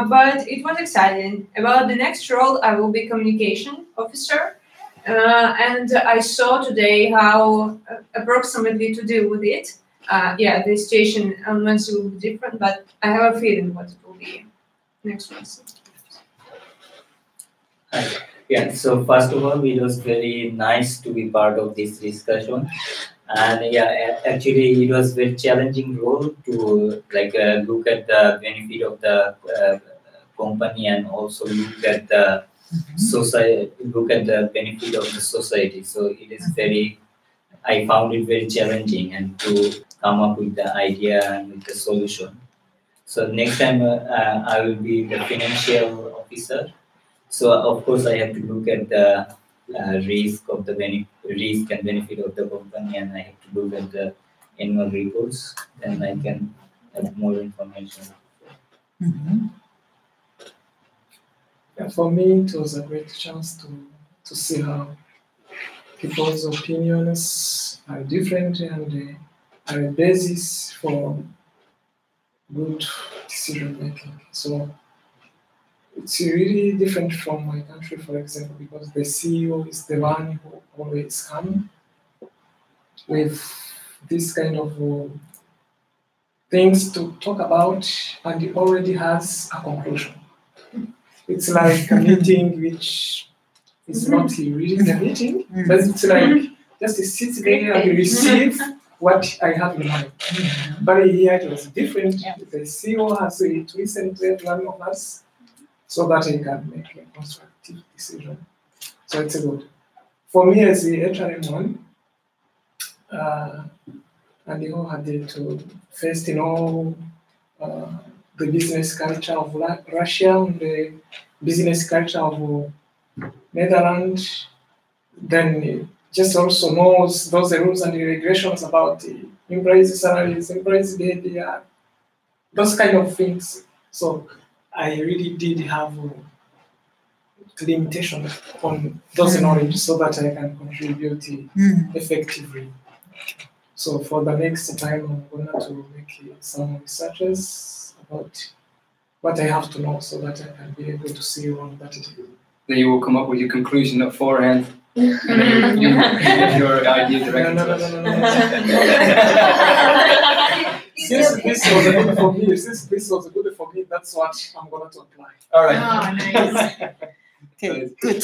Speaker 3: But it was exciting. About the next role, I will be communication officer. And I saw today how approximately to deal with it. The situation elements will be different, but I have a feeling what it will be next one.
Speaker 5: Yeah, so first of all, it was very nice to be part of this discussion. And yeah, actually, it was very challenging role to look at the benefit of the company and also look at the society, look at the benefit of the society. So it is very, I found it very challenging and to come up with the idea and with the solution. So next time I will be the financial officer. So of course I have to look at the risk of the risk and benefit of the company, and I have to look at the annual reports. Then I can have more information.
Speaker 6: Yeah, for me, it was a great chance to to see how people's opinions are different and are a basis for good decision making. So it's really different from my country, for example, because the CEO is the one who always comes with this kind of things to talk about, and he already has a conclusion. It's like a meeting which is not reading the meeting, but it's like just to sit there and receive what I have in mind. But here it was different. The CEO has to listen to every one of us so that he can make a constructive decision. So it's good. For me as the HRM1, and you had to first know the business culture of Russia and the business culture of Netherlands. Then just also knows those rules and the regulations about the employee salaries, employees behavior, those kind of things. So I really did have limitation on those knowledge so that I can contribute effectively. So for the next time, I'm going to make some researches about what I have to know so that I can be able to see on that.
Speaker 1: Then you will come up with your conclusion beforehand. And then you give your idea directly.
Speaker 6: No. Since this was good for me, that's what I'm going to apply.
Speaker 1: All right.
Speaker 2: Oh, nice. Okay, good.